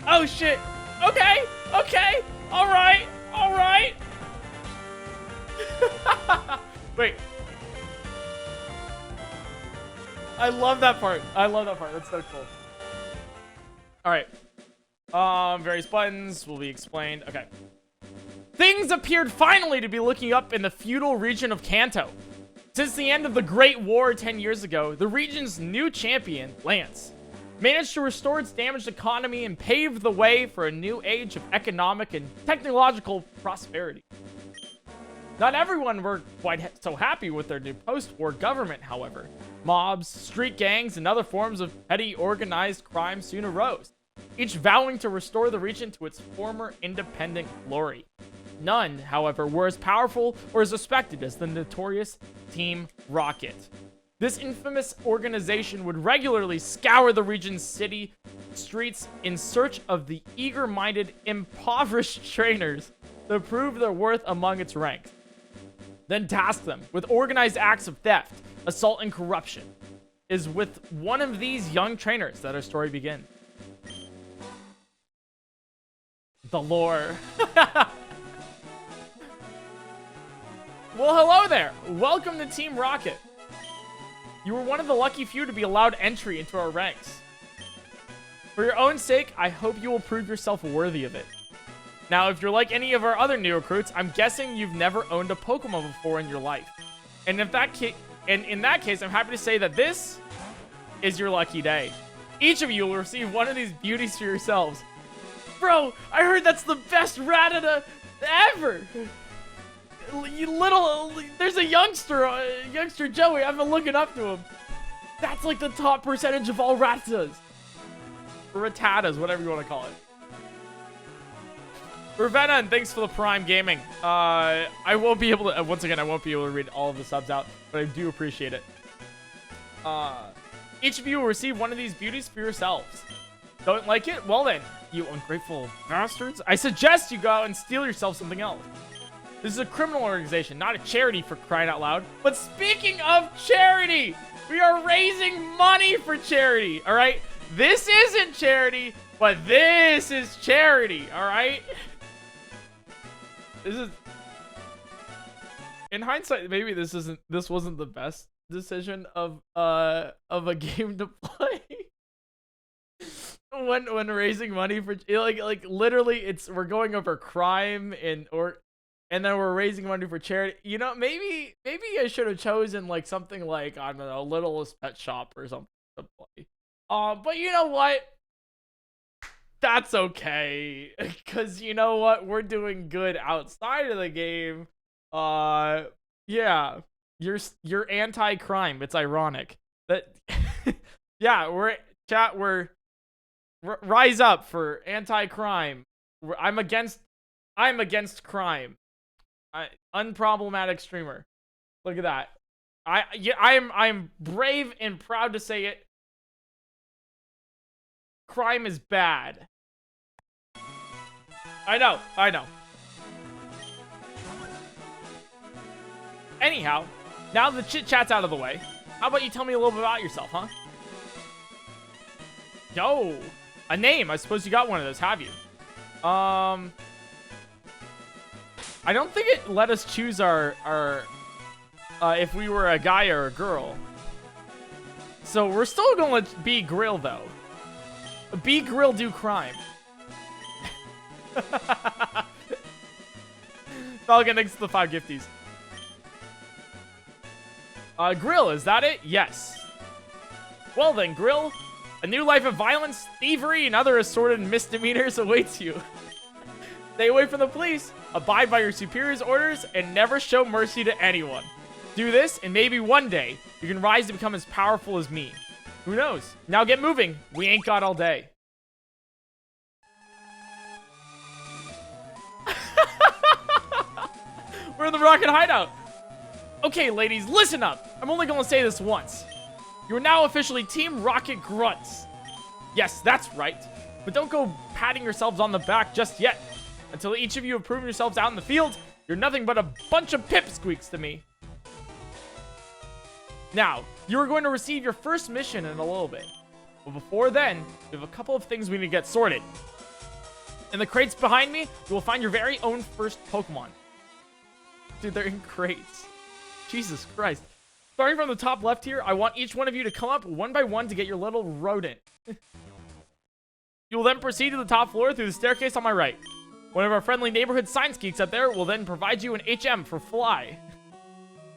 Oh, shit. Okay. Okay. All right. All right. Wait. I love that part. I love that part. That's so cool. All right. Various buttons will be explained. Okay. Things appeared finally to be looking up in the feudal region of Kanto. Since the end of the Great War 10 years ago, the region's new champion, Lance, managed to restore its damaged economy and pave the way for a new age of economic and technological prosperity. Not everyone were quite so happy with their new post-war government, however. Mobs, street gangs, and other forms of petty organized crime soon arose, each vowing to restore the region to its former independent glory. None, however, were as powerful or as respected as the notorious Team Rocket. This infamous organization would regularly scour the region's city streets in search of the eager-minded, impoverished trainers to prove their worth among its ranks, then task them with organized acts of theft, assault, and corruption. It is with one of these young trainers that our story begins. The lore. Well, hello there. Welcome to Team Rocket. You were one of the lucky few to be allowed entry into our ranks. For your own sake, I hope you will prove yourself worthy of it. Now, if you're like any of our other new recruits, I'm guessing you've never owned a Pokemon before in your life. And in that case, I'm happy to say that this is your lucky day. Each of you will receive one of these beauties for yourselves. Bro, I heard that's the best Rattata ever. There's a youngster Joey. I've been looking up to him. That's like the top percentage of all Rattatas. Or Rattatas, whatever you want to call it. Ravenna, and thanks for the Prime Gaming. I won't be able to, once again, I won't be able to read all of the subs out, but I do appreciate it. Each of you will receive one of these beauties for yourselves. Don't like it? Well then, you ungrateful bastards. I suggest you go out and steal yourself something else. This is a criminal organization, not a charity, for crying out loud. But speaking of charity, we are raising money for charity, all right? This isn't charity, but this is charity, all right? This is, in hindsight, maybe this wasn't the best decision of a game to play. when raising money for, like literally, we're going over crime and then we're raising money for charity. You know, maybe I should have chosen like something like, I don't know, Littlest Pet Shop or something to play. But you know what? That's okay, because you know what? We're doing good outside of the game. Yeah, you're anti-crime. It's ironic that, yeah, we're rise up for anti-crime. I'm against crime. Unproblematic streamer. Look at that. I'm brave and proud to say it. Crime is bad. I know. Anyhow, now the chit-chat's out of the way, how about you tell me a little bit about yourself, huh? Yo, a name. I suppose you got one of those, have you? I don't think it let us choose our if we were a guy or a girl. So we're still gonna be Grill though. Be Grill, do crime. Falcon, thanks to the 5 gifties. Grill, is that it? Yes. Well then, Grill, a new life of violence, thievery, and other assorted misdemeanors awaits you. Stay away from the police, abide by your superior's orders, and never show mercy to anyone. Do this, and maybe one day, you can rise to become as powerful as me. Who knows? Now get moving. We ain't got all day. We're in the Rocket Hideout. Okay, ladies, listen up. I'm only gonna say this once. You are now officially Team Rocket Grunts. Yes, that's right. But don't go patting yourselves on the back just yet. Until each of you have proven yourselves out in the field, you're nothing but a bunch of pipsqueaks to me. Now, you are going to receive your first mission in a little bit. But before then, we have a couple of things we need to get sorted. In the crates behind me, you will find your very own first Pokemon. Dude, they're in crates. Jesus Christ. Starting from the top left here, I want each one of you to come up one by one to get your little rodent. You will then proceed to the top floor through the staircase on my right. One of our friendly neighborhood science geeks up there will then provide you an HM for fly.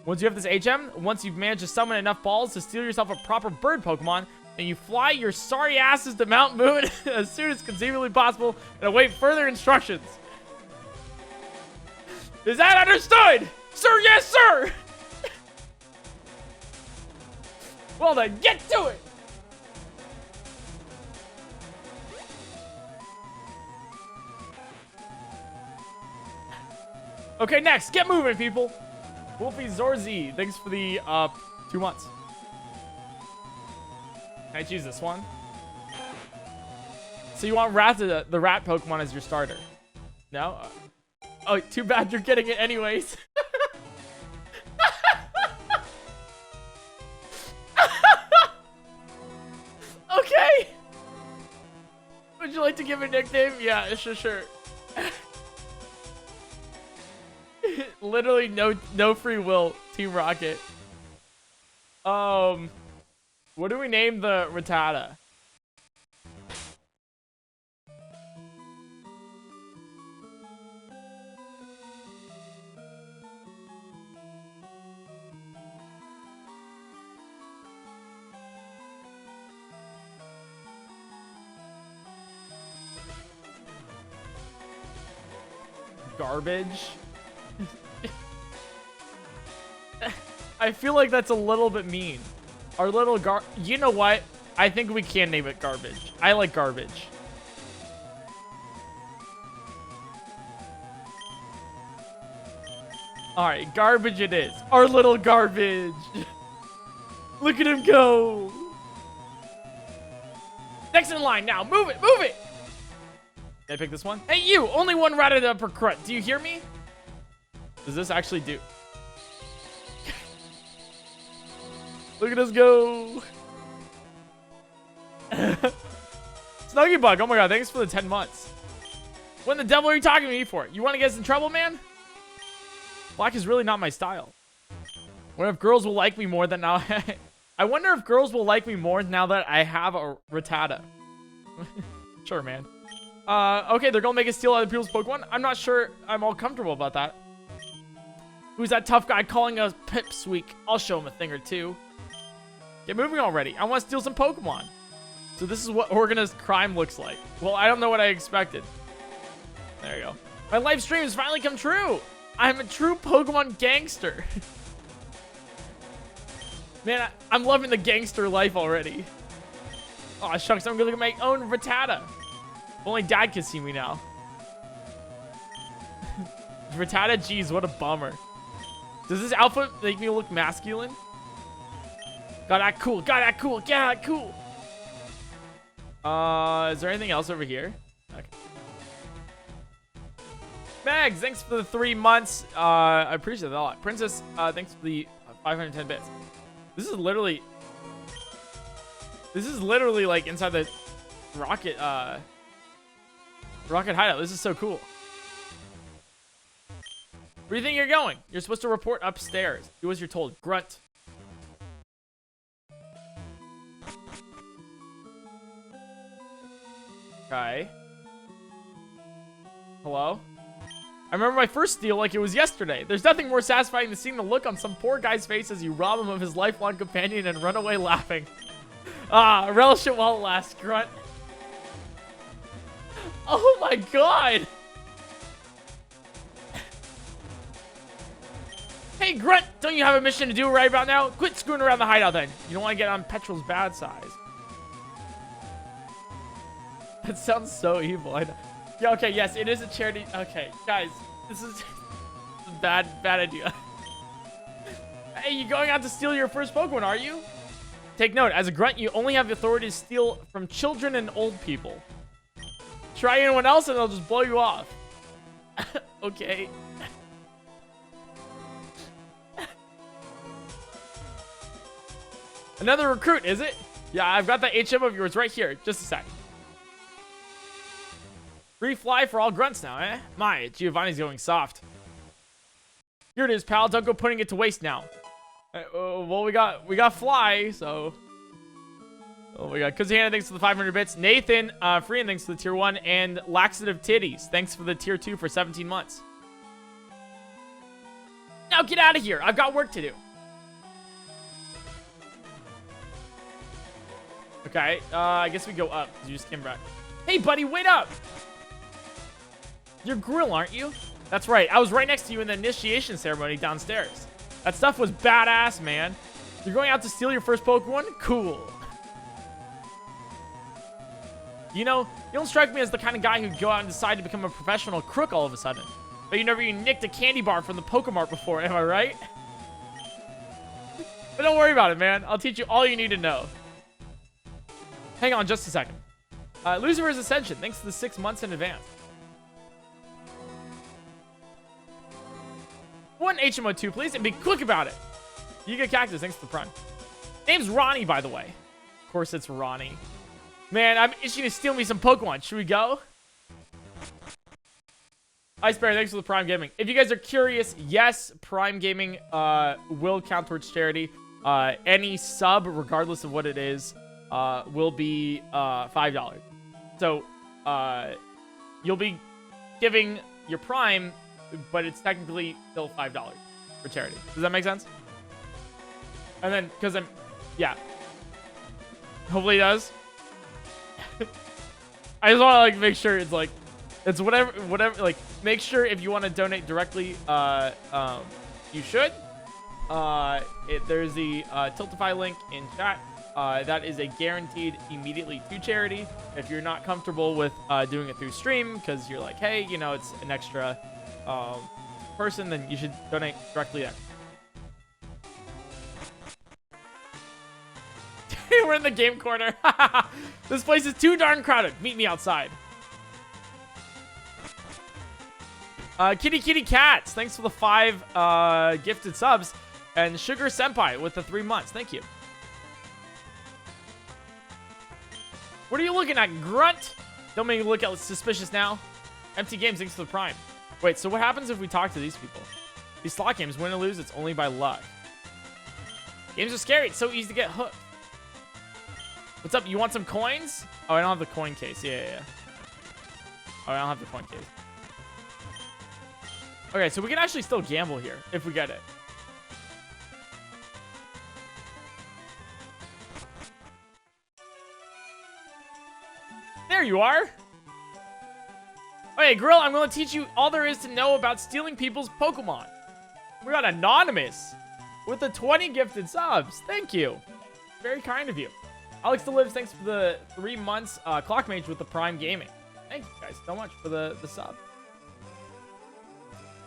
Once you have this HM, once you've managed to summon enough balls to steal yourself a proper bird Pokemon, and you fly your sorry asses to Mount Moon as soon as conceivably possible and await further instructions. Is that understood? Sir, yes, sir! Well then, get to it! Okay, next, get moving, people. Wolfie Zorzi, thanks for the 2 months. Can I choose this one? So you want the rat Pokemon as your starter? No? Oh, too bad you're getting it anyways. Okay. Would you like to give a nickname? Yeah, sure. Literally no free will, Team Rocket. What do we name the Rattata? Garbage? I feel like that's a little bit mean. Our little you know what? I think we can name it Garbage. I like Garbage. Alright, Garbage it is. Our little Garbage. Look at him go. Next in line now. Move it, move it. Can I pick this one? Hey, you! Only one Rattata per crut. Do you hear me? Does this actually do? Look at us go. Snuggy Bug. Oh my god, thanks for the 10 months. What in the devil are you talking to me for? You want to get us in trouble, man? Black is really not my style. Wonder if girls will like me more than now. I wonder if girls will like me more now that I have a Rattata. Sure, man. Okay, they're gonna make us steal other people's Pokemon. I'm not sure I'm all comfortable about that. Who's that tough guy calling us pipsqueak? I'll show him a thing or two. Get moving already. I want to steal some Pokemon. So this is what organized crime looks like. Well, I don't know what I expected. There you go. My live stream has finally come true. I'm a true Pokemon gangster. Man, I'm loving the gangster life already. Oh, shucks. I'm going to make my own Rattata. Only Dad can see me now. Rattata, geez, what a bummer. Does this outfit make me look masculine? Gotta act cool, gotta act cool, gotta act cool. Is there anything else over here? Okay. Mags, thanks for the 3 months. I appreciate that a lot. Princess, thanks for the 510 bits. This is literally like inside the rocket hideout. This is so cool. Where do you think you're going? You're supposed to report upstairs. Do as you're told. Grunt. Okay. Hello? I remember my first steal like it was yesterday. There's nothing more satisfying than seeing the look on some poor guy's face as you rob him of his lifelong companion and run away laughing. Ah, relish it while it lasts, Grunt. Oh my god! Hey, Grunt! Don't you have a mission to do right about now? Quit screwing around the hideout then. You don't want to get on Petrol's bad side. That sounds so evil. I know. Yeah, okay, yes, it is a charity. Okay, guys, this is a bad idea. Hey, you going out to steal your first Pokemon, are you? Take note, as a Grunt, you only have the authority to steal from children and old people. Try anyone else and they'll just blow you off. Okay. Another recruit, is it? Yeah, I've got that HM of yours right here. Just a sec. Free fly for all grunts now, eh? My, Giovanni's going soft. Here it is, pal. Don't go putting it to waste now. Well, we got fly, so... Oh my god. Kuzihana, thanks for the 500 bits. Nathan, Freehan, thanks for the tier 1. And Laxative Titties, thanks for the tier 2 for 17 months. Now get out of here. I've got work to do. Okay, I guess we go up. You just came back. Hey, buddy, wait up. You're Grill, aren't you? That's right. I was right next to you in the initiation ceremony downstairs. That stuff was badass, man. You're going out to steal your first Pokemon? Cool. You know, you don't strike me as the kind of guy who'd go out and decide to become a professional crook all of a sudden. But you never even nicked a candy bar from the Pokemart before, am I right? But don't worry about it, man. I'll teach you all you need to know. Hang on just a second. Lucifer's Ascension, thanks to the 6 months in advance. One HMO2, please, and be quick about it. Giga Cactus, thanks for the prime. Name's Ronnie, by the way. Of course it's Ronnie. Man, I'm itching to steal me some Pokemon. Should we go? Ice Bear, thanks for the Prime Gaming. If you guys are curious, yes, Prime Gaming will count towards charity. Any sub, regardless of what it is, will be $5. So, you'll be giving your Prime, but it's technically still $5 for charity. Does that make sense? And then, because yeah. Hopefully it does. I just want to, like, make sure it's, like, it's whatever, like, make sure if you want to donate directly, you should. There's the Tiltify link in chat. That is a guaranteed immediately to charity. If you're not comfortable with doing it through stream because you're like, hey, you know, it's an extra person, then you should donate directly there. We're in the game corner. This place is too darn crowded. Meet me outside. Kitty Cats, thanks for the 5 gifted subs. And Sugar Senpai with the 3 months. Thank you. What are you looking at, Grunt? Don't make me look suspicious now. Empty Games, thanks for the prime. Wait, so what happens if we talk to these people? These slot games, win or lose, it's only by luck. Games are scary. It's so easy to get hooked. What's up? You want some coins? Oh, I don't have the coin case. Yeah. Oh, I don't have the coin case. Okay, so we can actually still gamble here if we get it. There you are. Okay, Grill, I'm going to teach you all there is to know about stealing people's Pokemon. We got Anonymous with the 20 gifted subs. Thank you. Very kind of you. Alex the Lives, thanks for the 3 months. Clockmage with the Prime Gaming. Thank you guys so much for the sub.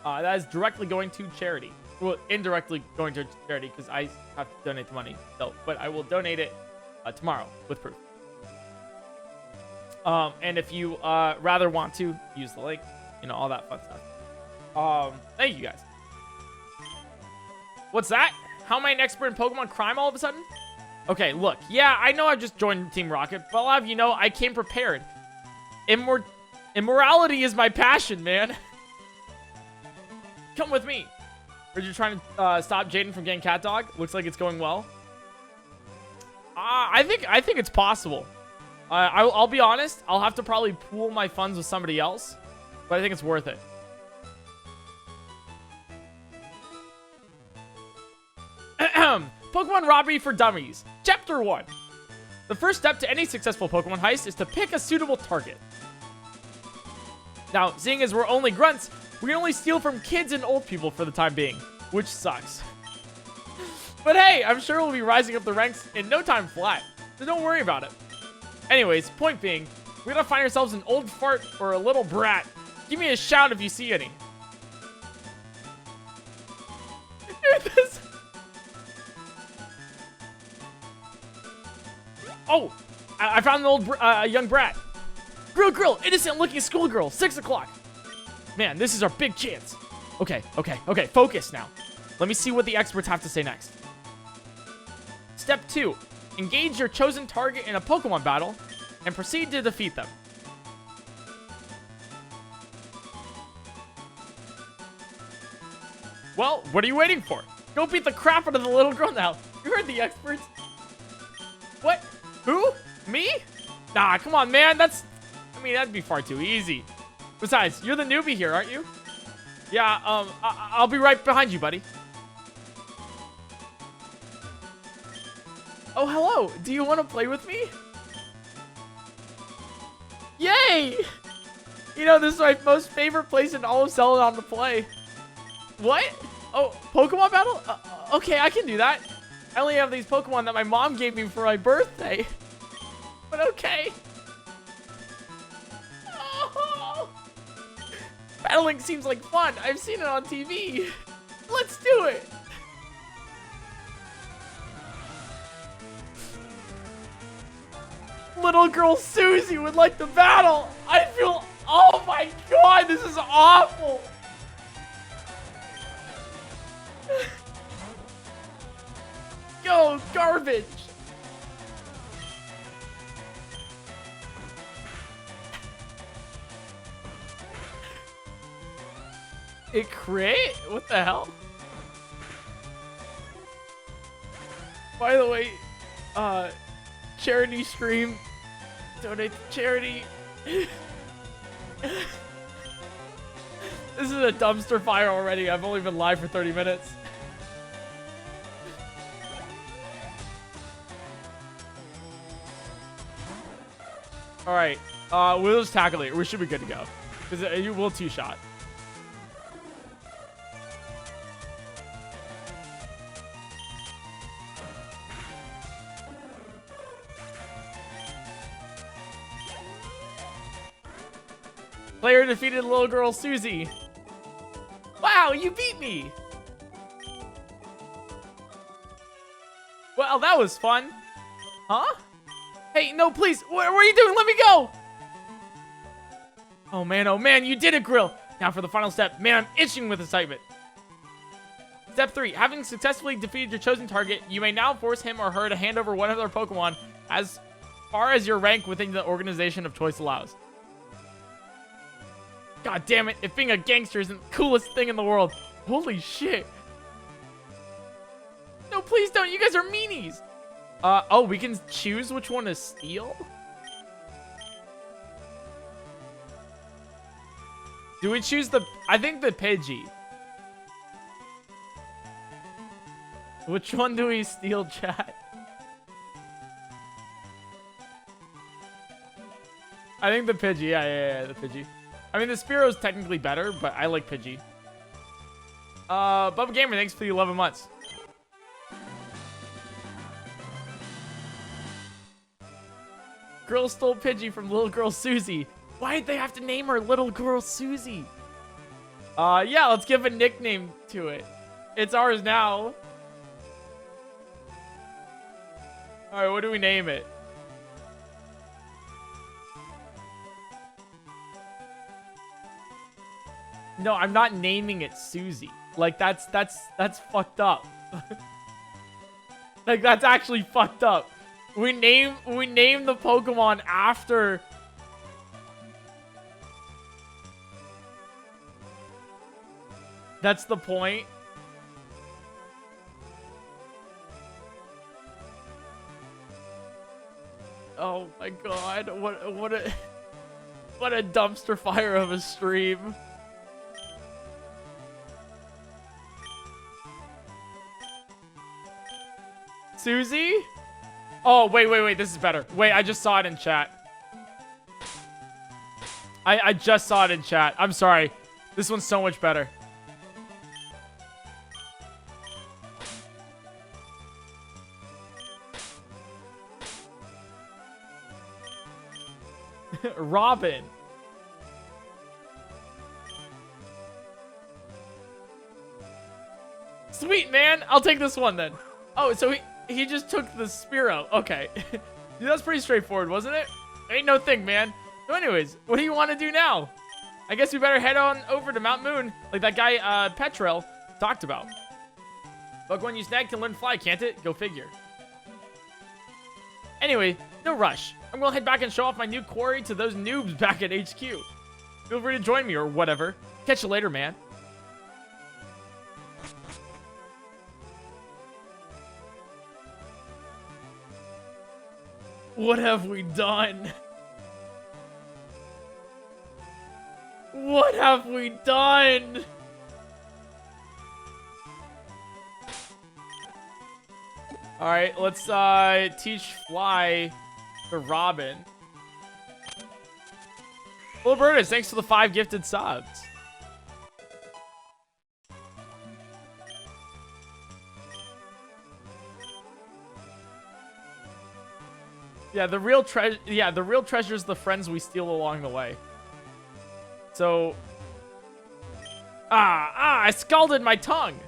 That is directly going to charity. Well, indirectly going to charity because I have to donate the money. So, but I will donate it tomorrow with proof. And if you rather want to use the link, you know, all that fun stuff. Thank you guys. What's that? How am I an expert in Pokemon crime all of a sudden? Okay, look. Yeah, I know I've just joined Team Rocket, but I'll have you know I came prepared. Immorality is my passion, man. Come with me. Are you trying to stop Jaden from getting cat dog? Looks like it's going well. I think it's possible. I'll be honest. I'll have to probably pool my funds with somebody else, but I think it's worth it. Pokemon Robbery for Dummies. Chapter 1. The first step to any successful Pokemon heist is to pick a suitable target. Now, seeing as we're only grunts, we can only steal from kids and old people for the time being, which sucks. But hey, I'm sure we'll be rising up the ranks in no time flat, so don't worry about it. Anyways, point being, we gotta find ourselves an old fart or a little brat. Give me a shout if you see any. This. Oh, I found an old young brat. Grill, innocent looking schoolgirl, 6 o'clock. Man, this is our big chance. Okay, focus now. Let me see what the experts have to say next. Step 2, engage your chosen target in a Pokemon battle and proceed to defeat them. Well, what are you waiting for? Go beat the crap out of the little girl now. You heard the experts. What? Who? Me? Nah, come on, man. I mean, that'd be far too easy. Besides, you're the newbie here, aren't you? Yeah, I'll be right behind you, buddy. Oh, hello. Do you want to play with me? Yay! You know, this is my most favorite place in all of Celadon to play. What? Oh, Pokemon battle? Okay, I can do that. I only have these Pokemon that my mom gave me for my birthday. But okay. Oh. Battling seems like fun. I've seen it on TV. Let's do it. Little girl Susie would like to battle. I feel, oh my god, this is awful. Yo, garbage. It crit? What the hell? By the way, charity stream. Donate to charity. This is a dumpster fire already. I've only been live for 30 minutes. All right, we'll just tackle it. We should be good to go because you will two-shot. Player defeated little girl Susie. Wow, you beat me. Well, that was fun. Huh? Hey, no, please. What are you doing? Let me go. Oh, man, you did it, Grill. Now for the final step. Man, I'm itching with excitement. Step 3. Having successfully defeated your chosen target, you may now force him or her to hand over one of their Pokemon as far as your rank within the organization of choice allows. God damn it, if being a gangster isn't the coolest thing in the world. Holy shit. No, please don't. You guys are meanies. Oh, we can choose which one to steal? Do we choose I think the Pidgey. Which one do we steal, chat? I think the Pidgey. Yeah, the Pidgey. I mean, the Spearow is technically better, but I like Pidgey. Bubba Gamer, thanks for the 11 months. Girl stole Pidgey from little girl Susie. Why did they have to name her little girl Susie? Yeah, let's give a nickname to it. It's ours now. All right, what do we name it? No, I'm not naming it Susie. Like that's fucked up. Like that's actually fucked up. We name the Pokemon after. That's the point. Oh my god, what a dumpster fire of a stream. Susie? Oh, wait, this is better. Wait, I just saw it in chat. I just saw it in chat. I'm sorry. This one's so much better. Robin. Sweet, man. I'll take this one then. Oh, so he just took the Spearow. Okay. Dude, that's pretty straightforward, wasn't it? Ain't no thing, man. So anyways, what do you want to do now? I guess we better head on over to Mount Moon, like that guy Petrel talked about. Pokemon you snag can learn fly, can't it? Go figure. Anyway, no rush. I'm gonna head back and show off my new quarry to those noobs back at HQ. Feel free to join me or whatever. Catch you later, man. What have we done? What have we done? All right, let's teach Fly to Robin. Well, Bertus, thanks for the 5 gifted subs. Yeah, the real treasure. Yeah, the real treasure is the friends we steal along the way. So, I scalded my tongue.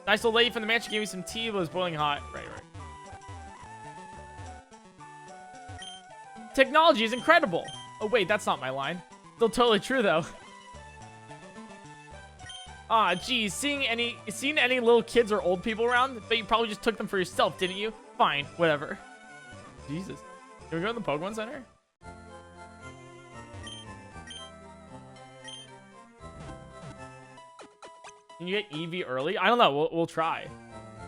Nice old lady from the mansion gave me some tea, but it was boiling hot. Right. Technology is incredible. Oh wait, that's not my line. Still totally true though. Geez, seeing any little kids or old people around? But you probably just took them for yourself, didn't you? Fine, whatever. Jesus. Can we go to the Pokemon Center? Can you get Eevee early? I don't know. We'll try.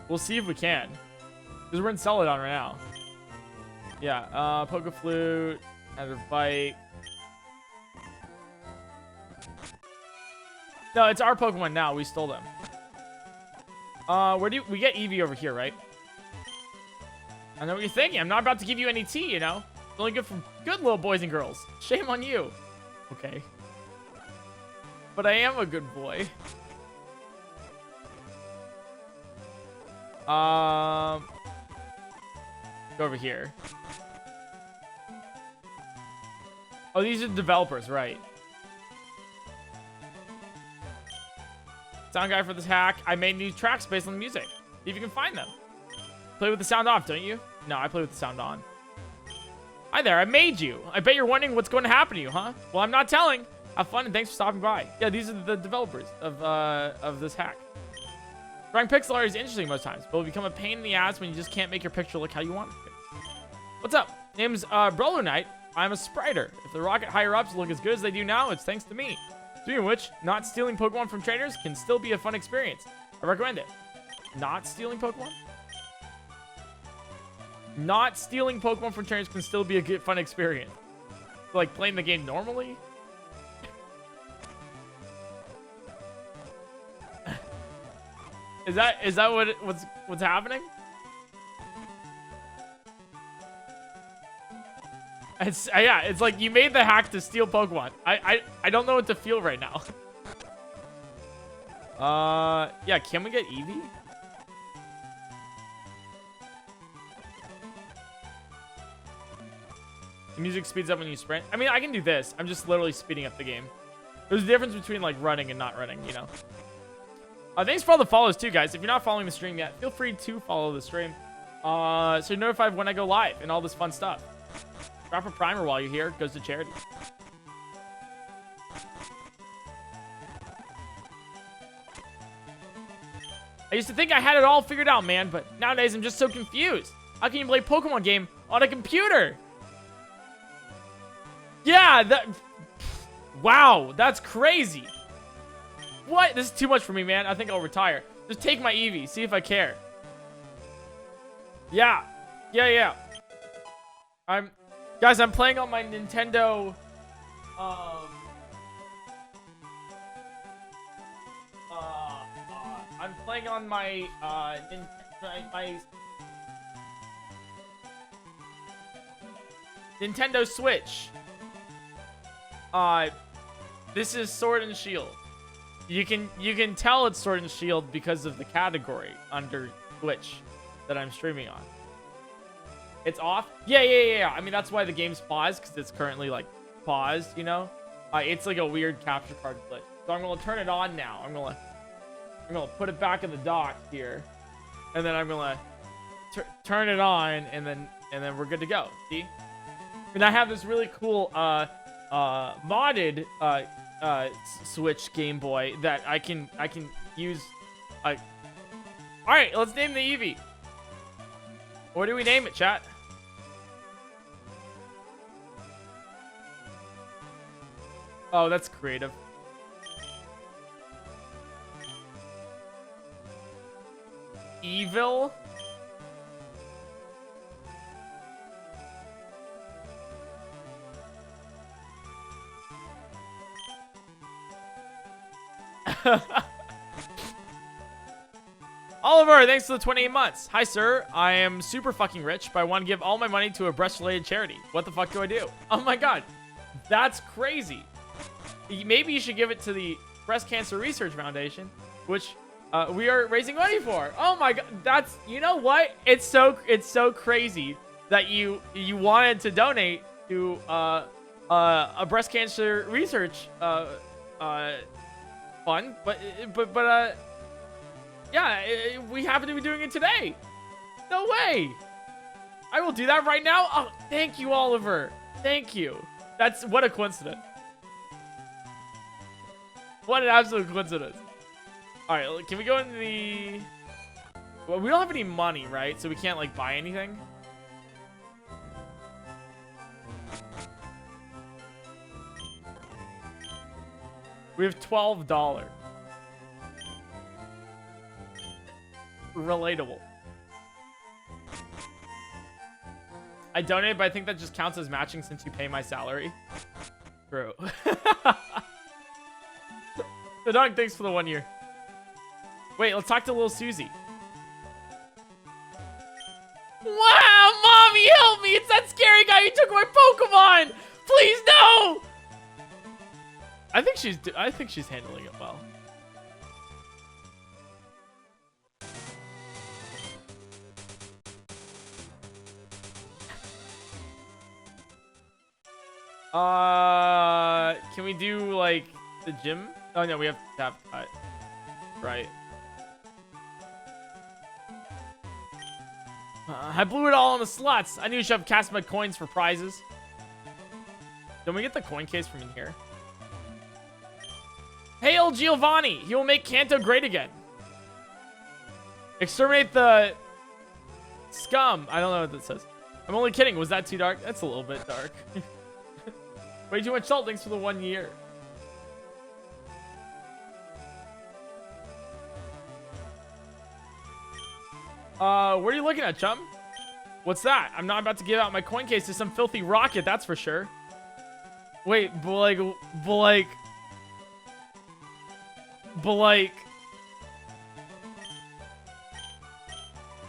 We'll see if we can. Because we're in Celadon right now. Yeah, Pokeflute, another Bite. No, it's our Pokemon now. We stole them. Where do we get Eevee over here, right? I know what you're thinking. I'm not about to give you any tea, you know? It's only good for good little boys and girls. Shame on you. Okay. But I am a good boy. Go over here. Oh, these are developers, right? Sound guy for this hack. I made new tracks based on the music. See if you can find them. Play with the sound off, don't you? No, I play with the sound on. Hi there, I made you. I bet you're wondering what's going to happen to you, huh? Well, I'm not telling. Have fun and thanks for stopping by. Yeah, these are the developers of this hack. Drawing pixel art is interesting most times, but will become a pain in the ass when you just can't make your picture look how you want it to. What's up? Name's Brolo Knight. I'm a spriter. If the rocket higher-ups look as good as they do now, it's thanks to me. Speaking of which, not stealing Pokemon from traders can still be a fun experience. I recommend it. Not stealing Pokemon? Not stealing Pokemon from traders can still be a good, fun experience. Like playing the game normally? Is that what's happening? It's like you made the hack to steal Pokemon. I don't know what to feel right now. Yeah, can we get Eevee? The music speeds up when you sprint. I mean, I can do this. I'm just literally speeding up the game. There's a difference between like running and not running, you know. Thanks for all the follows too, guys. If you're not following the stream yet, feel free to follow the stream. So you're notified when I go live and all this fun stuff. Drop a primer while you're here. It goes to charity. I used to think I had it all figured out, man, but nowadays I'm just so confused. How can you play a Pokemon game on a computer? Yeah, wow, that's crazy. What? This is too much for me, man. I think I'll retire. Just take my Eevee. See if I care. Yeah. Guys, I'm playing on my Nintendo. I'm playing on my my Nintendo Switch. This is Sword and Shield. You can tell it's Sword and Shield because of the category under Twitch that I'm streaming on. It's off? Yeah. I mean, that's why the game's paused, because it's currently, like, paused, you know? It's like a weird capture card glitch. So I'm going to turn it on now. I'm going to put it back in the dock here. And then I'm going to turn it on, and then we're good to go. See? And I have this really cool modded Switch Game Boy that I can use. All right, let's name the Eevee. What do we name it, chat? Oh, that's creative. Evil. Oliver, thanks for the 28 months. Hi, sir. I am super fucking rich, but I want to give all my money to a breast-related charity. What the fuck do I do? Oh my god. That's crazy. Maybe you should give it to the Breast Cancer Research Foundation, which we are raising money for. Oh my god. That's, you know what? It's so crazy that you wanted to donate to a breast cancer research fund, but yeah, we happen to be doing it today. No way. I will do that right now. Oh, thank you, Oliver. Thank you. That's what a coincidence. What an absolute coincidence. All right, can we go into the... Well, we don't have any money, right? So we can't, like, buy anything. We have $12. Relatable. I donated, but I think that just counts as matching since you pay my salary. True. The dog, thanks for the 1 year. Wait, let's talk to little Susie. Wow, mommy, help me! It's that scary guy who took my Pokemon! Please, no! I think she's handling it well. Can we do like the gym? Oh no, we have to have cut. Right. I blew it all on the slots. I knew you should have cast my coins for prizes. Don't we get the coin case from in here? Hail Giovanni! He will make Kanto great again. Exterminate the scum. I don't know what that says. I'm only kidding. Was that too dark? That's a little bit dark. Way too much salt. Thanks for the 1 year. What are you looking at, chum? What's that? I'm not about to give out my coin case to some filthy rocket, that's for sure. Wait, but like...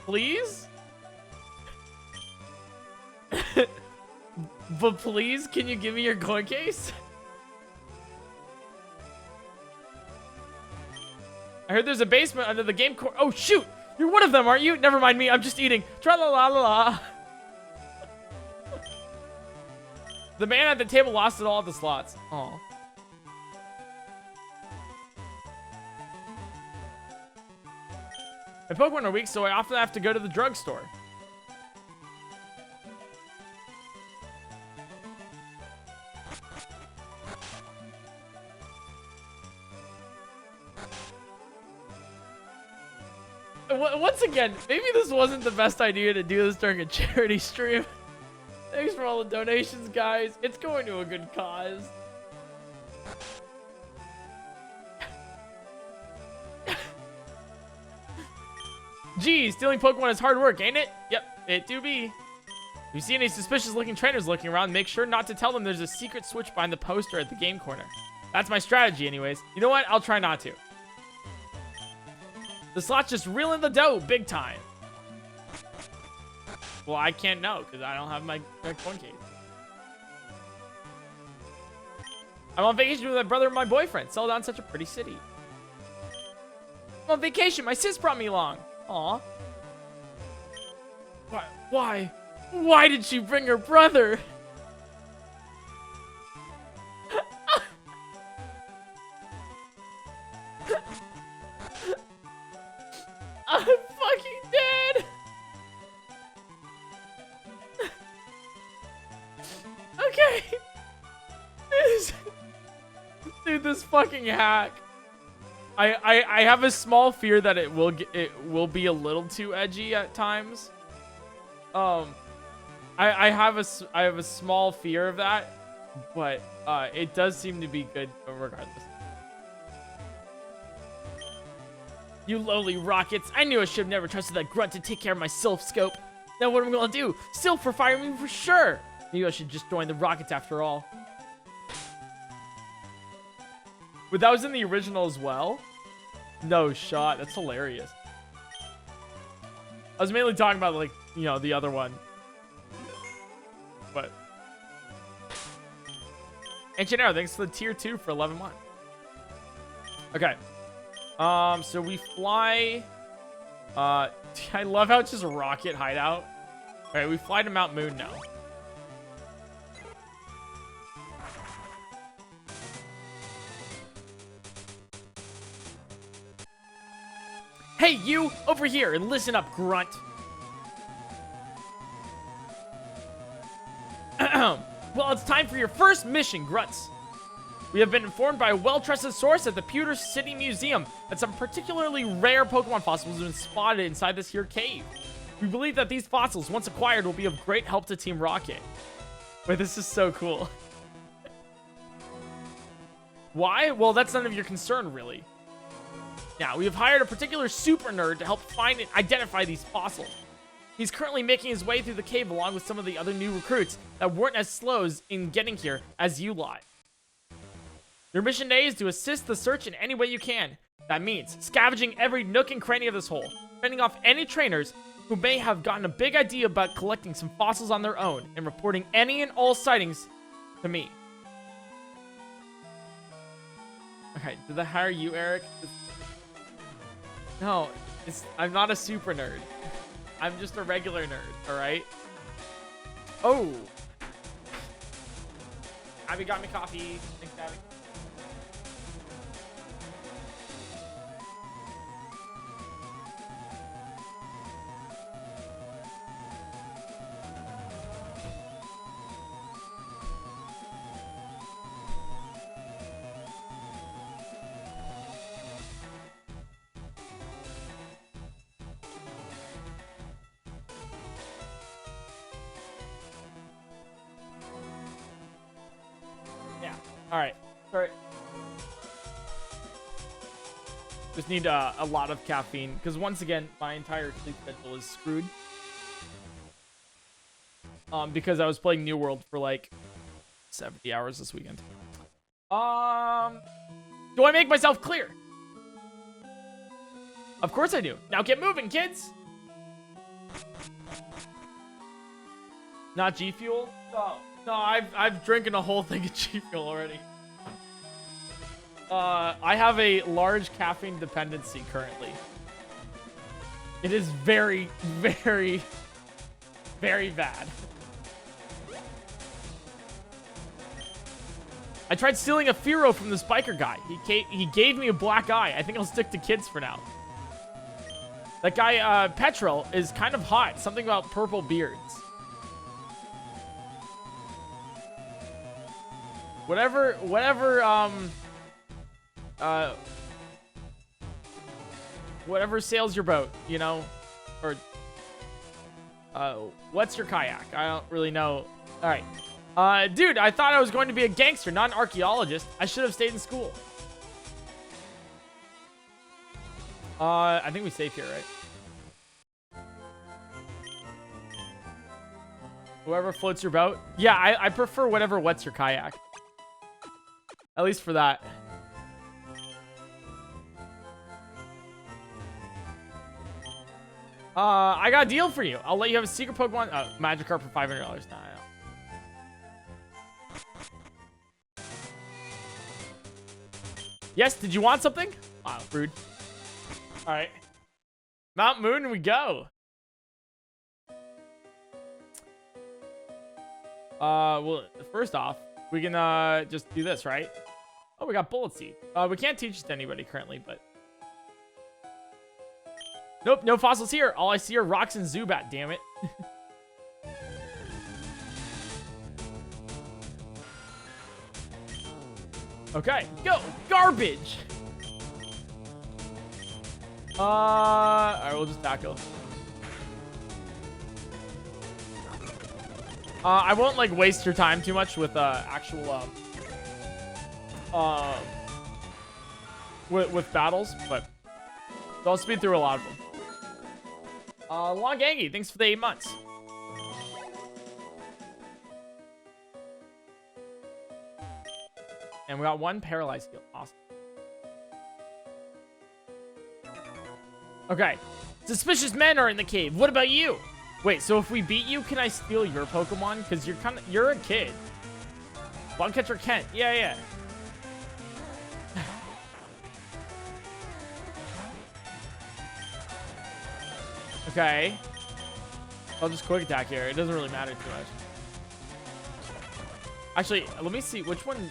Please? But please, can you give me your coin case? I heard there's a basement under the game core. Oh, shoot! You're one of them, aren't you? Never mind me, I'm just eating. Tra-la-la-la-la. The man at the table lost it all at the slots. Aw. My Pokemon are weak, so I often have to go to the drugstore. Once again, maybe this wasn't the best idea to do this during a charity stream. Thanks for all the donations, guys. It's going to a good cause. Geez, stealing Pokemon is hard work, ain't it? Yep, it do be. If you see any suspicious looking trainers looking around, make sure not to tell them there's a secret switch behind the poster at the game corner. That's my strategy anyways. You know what? I'll try not to. The slot's just reeling the dough big time. Well, I can't know because I don't have my coin case. I'm on vacation with my brother and my boyfriend. Settled down such a pretty city. I'm on vacation. My sis brought me along. Aw. Why? Why did she bring her brother? I'm fucking dead. Okay. Dude, this fucking hack. I have a small fear that it will be a little too edgy at times. I have a small fear of that, but it does seem to be good regardless. You lowly rockets! I knew I should have never trusted that grunt to take care of my Sylph scope. Now what am I gonna do? Sylph for firing me for sure. Maybe I should just join the rockets after all. But that was in the original as well? No shot. That's hilarious. I was mainly talking about, like, you know, the other one. But. Ancient Arrow, thanks for the tier 2 for 11 months. Okay. So we fly. I love how it's just a rocket hideout. Alright, we fly to Mount Moon now. Hey, you! Over here and listen up, grunt! Well, it's time for your first mission, grunts. We have been informed by a well-trusted source at the Pewter City Museum that some particularly rare Pokemon fossils have been spotted inside this here cave. We believe that these fossils, once acquired, will be of great help to Team Rocket. Wait, this is so cool. Why? Well, that's none of your concern, really. Now, we have hired a particular super nerd to help find and identify these fossils. He's currently making his way through the cave along with some of the other new recruits that weren't as slow in getting here as you lot. Your mission today is to assist the search in any way you can. That means scavenging every nook and cranny of this hole, fending off any trainers who may have gotten a big idea about collecting some fossils on their own, and reporting any and all sightings to me. Okay, did they hire you, Eric? No, I'm not a super nerd. I'm just a regular nerd, alright? Oh! Abby got me coffee. Thanks, Abby. Alright. Sorry. Just need a lot of caffeine. Because once again, my entire sleep schedule is screwed. Because I was playing New World for like 70 hours this weekend. Do I make myself clear? Of course I do. Now get moving, kids! Not G Fuel? No. No, I've drinking a whole thing of G Fuel already. I have a large caffeine dependency currently. It is very, very, very bad. I tried stealing a Fearow from this biker guy. He gave me a black eye. I think I'll stick to kids for now. That guy, Petrol, is kind of hot. Something about purple beards. Whatever sails your boat, you know? Or, what's your kayak? I don't really know. Alright. Dude, I thought I was going to be a gangster, not an archaeologist. I should have stayed in school. I think we safe here, right? Whoever floats your boat? Yeah, I prefer whatever wets your kayak. At least for that. I got a deal for you. I'll let you have a secret Pokemon. Magikarp for $500. Nah, I don't. Yes, did you want something? Wow, rude. Alright. Mount Moon, we go. Well, first off, we can, just do this, right? Oh, we got Bullet Seed. We can't teach it to anybody currently, but... Nope, no fossils here. All I see are rocks and Zubat, damn it. Okay, go! Garbage! Alright, we'll just tackle. I won't, like, waste your time too much with, actual, with battles, but I'll speed through a lot of them. Long Angie, thanks for the 8 months. And we got one paralyzed heal. Awesome. Okay. Suspicious men are in the cave. What about you? Wait, so if we beat you, can I steal your Pokemon? Because you're a kid. Bug catcher Kent. Yeah. Okay. I'll just quick attack here. It doesn't really matter too much. Actually, let me see which one.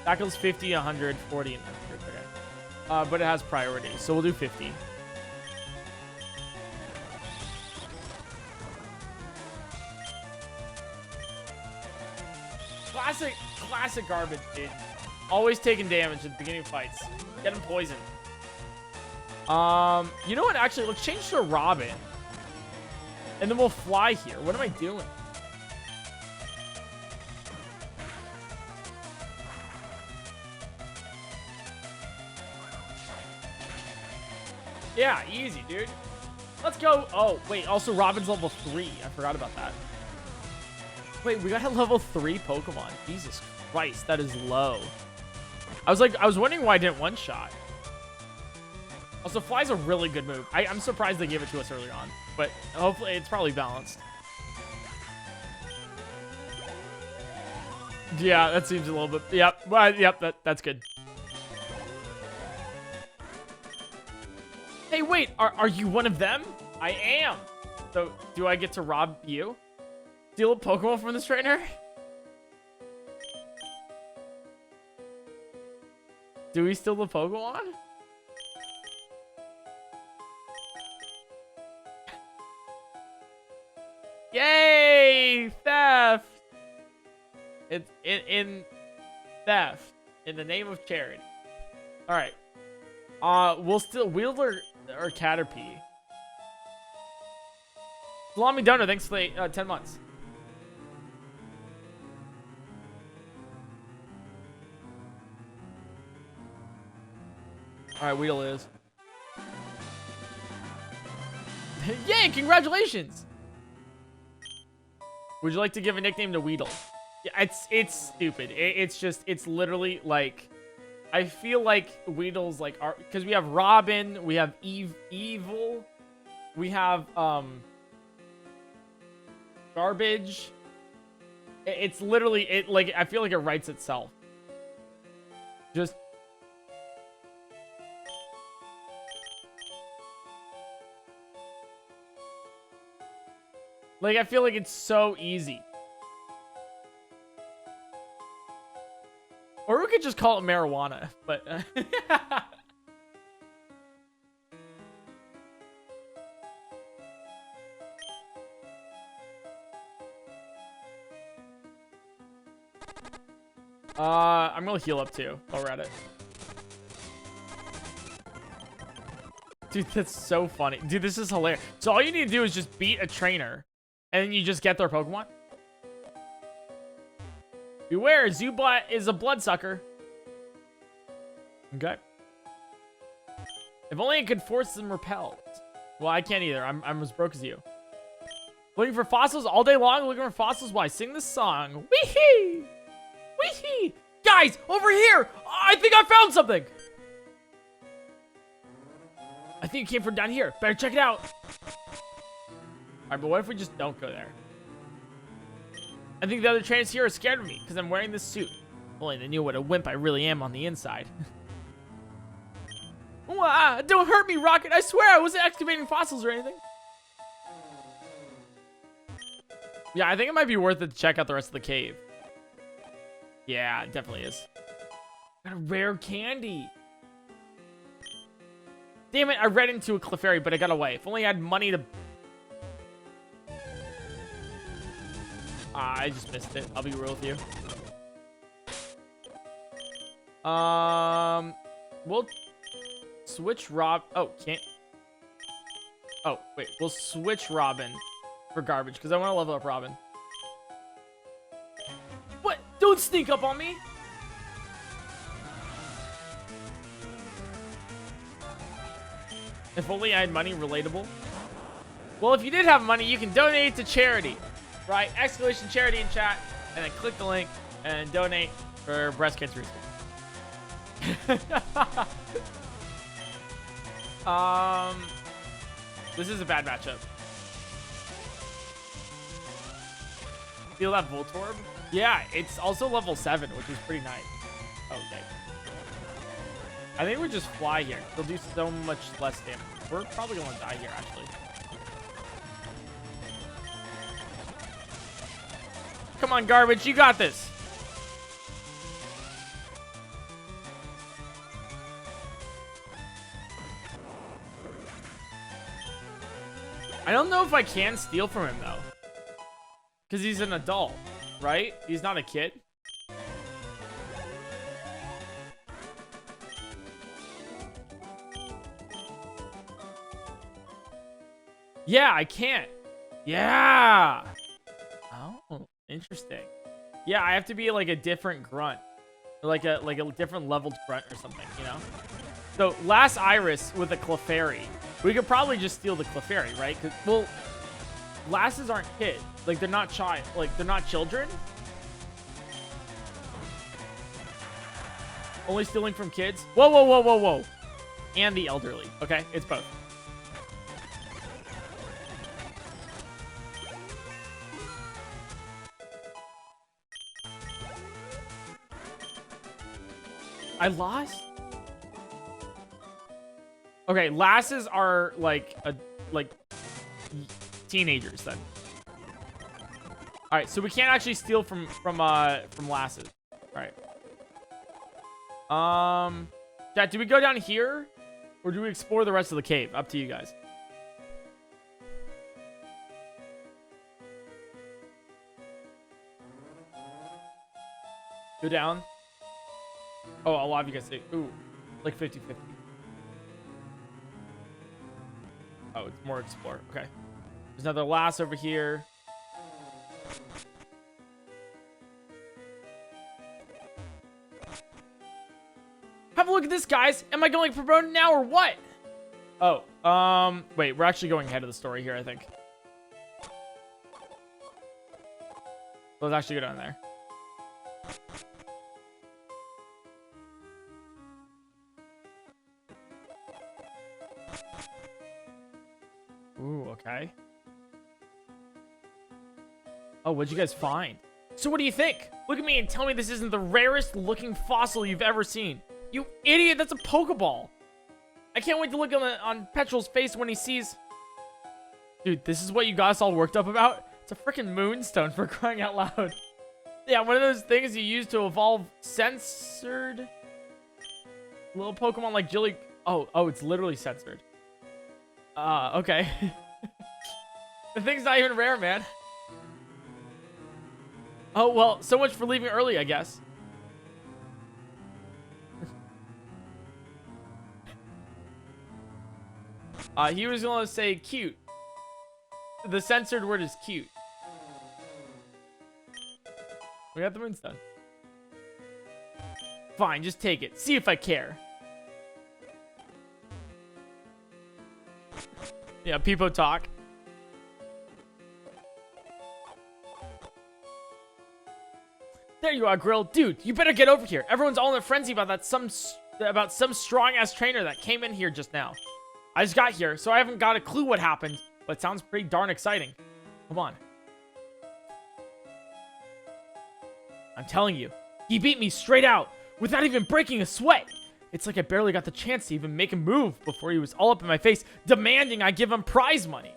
Tackles 50, 100, 40, and 100. Okay. But it has priority, so we'll do 50. Classic garbage, dude. Always taking damage at the beginning of fights. Getting poisoned. You know what? Actually, let's change to Robin. And then we'll fly here. What am I doing? Yeah, easy, dude. Let's go. Oh, wait. Also, Robin's level 3. I forgot about that. Wait, we got a level 3 Pokemon. Jesus Christ, that is low. I was wondering why I didn't one-shot. Also, Fly's a really good move. I'm surprised they gave it to us early on, but hopefully it's probably balanced. Yeah, that seems a little bit. Yep, well, yep, that's good. Hey, wait, are you one of them? I am. So, do I get to rob you? Steal a Pokemon from this trainer? Do we steal the Pokemon? Yay! Theft! It's in theft. In the name of charity. Alright. We'll still Wielder or Caterpie. Salami Donut, thanks for the 10 months. Alright, Weedle is. Yay, congratulations! Would you like to give a nickname to Weedle? Yeah, it's stupid. It's literally like, I feel like Weedle's like, because we have Robin, we have Evil, we have Garbage. It's literally, like, I feel like it writes itself. Just. Like, I feel like it's so easy. Or we could just call it marijuana, but... I'm gonna heal up too while we're at it. Dude, that's so funny. Dude, this is hilarious. So all you need to do is just beat a trainer, and then you just get their Pokemon. Beware, Zubat is a bloodsucker. Okay. If only I could force them repelled. Well, I can't either. I'm as broke as you. Looking for fossils all day long? Looking for fossils? Why? Sing this song. Wee-hee! Wee-hee! Guys, over here! I think I found something! I think it came from down here. Better check it out. Alright, but what if we just don't go there? I think the other trainers here are scared of me because I'm wearing this suit. If only they knew what a wimp I really am on the inside. Don't hurt me, Rocket. I swear I wasn't excavating fossils or anything. Yeah, I think it might be worth it to check out the rest of the cave. Yeah, it definitely is. Got a rare candy. Damn it, I read into a Clefairy, but I got away. If only I had money to... I just missed it. I'll be real with you. We'll switch Rob... Oh, can't... Oh, wait. We'll switch Robin for Garbage, because I want to level up Robin. What? Don't sneak up on me! If only I had money, relatable. Well, if you did have money, you can donate to charity. Right? Exclamation charity in chat. And then click the link and donate for breast cancer research. This is a bad matchup. Feel that Voltorb? Yeah, it's also level 7, which is pretty nice. Okay. I think we just fly here. They'll do so much less damage. We're probably gonna die here, actually. Come on, Garbage, you got this. I don't know if I can steal from him, though. Because he's an adult, right? He's not a kid. Yeah, I can't. Yeah. Oh, interesting. Yeah, I have to be like a different grunt. Or like a different leveled grunt or something, you know? So, last Iris with a Clefairy. We could probably just steal the Clefairy, right? Well, lasses aren't kids. Like, they're not they're not children. Only stealing from kids? Whoa, whoa, whoa, whoa, whoa. And the elderly. Okay, it's both. I lost? Okay, lasses are like teenagers then. All right, so we can't actually steal from lasses. All right. Chat, do we go down here or do we explore the rest of the cave? Up to you guys. Go down. Oh, a lot of you guys say, ooh, like 50-50. Oh, it's more explore. Okay. There's another lass over here. Have a look at this, guys. Am I going promoted now or what? Oh, wait, we're actually going ahead of the story here, I think. Let's actually go down there. Ooh, okay. Oh, what'd you guys find? So what do you think? Look at me and tell me this isn't the rarest looking fossil you've ever seen. You idiot, that's a Pokeball. I can't wait to look on Petrol's face when he sees... Dude, this is what you got us all worked up about? It's a freaking moonstone, for crying out loud. Yeah, one of those things you use to evolve censored little Pokemon like Jilly... Oh, it's literally censored. Okay. The thing's not even rare, man. Oh, well, so much for leaving early, I guess. He was gonna say cute. The censored word is cute. We got the moonstone. Fine, just take it. See if I care. Yeah, Peepo talk. There you are, Grill. Dude, you better get over here. Everyone's all in a frenzy about some strong-ass trainer that came in here just now. I just got here, so I haven't got a clue what happened, but it sounds pretty darn exciting. Come on. I'm telling you, he beat me straight out without even breaking a sweat. It's like I barely got the chance to even make a move before he was all up in my face, demanding I give him prize money.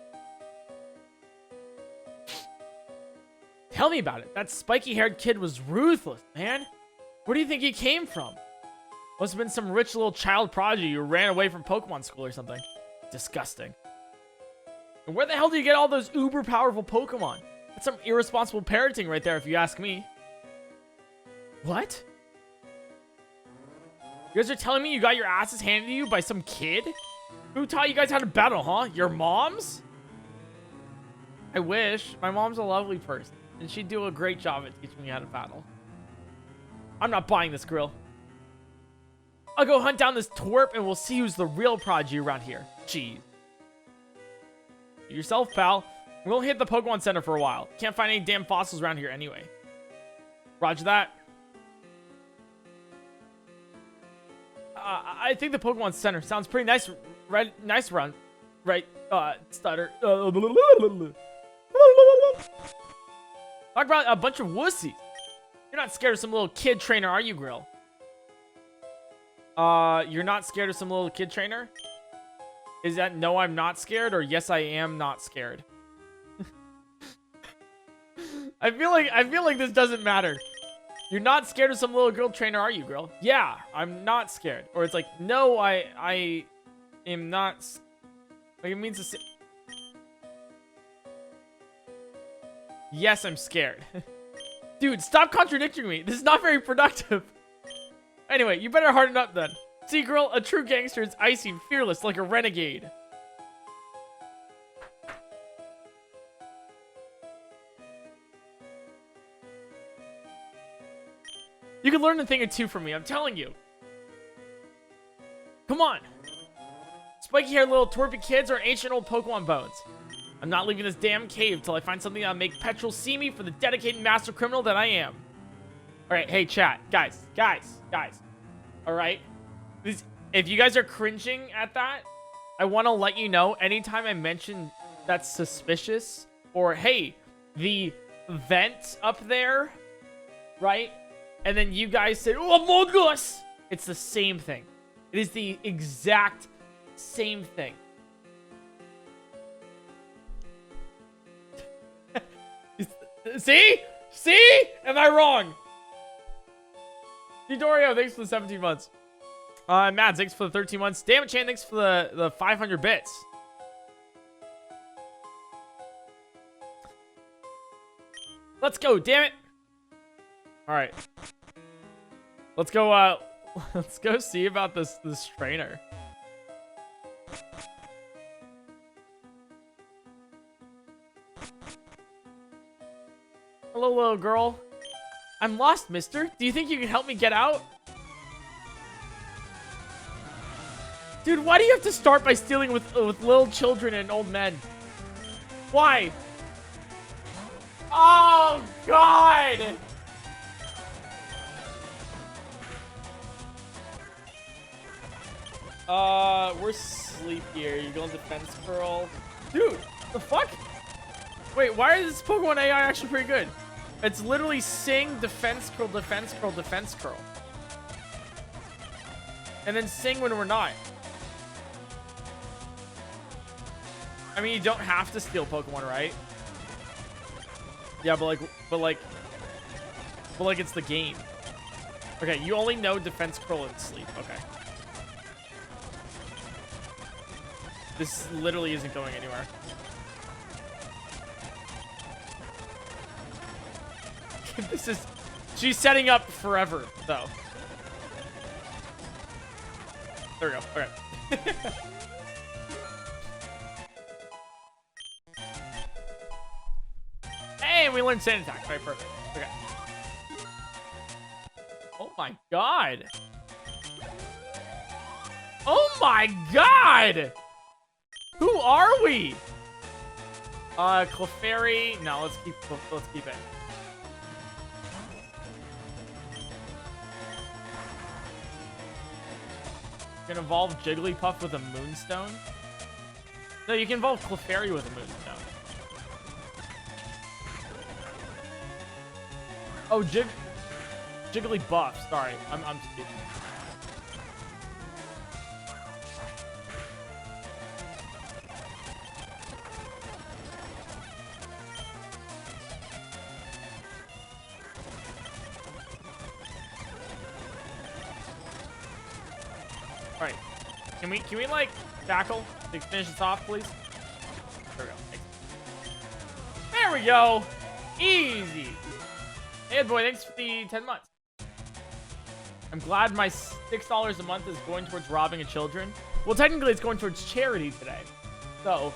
Tell me about it. That spiky-haired kid was ruthless, man. Where do you think he came from? Must have been some rich little child prodigy who ran away from Pokemon school or something. Disgusting. And where the hell do you get all those uber-powerful Pokemon? That's some irresponsible parenting right there, if you ask me. What? You guys are telling me you got your asses handed to you by some kid? Who taught you guys how to battle, huh? Your moms? I wish. My mom's a lovely person, and she'd do a great job at teaching me how to battle. I'm not buying this, Grill. I'll go hunt down this twerp, and we'll see who's the real prodigy around here. Jeez. Do yourself, pal. We won't hit the Pokemon Center for a while. Can't find any damn fossils around here anyway. Roger that. I think the Pokemon Center sounds pretty nice Right, nice run. Right, stutter. Talk about a bunch of wussies. You're not scared of some little kid trainer, are you, Grill? You're not scared of some little kid trainer? Is that no, I'm not scared, or yes, I am not scared? I feel like this doesn't matter. You're not scared of some little girl trainer, are you, Grill? Yeah, I'm not scared. Or it's like, no, I am not. Like, it means to say, yes, I'm scared. Dude, stop contradicting me. This is not very productive. Anyway, you better harden up then. See, girl, a true gangster is icy and fearless like a renegade. You can learn a thing or two from me, I'm telling you. Come on. Spiky-haired little twerpy kids or ancient old Pokemon bones. I'm not leaving this damn cave till I find something that'll make Petrol see me for the dedicated master criminal that I am. Alright, hey chat. Guys. Alright? If you guys are cringing at that, I want to let you know anytime I mention that's suspicious, or hey, the vent up there, right? And then you guys say, oh, Among Us! It's the same thing. It is the exact same thing. See? See? Am I wrong? Dorio, thanks for the 17 months. Mads, thanks for the 13 months. Damn it, Chan, thanks for the 500 bits. Let's go, damn it. Alright. Let's go see about this trainer. Hello, little girl. I'm lost, mister. Do you think you can help me get out? Dude, why do you have to start by stealing with little children and old men? Why? Oh, God! We're sleepier. You going defense curl? Dude, the fuck? Wait, why is this Pokemon AI actually pretty good? It's literally sing, defense curl, defense curl, defense curl. And then sing when we're not. I mean, you don't have to steal Pokemon, right? Yeah, but like it's the game. Okay, you only know defense curl and sleep. Okay. This literally isn't going anywhere. This is... She's setting up forever, though. There we go. Okay. Hey, we learned Sand Attack. All right, perfect. Okay. Oh my god. Oh my god! Who are we? Clefairy. No, let's keep it. You can evolve Jigglypuff with a Moonstone? No, you can evolve Clefairy with a Moonstone. Oh, Jigglypuff. Sorry, I'm stupid. Alright. Can we like tackle to finish this off, please? There we go. Thanks. There we go. Easy. Hey, boy, thanks for the 10 months. I'm glad my $6 a month is going towards robbing of children. Well, technically, it's going towards charity today. So,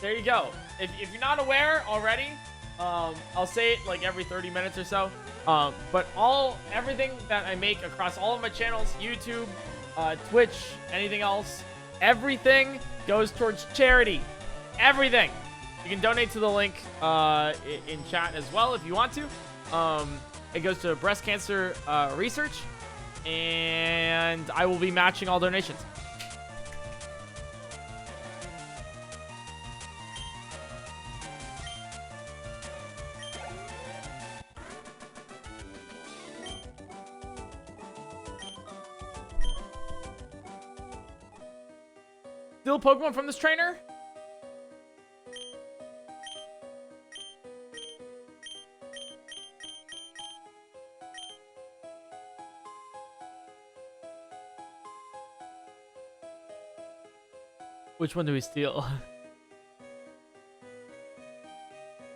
there you go. If you're not aware already, I'll say it like every 30 minutes or so. But everything that I make across all of my channels, YouTube, Twitch, anything else, everything goes towards charity. Everything. You can donate to the link in chat as well if you want to. It goes to breast cancer research, and I will be matching all donations. Steal Pokemon from this trainer? Which one do we steal?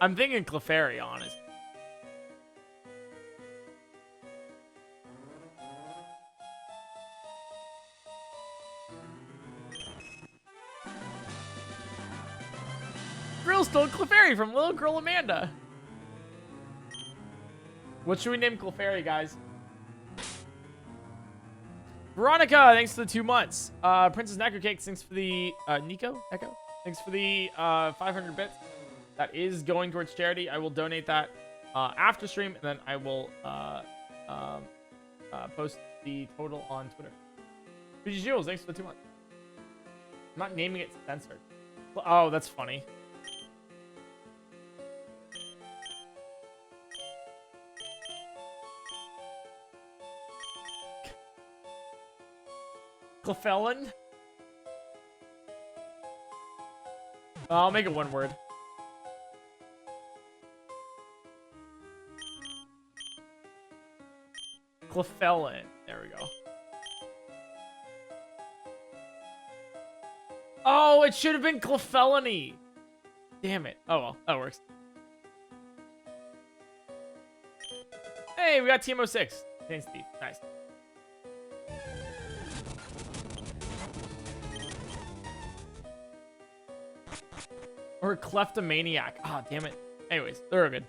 I'm thinking Clefairy, honest. Grill stole Clefairy from little girl Amanda. What should we name Clefairy, guys? Veronica, thanks for the 2 months. Princess Necrocake, thanks for the Nico, Echo, thanks for the 500 bits. That is going towards charity. I will donate that after stream, and then I will post the total on Twitter. Fuji Jules, thanks for the 2 months. I'm not naming it censored. Oh, that's funny. Clefairy? I'll make it one word. Clefairy. There we go. Oh, it should have been Clefairy. Damn it. Oh well, that works. Hey, we got TMO6. Thanks, Steve. Nice. Or Kleptomaniac. Ah, oh, damn it. Anyways, they're good.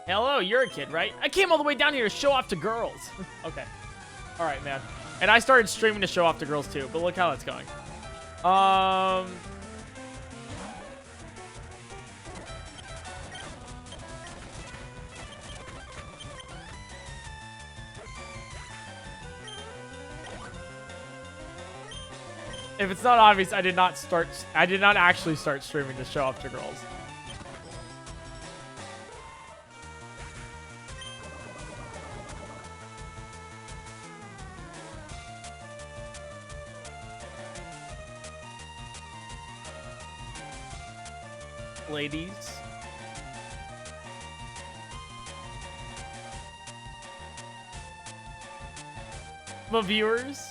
Hello, you're a kid, right? I came all the way down here to show off to girls. Okay. All right, man. And I started streaming to show off to girls too, but look how that's going. If it's not obvious, I did not actually start streaming to show off to girls. Ladies. The viewers.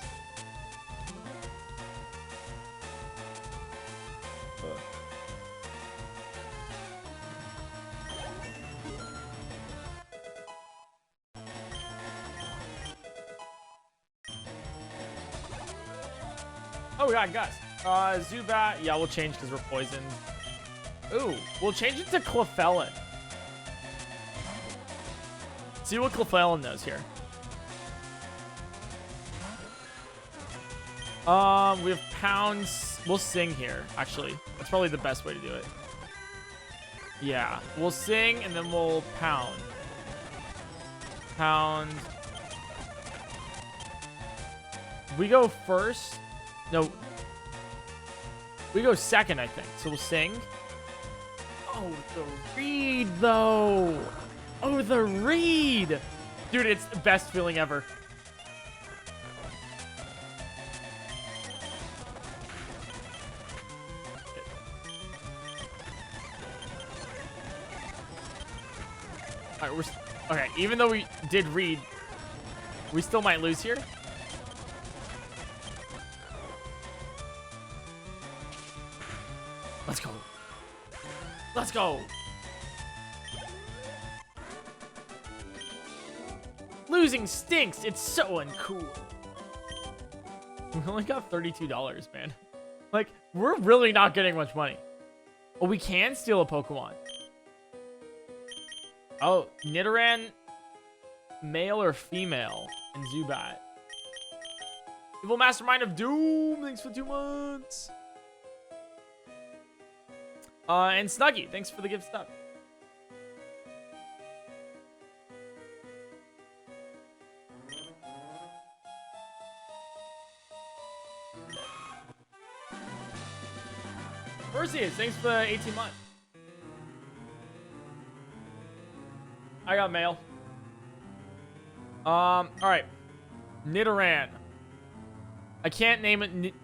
Oh, we got Gus. Zubat. Yeah, we'll change because we're poisoned. Ooh, we'll change it to Clefairy. See what Clefairy knows here. We have pounds. We'll sing here, actually. That's probably the best way to do it. Yeah, we'll sing and then we'll pound. Pound. We go first. No. We go second, I think. So we'll sing. Oh, the read, though. Oh, the read. Dude, it's the best feeling ever. All right, okay, even though we did read, we still might lose here. Let's go. Let's go. Losing stinks. It's so uncool. We only got $32, man. Like, we're really not getting much money. Oh, we can steal a Pokemon. Oh, Nidoran, male or female, and Zubat. Evil Mastermind of Doom, thanks for 2 months. And Snuggy, thanks for the gift stuff. Perseus, thanks for the 18 months. I got mail. All right. Nidoran. I can't name it.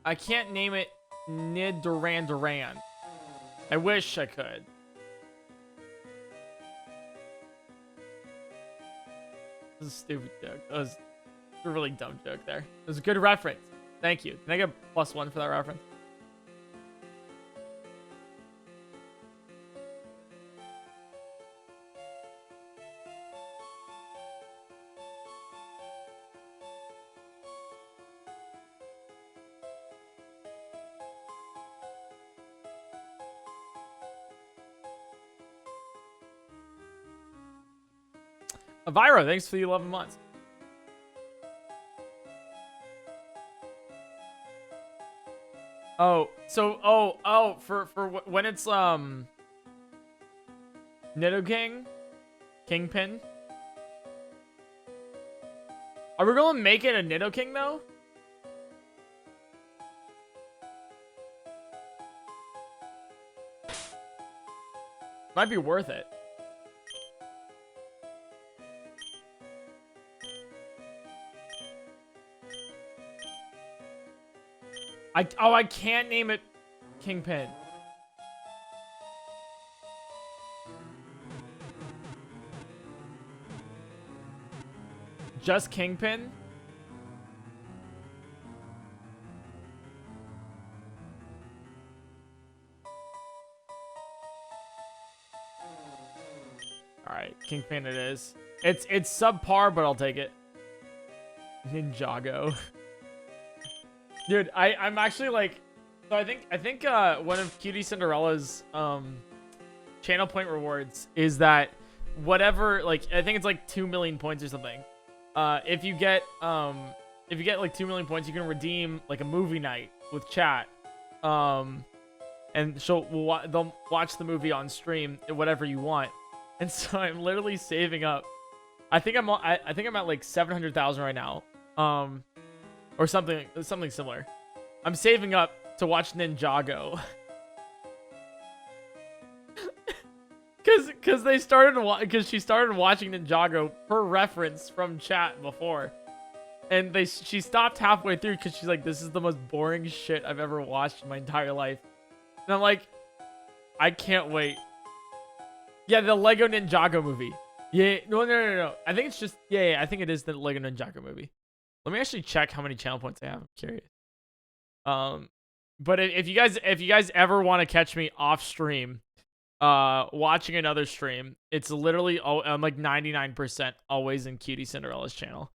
I can't name it Nid Duran Duran. I wish I could. This is a stupid joke. That was a really dumb joke there. It was a good reference. Thank you. Can I get +1 for that reference? Viro, thanks for the 11 months. Oh, so for when it's Nidoking, Kingpin. Are we gonna make it a Nidoking though? Might be worth it. I can't name it Kingpin. Just Kingpin? Alright, Kingpin it is. It's subpar, but I'll take it. Ninjago. Dude, I'm actually like, so I think one of Cutie Cinderella's channel point rewards is that whatever, like, I think it's like 2 million points or something. If you get like 2 million points, you can redeem like a movie night with chat. And they'll watch the movie on stream, whatever you want. And so I'm literally saving up. I think I'm at like 700,000 right now. Or something similar. I'm saving up to watch Ninjago. Cause she started watching Ninjago per reference from chat before. And she stopped halfway through because she's like, this is the most boring shit I've ever watched in my entire life. And I'm like, I can't wait. Yeah, the Lego Ninjago movie. Yeah, no. I think it's just, yeah, I think it is the Lego Ninjago movie. Let me actually check how many channel points I have. I'm curious. But if you guys ever want to catch me off stream, watching another stream, it's literally I'm like 99% always in Cutie Cinderella's channel.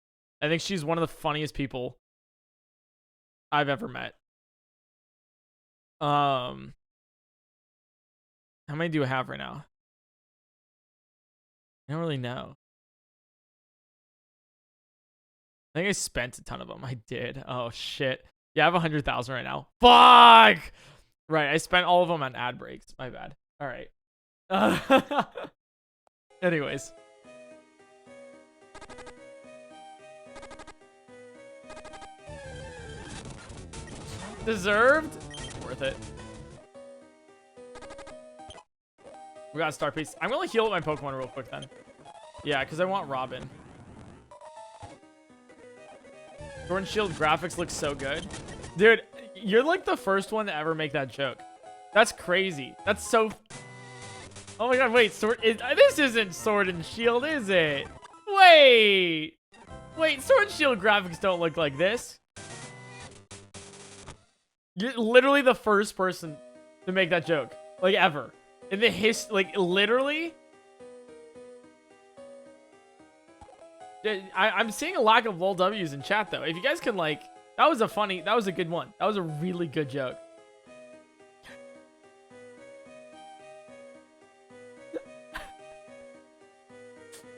I think she's one of the funniest people I've ever met. How many do I have right now? I don't really know. I think I spent a ton of them. I did. Oh, shit. Yeah, I have 100,000 right now. Fuck! Right, I spent all of them on ad breaks. My bad. All right. Anyways. Deserved? Worth it. We got a star piece. I'm going to heal up my Pokemon real quick then. Yeah, because I want Robin. Sword and Shield graphics look so good. Dude, you're like the first one to ever make that joke. That's crazy. That's so... Oh my god, wait. This isn't Sword and Shield, is it? Wait. Wait, Sword and Shield graphics don't look like this. You're literally the first person to make that joke. Like, ever. In the like, literally... I'm seeing a lack of lol W's in chat though. If you guys can like, that was a good one. That was a really good joke.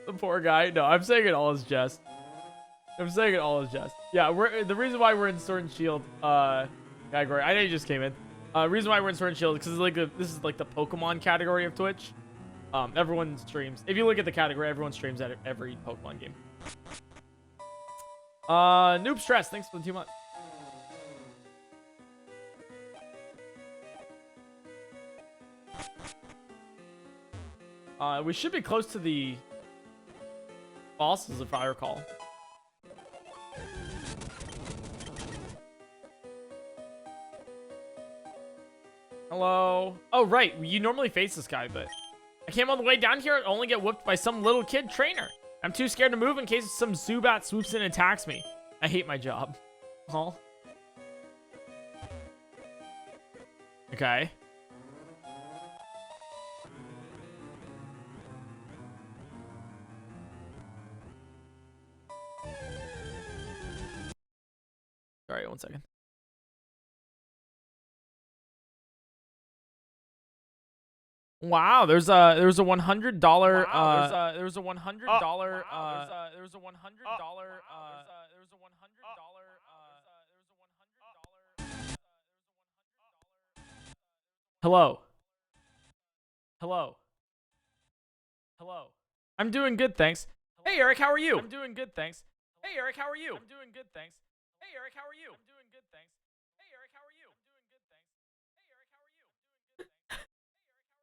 The poor guy. No, I'm saying it all as jest. Yeah, the reason why we're in Sword and Shield category. I know you just came in. Reason why we're in Sword and Shield because this is like the Pokemon category of Twitch. Everyone streams. If you look at the category, everyone streams at every Pokemon game. Noob Stress, thanks for the 2 months. We should be close to the fossils if I recall. Hello. Oh, right. You normally face this guy, but I came all the way down here and only get whooped by some little kid trainer. I'm too scared to move in case some Zubat swoops in and attacks me. I hate my job. Huh? Okay. Sorry, 1 second. Wow, there's a $100 there's a $100 Hello. Hello. Hello. I'm doing good, thanks. Hey, Eric, how are you? I'm doing good, thanks. Hey, Eric, how are you? I'm doing good, thanks. Hey, Eric, how are you? I'm doing good, thanks. Hey, Eric, how are you? I'm doing good, thanks. Hey, Eric, how are you? I'm doing good, thanks.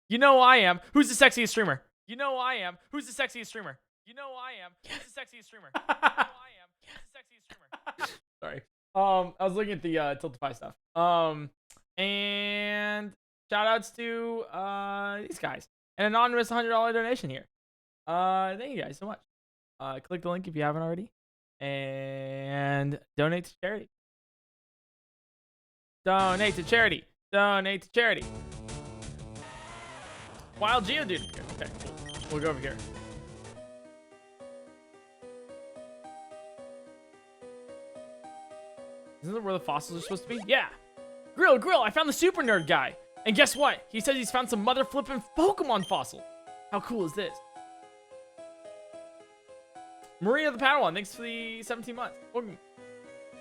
You know I am. Who's the sexiest streamer? You know I am. Who's the sexiest streamer? You know I am. Who's the sexiest streamer? You know I am. Who's the sexiest streamer? Sorry. I was looking at the Tiltify stuff. And shout outs to these guys. An anonymous $100 donation here. Thank you guys so much. Click the link if you haven't already. And donate to charity. Donate to charity. Donate to charity. Wild Geodude here. Okay, cool. We'll go over here. Isn't that where the fossils are supposed to be? Yeah. Grill, I found the super nerd guy. And guess what? He says he's found some mother flipping Pokemon fossil. How cool is this? Maria the Padawan, thanks for the 17 months. Welcome.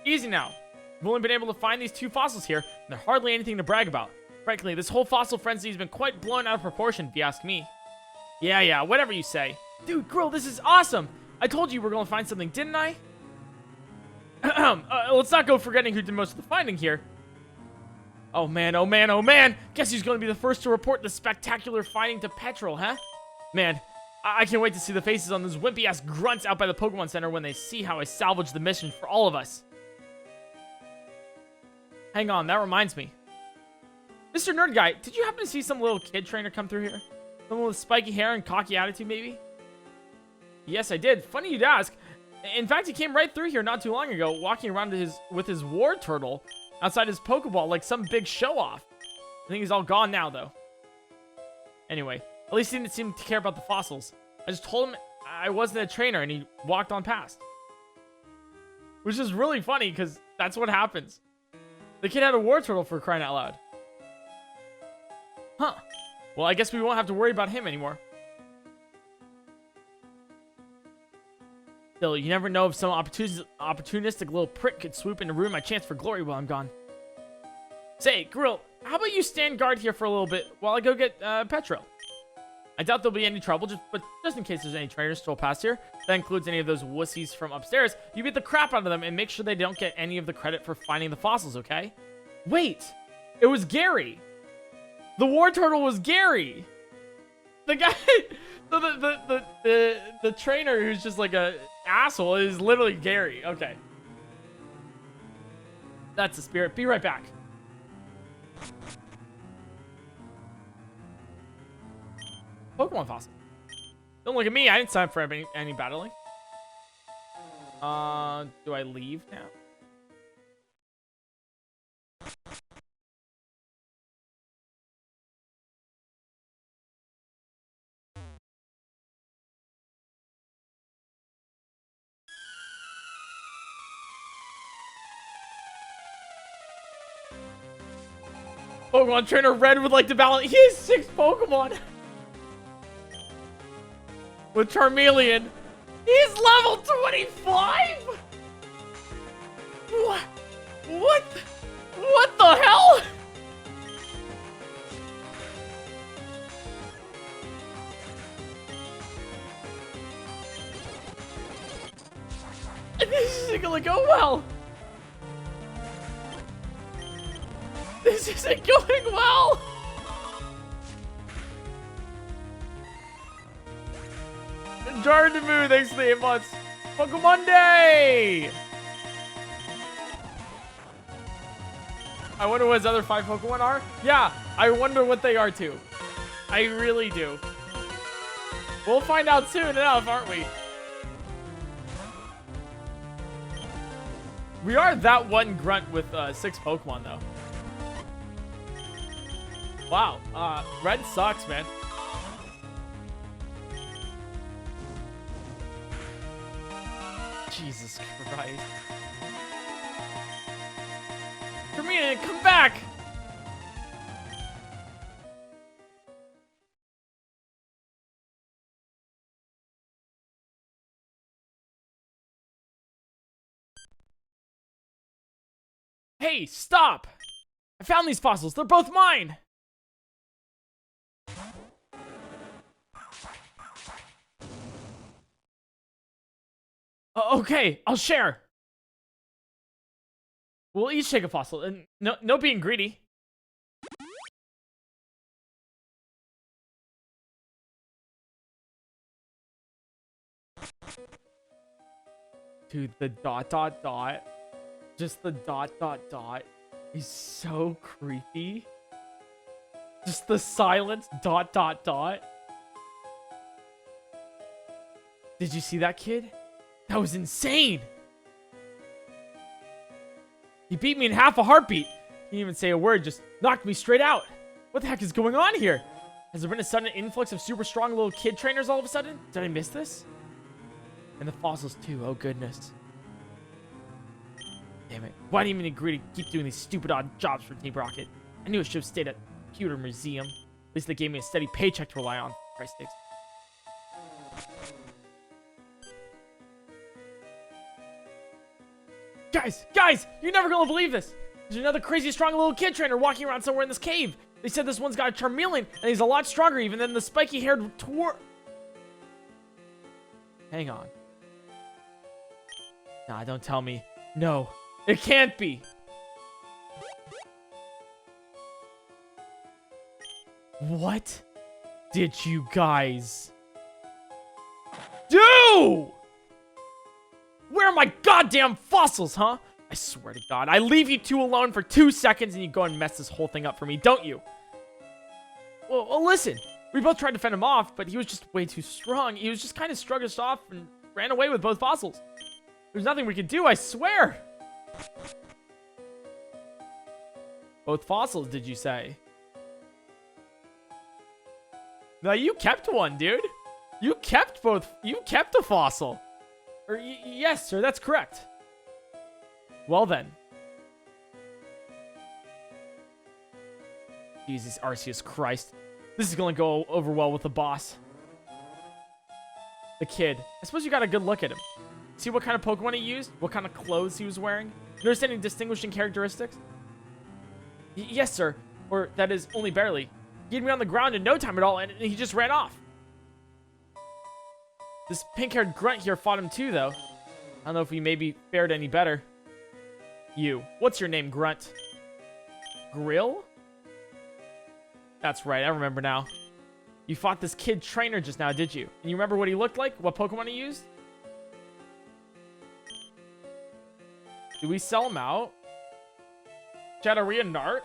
Easy now. We've only been able to find these 2 fossils here, and they're hardly anything to brag about. Frankly, this whole fossil frenzy has been quite blown out of proportion, if you ask me. Yeah, whatever you say. Dude, Grill, this is awesome. I told you we were going to find something, didn't I? Let's not go forgetting who did most of the finding here. Oh man. Guess who's going to be the first to report the spectacular finding to Petrol, huh? Man, I can't wait to see the faces on those wimpy-ass grunts out by the Pokemon Center when they see how I salvaged the mission for all of us. Hang on, that reminds me. Mr. Nerd Guy, did you happen to see some little kid trainer come through here? Someone with spiky hair and cocky attitude, maybe? Yes, I did. Funny you'd ask. In fact, he came right through here not too long ago, walking around with his war turtle outside his Pokeball like some big show-off. I think he's all gone now, though. Anyway, at least he didn't seem to care about the fossils. I just told him I wasn't a trainer, and he walked on past. Which is really funny, because that's what happens. The kid had a war turtle, for crying out loud. Huh. Well, I guess we won't have to worry about him anymore. Still, you never know if some opportunistic little prick could swoop in and ruin my chance for glory while I'm gone. Say, Grill, how about you stand guard here for a little bit while I go get Petro? I doubt there'll be any trouble, but just in case there's any trainers stroll past here, that includes any of those wussies from upstairs, you beat the crap out of them and make sure they don't get any of the credit for finding the fossils, okay? Wait, it was Gary. The war turtle was Gary. The guy, the trainer who's just like a asshole is literally Gary. Okay. That's the spirit. Be right back. Pokemon fossil. Don't look at me. I didn't sign up for any battling. Do I leave now? Pokemon Trainer Red would like to battle. He has 6 Pokemon. With Charmeleon. He's level 25? What? What the hell? This isn't gonna go well. This isn't going well. Jordan Moo, thanks for the 8 months. Pokemon Day! I wonder what his other 5 Pokemon are. Yeah, I wonder what they are too. I really do. We'll find out soon enough, aren't we? We are that one grunt with 6 Pokemon, though. Wow. Red sucks, man. Jesus Christ. Karina, come back! Hey, stop! I found these fossils. They're both mine! Okay, I'll share. We'll each take a fossil. And no being greedy. Dude, the ... Just the ... is so creepy. Just the silence ... Did you see that, kid? That was insane. He beat me in half a heartbeat. He didn't even say a word, just knocked me straight out. What the heck is going on here? Has there been a sudden influx of super strong little kid trainers all of a sudden? Did I miss this? And the fossils too, oh goodness. Damn it. Why didn't you even agree to keep doing these stupid odd jobs for Team Rocket? I knew I should have stayed at the computer museum. At least they gave me a steady paycheck to rely on, for Christ's sakes. Guys, you're never gonna believe this. There's another crazy strong little kid trainer walking around somewhere in this cave. They said this one's got a Charmeleon, and he's a lot stronger even than the spiky-haired Hang on. Nah, don't tell me. No, it can't be. What did you guys do? Where are my goddamn fossils, huh? I swear to God, I leave you two alone for 2 seconds and you go and mess this whole thing up for me, don't you? Well, listen. We both tried to fend him off, but he was just way too strong. He was just kind of shrugged off and ran away with both fossils. There's nothing we could do, I swear. Both fossils, did you say? No, you kept one, dude. You kept both. You kept a fossil. Yes, sir, that's correct. Well then. Jesus, Arceus Christ. This is gonna go over well with the boss. The kid. I suppose you got a good look at him. See what kind of Pokemon he used? What kind of clothes he was wearing? Notice any distinguishing characteristics? Yes, sir. Or, that is, only barely. He had me on the ground in no time at all, and he just ran off. This pink-haired grunt here fought him too, though. I don't know if he maybe fared any better. You. What's your name, Grunt? Grill? That's right, I remember now. You fought this kid trainer just now, did you? And you remember what he looked like? What Pokemon he used? Did we sell him out? Chatteria Narc?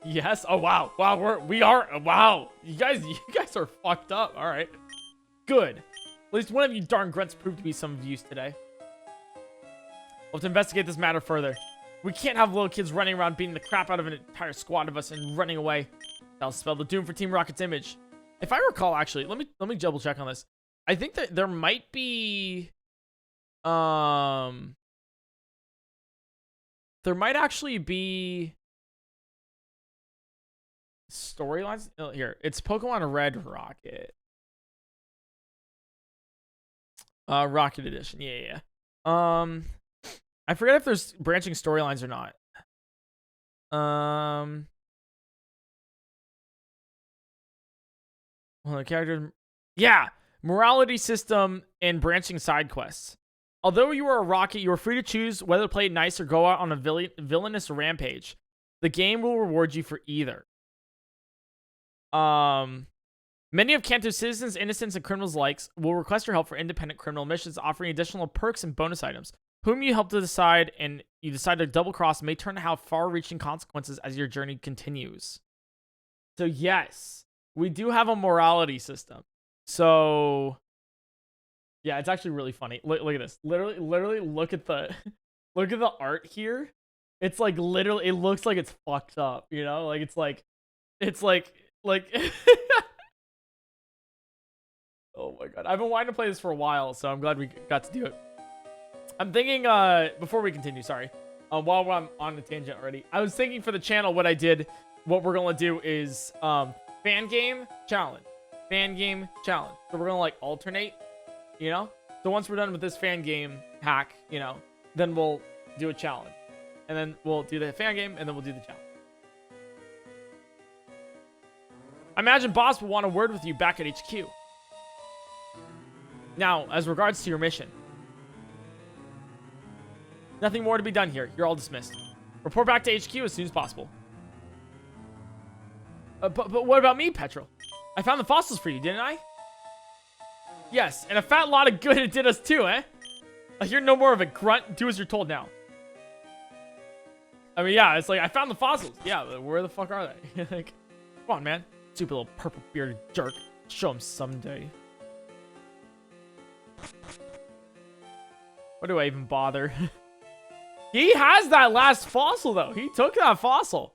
Yes. Oh wow. Wow. We are. Wow. You guys are fucked up. All right. Good. At least one of you darn grunts proved to be some of use today. We'll have to investigate this matter further. We can't have little kids running around beating the crap out of an entire squad of us and running away. That'll spell the doom for Team Rocket's image. If I recall, actually, let me double check on this. I think that there might be, there might actually be storylines. Oh, here, it's Pokemon Red Rocket. Rocket Edition. Yeah. I forget if there's branching storylines or not. Well, the character, yeah, morality system and branching side quests. Although you are a rocket, you are free to choose whether to play it nice or go out on a villainous rampage. The game will reward you for either. Many of Kanto's citizens, innocents, and criminals alike will request your help for independent criminal missions, offering additional perks and bonus items. Whom you help to decide, and you decide to double cross, may turn to have far-reaching consequences as your journey continues. So yes, we do have a morality system. So yeah, it's actually really funny. Look at this. Literally look at the look at the art here. It's like literally, it looks like it's fucked up, you know? Like it's like oh my god. I've been wanting to play this for a while, so I'm glad we got to do it. I'm thinking, before we continue, sorry. While I'm on the tangent already, I was thinking for the channel what we're gonna do is, fan game challenge. Fan game challenge. So we're gonna like alternate, you know? So once we're done with this fan game hack, you know, then we'll do a challenge. And then we'll do the fan game, and then we'll do the challenge. I imagine Boss will want a word with you back at HQ. Now, as regards to your mission. Nothing more to be done here. You're all dismissed. Report back to HQ as soon as possible. But what about me, Petrol? I found the fossils for you, didn't I? Yes, and a fat lot of good it did us too, eh? I hear no more of a grunt. Do as you're told now. I mean, yeah, it's like, I found the fossils. Yeah, where the fuck are they? Like, come on, man. Stupid little purple-bearded jerk. Show him someday. Why do I even bother? He has that last fossil, though. He took that fossil.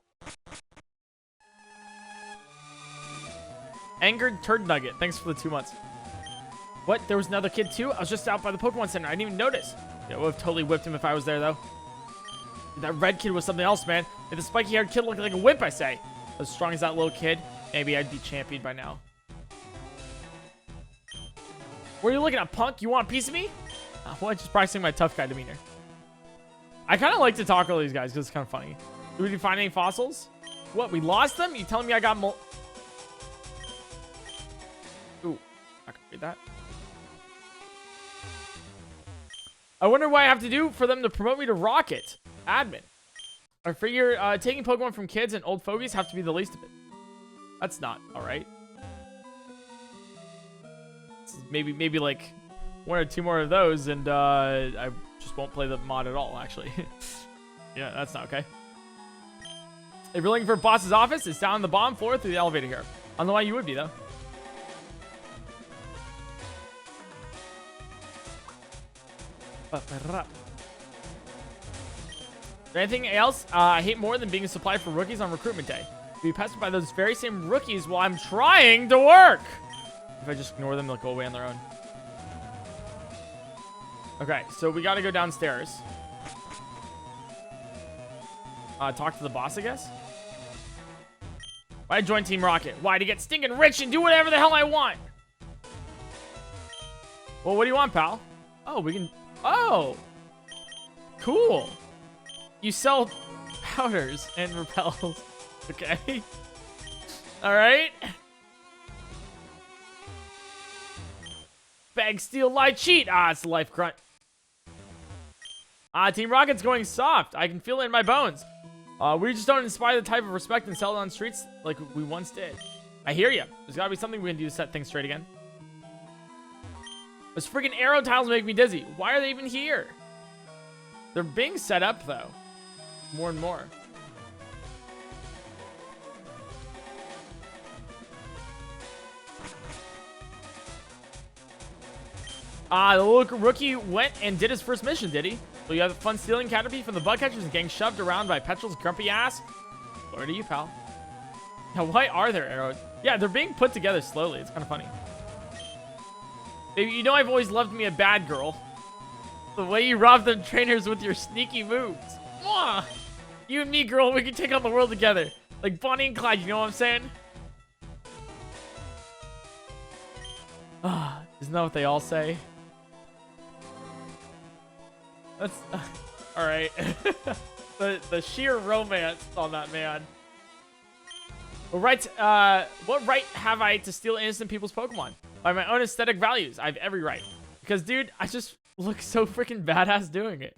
Angered Turd Nugget. Thanks for the 2 months. What? There was another kid, too? I was just out by the Pokemon Center. I didn't even notice. Yeah, I would have totally whipped him if I was there, though. That red kid was something else, man. If the spiky-haired kid looked like a wimp, I say. As strong as that little kid, maybe I'd be championed by now. What are you looking at, punk? You want a piece of me? Well, just practicing my tough guy demeanor. I kind of like to talk to all these guys because it's kind of funny. Did we find any fossils? What, we lost them? You telling me I got Ooh, I can read that. I wonder what I have to do for them to promote me to Rocket. Admin. I figure taking Pokemon from kids and old fogies have to be the least of it. That's not alright. Maybe like 1 or 2 more of those, and I just won't play the mod at all, actually. Yeah, that's not okay. If you're looking for Boss's office, it's down on the bottom floor through the elevator here. I don't know why you would be, though. Anything else I hate more than being a supply for rookies on recruitment day? Be pestered by those very same rookies while I'm trying to work. If I just ignore them, they'll go away on their own. Okay, so we gotta go downstairs. Talk to the boss, I guess. Why join Team Rocket? Why? To get stinking rich and do whatever the hell I want. Well, what do you want, pal? Oh, we can... Oh! Cool. You sell powders and repels. Okay. Alright. Bag, steal, lie, cheat. Ah, it's the life grunt. Team Rocket's going soft. I can feel it in my bones. We just don't inspire the type of respect and sell it on streets like we once did. I hear you. There's gotta be something we can do to set things straight again. Those freaking arrow tiles make me dizzy. Why are they even here? They're being set up, though. More and more. The little rookie went and did his first mission, did he? So you have fun stealing Caterpie from the bug catchers and getting shoved around by Petrol's grumpy ass? Glory to you, pal. Now, why are there arrows? Yeah, they're being put together slowly. It's kind of funny. Baby, you know I've always loved me a bad girl. The way you rob them trainers with your sneaky moves. Mwah! You and me, girl, we can take on the world together. Like Bonnie and Clyde, you know what I'm saying? Isn't that what they all say? That's... Alright. the sheer romance on that man. What right have I to steal innocent people's Pokemon? By my own aesthetic values, I have every right. Because, dude, I just look so freaking badass doing it.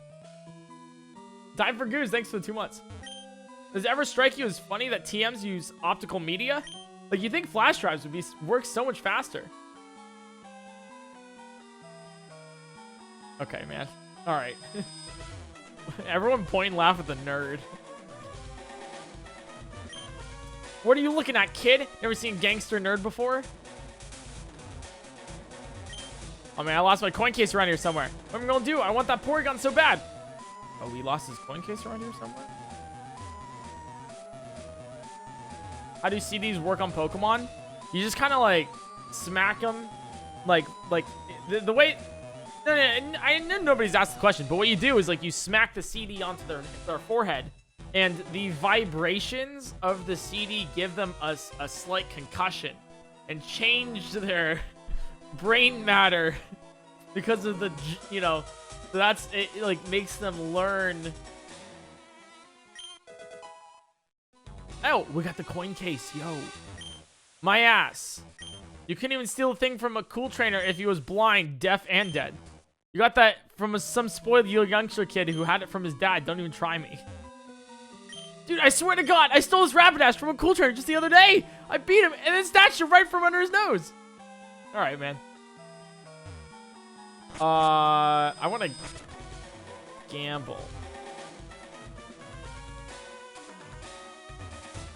Time for Goose, thanks for the 2 months. Does it ever strike you as funny that TMs use optical media? Like, you think flash drives would work so much faster. Okay, man. All right. Everyone point and laugh at the nerd. What are you looking at, kid? Never seen Gangster Nerd before? Oh, man, I lost my coin case around here somewhere. What am I gonna do? I want that Porygon so bad. Oh, he lost his coin case around here somewhere? How do you see these work on Pokemon? You just kind of, like, smack them. Like the way... No, I know nobody's asked the question, but what you do is, like, you smack the CD onto their forehead, and the vibrations of the CD give them a slight concussion and change their brain matter because of the, you know, that's it, like, makes them learn. Oh, we got the coin case, yo. My ass. You couldn't even steal a thing from a cool trainer if he was blind, deaf, and dead. You got that from some spoiled youngster kid who had it from his dad. Don't even try me. Dude, I swear to God, I stole his Rapidash from a cool trainer just the other day. I beat him and then snatched it right from under his nose. All right, man. I want to gamble.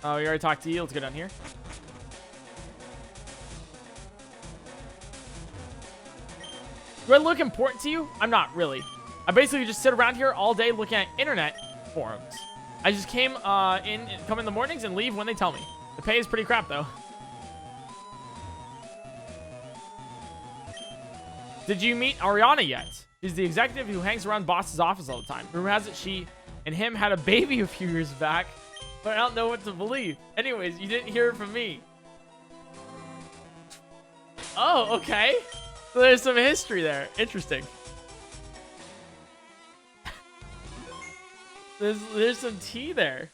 Oh, we already talked to you. Let's go down here. Do I look important to you? I'm not really. I basically just sit around here all day looking at internet forums. I just come in the mornings and leave when they tell me. The pay is pretty crap, though. Did you meet Ariana yet? She's the executive who hangs around boss's office all the time. Rumor has it she and him had a baby a few years back, but I don't know what to believe. Anyways, you didn't hear it from me. Oh, okay. So there's some history there. Interesting. There's some tea there.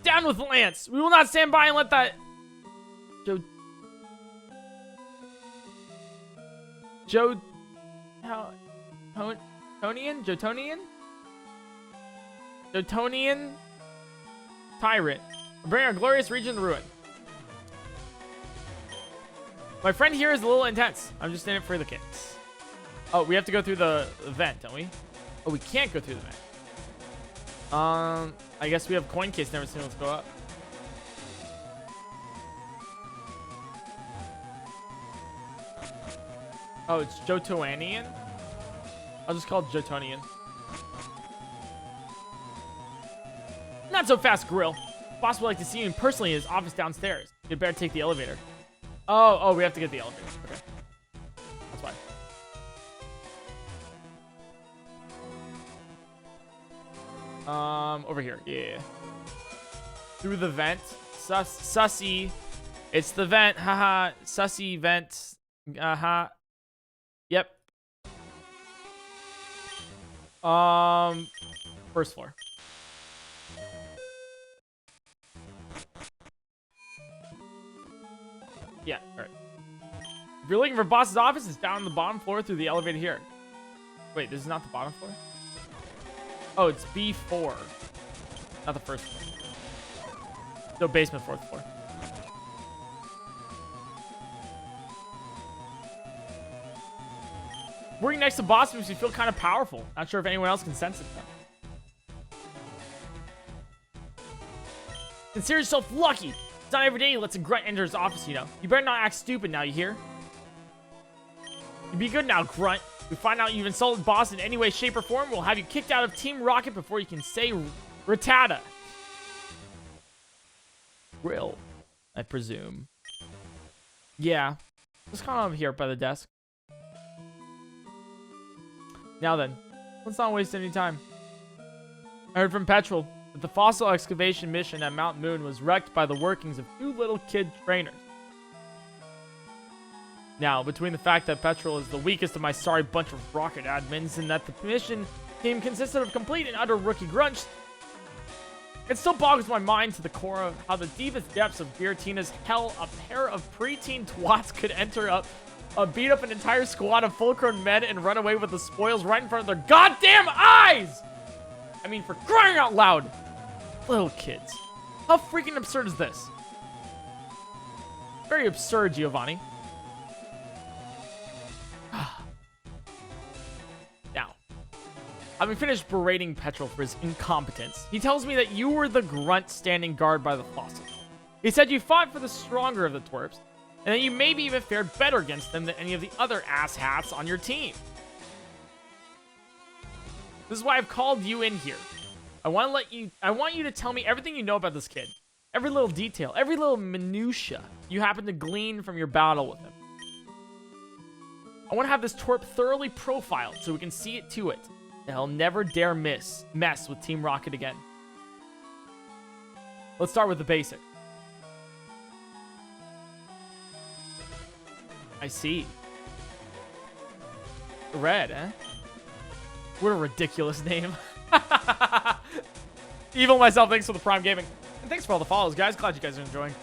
Down with Lance. We will not stand by and let that Jotonian tyrant bring our glorious region to ruin. My friend here is a little intense. I'm just in it for the kicks. Oh, we have to go through the vent, don't we? Oh, we can't go through the vent. I guess we have coin case. Never seen. Let's go up. Oh, it's Jotonian. I'll just call it Jotonian. Not so fast, Grill. Boss would like to see you in personally in his office downstairs. You'd better take the elevator. Oh, we have to get the elevator. Okay. That's why. Over here. Yeah. Through the vent. Sussy. It's the vent. Haha. Sussy vent. Haha. Yep. First floor. Yeah, alright. If you're looking for boss's office, it's down on the bottom floor through the elevator here. Wait, this is not the bottom floor? Oh, it's B4. Not the first floor. No, basement, fourth floor. Working next to boss makes you feel kind of powerful. Not sure if anyone else can sense it, though. Consider yourself lucky. It's not every day he lets a grunt enter his office, you know. You better not act stupid now, you hear? You be good now, grunt. If we find out you've insulted boss in any way, shape, or form, we'll have you kicked out of Team Rocket before you can say Rattata. Grill, I presume. Yeah. Just kind of over here by the desk. Now then, let's not waste any time. I heard from Petrol that the fossil excavation mission at Mount Moon was wrecked by the workings of two little kid trainers. Now, between the fact that Petrol is the weakest of my sorry bunch of rocket admins and that the mission team consisted of complete and utter rookie grunts, it still boggles my mind to the core of how the deepest depths of Giratina's hell a pair of preteen twats could enter up beat up an entire squad of full-grown men and run away with the spoils right in front of their goddamn eyes! I mean, for crying out loud! Little kids. How freaking absurd is this? Very absurd, Giovanni. Now, having finished berating Petrol for his incompetence, he tells me that you were the grunt standing guard by the faucet. He said you fought for the stronger of the twerps, and that you maybe even fared better against them than any of the other asshats on your team. This is why I've called you in here. I want you to tell me everything you know about this kid. Every little detail, every little minutia you happen to glean from your battle with him. I want to have this twerp thoroughly profiled so we can see it to it that he'll never dare mess with Team Rocket again. Let's start with the basic. I see. Red, eh? What a ridiculous name. Evil myself, thanks for the Prime Gaming. And thanks for all the follows, guys. Glad you guys are enjoying.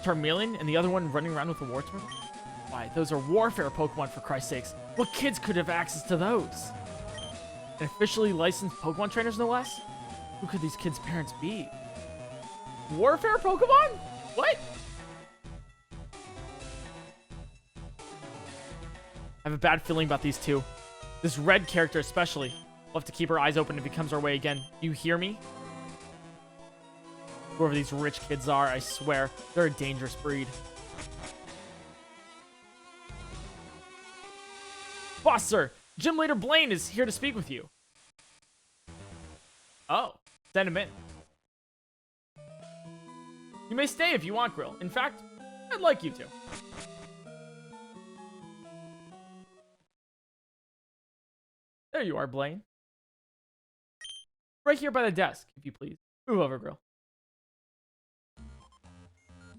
Charmeleon and the other one running around with the war turtle? Why, those are warfare Pokemon, for Christ's sakes. What kids could have access to those? And officially licensed Pokemon trainers, no less? Who could these kids' parents be? Warfare Pokemon? What? I have a bad feeling about these two. This red character especially. We'll have to keep our eyes open if he comes our way again. Do you hear me? Whoever these rich kids are, I swear, they're a dangerous breed. Boss, sir, Gym Leader Blaine is here to speak with you. Oh, send him in. You may stay if you want, Grill. In fact, I'd like you to. There you are, Blaine. Right here by the desk, if you please. Move over, Grill.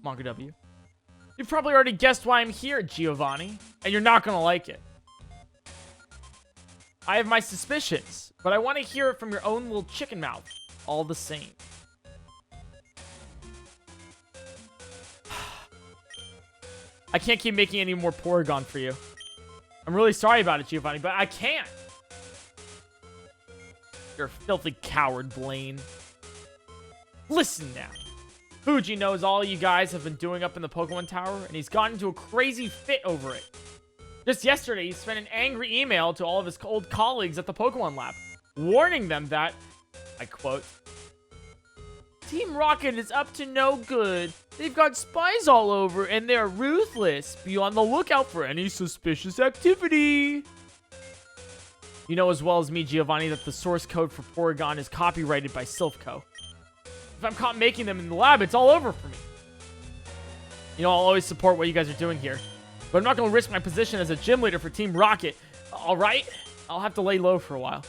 Mongo W. You've probably already guessed why I'm here, Giovanni, and you're not gonna like it. I have my suspicions, but I want to hear it from your own little chicken mouth, all the same. I can't keep making any more Porygon for you. I'm really sorry about it, Giovanni, but I can't. You're a filthy coward, Blaine. Listen now. Fuji knows all you guys have been doing up in the Pokemon Tower, and he's gotten into a crazy fit over it. Just yesterday, he sent an angry email to all of his old colleagues at the Pokemon Lab, warning them that, I quote, Team Rocket is up to no good. They've got spies all over, and they're ruthless. Be on the lookout for any suspicious activity. You know as well as me, Giovanni, that the source code for Porygon is copyrighted by Silphco. If I'm caught making them in the lab, it's all over for me. You know, I'll always support what you guys are doing here. But I'm not going to risk my position as a gym leader for Team Rocket. Alright? I'll have to lay low for a while.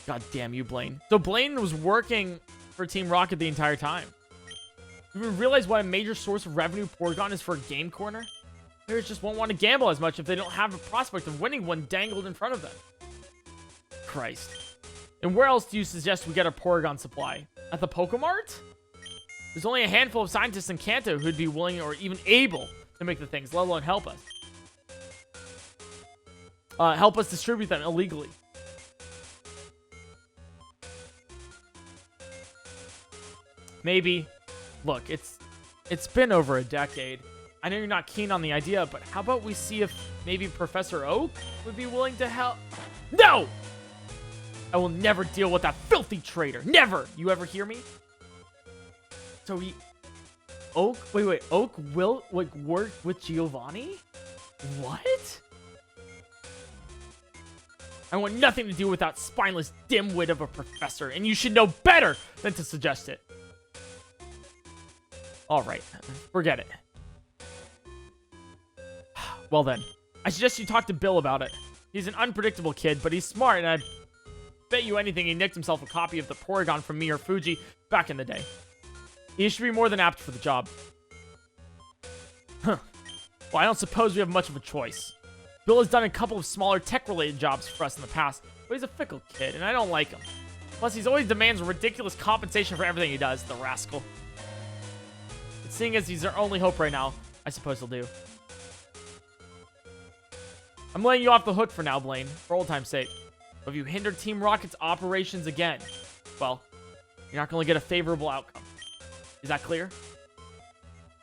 God damn you, Blaine. So Blaine was working for Team Rocket the entire time. You even realize what a major source of revenue Porygon is for a game corner? Players just won't want to gamble as much if they don't have a prospect of winning one dangled in front of them. Christ. And where else do you suggest we get our Porygon supply? At the Pokemart? There's only a handful of scientists in Kanto who'd be willing or even able to make the things, let alone help us. Help us distribute them illegally. Maybe. Look, it's been over a decade. I know you're not keen on the idea, but how about we see if maybe Professor Oak would be willing to help? No! I will never deal with that filthy traitor. Never! You ever hear me? So Oak? Wait. Oak will, like, work with Giovanni? What? I want nothing to do with that spineless dimwit of a professor, and you should know better than to suggest it. Alright, forget it. Well then, I suggest you talk to Bill about it. He's an unpredictable kid, but he's smart, and I bet you anything he nicked himself a copy of the Porygon from me or Fuji back in the day. He should be more than apt for the job. Huh. Well, I don't suppose we have much of a choice. Bill has done a couple of smaller tech-related jobs for us in the past, but he's a fickle kid, and I don't like him. Plus, he always demands ridiculous compensation for everything he does, the rascal. It's seeing as he's our only hope right now, I suppose he'll do. I'm letting you off the hook for now, Blaine, for old time's sake. But if you hinder Team Rocket's operations again, well, you're not going to get a favorable outcome. Is that clear?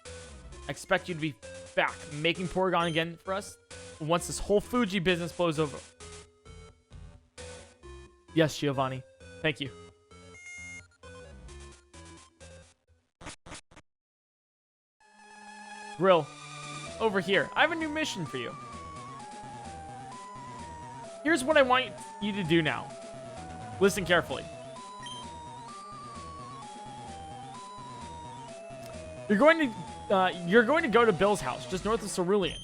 I expect you to be back, making Porygon again for us once this whole Fuji business blows over. Yes, Giovanni. Thank you. Grill, over here. I have a new mission for you. Here's what I want you to do now. Listen carefully. You're going to go to Bill's house, just north of Cerulean.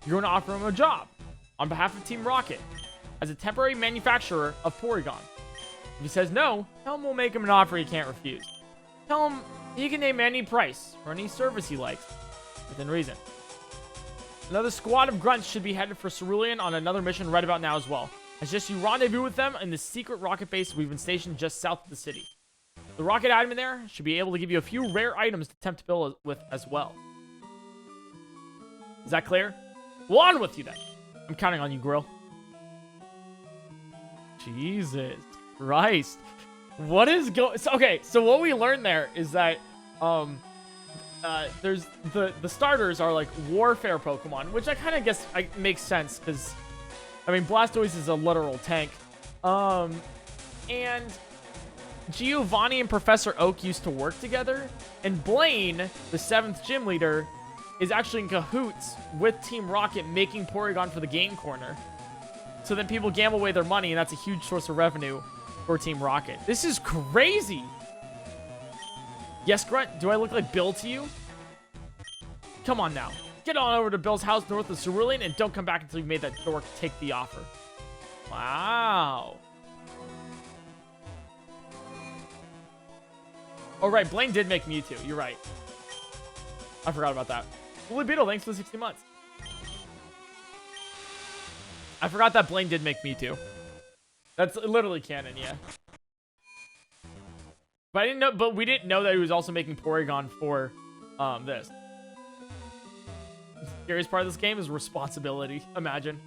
You're going to offer him a job on behalf of Team Rocket as a temporary manufacturer of Porygon. If he says no, tell him we'll make him an offer he can't refuse. Tell him he can name any price for any service he likes, within reason. Another squad of grunts should be headed for Cerulean on another mission right about now as well. I suggest you rendezvous with them in the secret rocket base we've been stationed just south of the city. The rocket admin there should be able to give you a few rare items to tempt Bill with as well. Is that clear? Well, on with you then. I'm counting on you, Grill. Jesus Christ. What is going... Okay, so what we learned there is that there's the starters are like warfare Pokemon, which I kind of guess makes sense because, I mean, Blastoise is a literal tank. And Giovanni and Professor Oak used to work together, and Blaine, the 7th gym leader, is actually in cahoots with Team Rocket making Porygon for the game corner. So then people gamble away their money, and that's a huge source of revenue for Team Rocket. This is crazy. Yes, Grunt, do I look like Bill to you? Come on now. Get on over to Bill's house north of Cerulean and don't come back until you've made that dork take the offer. Wow. Oh, right. Blaine did make Mewtwo. You're right. I forgot about that. Woolly Beetle, thanks for the 60 months. I forgot that Blaine did make Mewtwo. That's literally canon, yeah. But I didn't know. But we didn't know that he was also making Porygon for this. The scariest part of this game is responsibility. Imagine.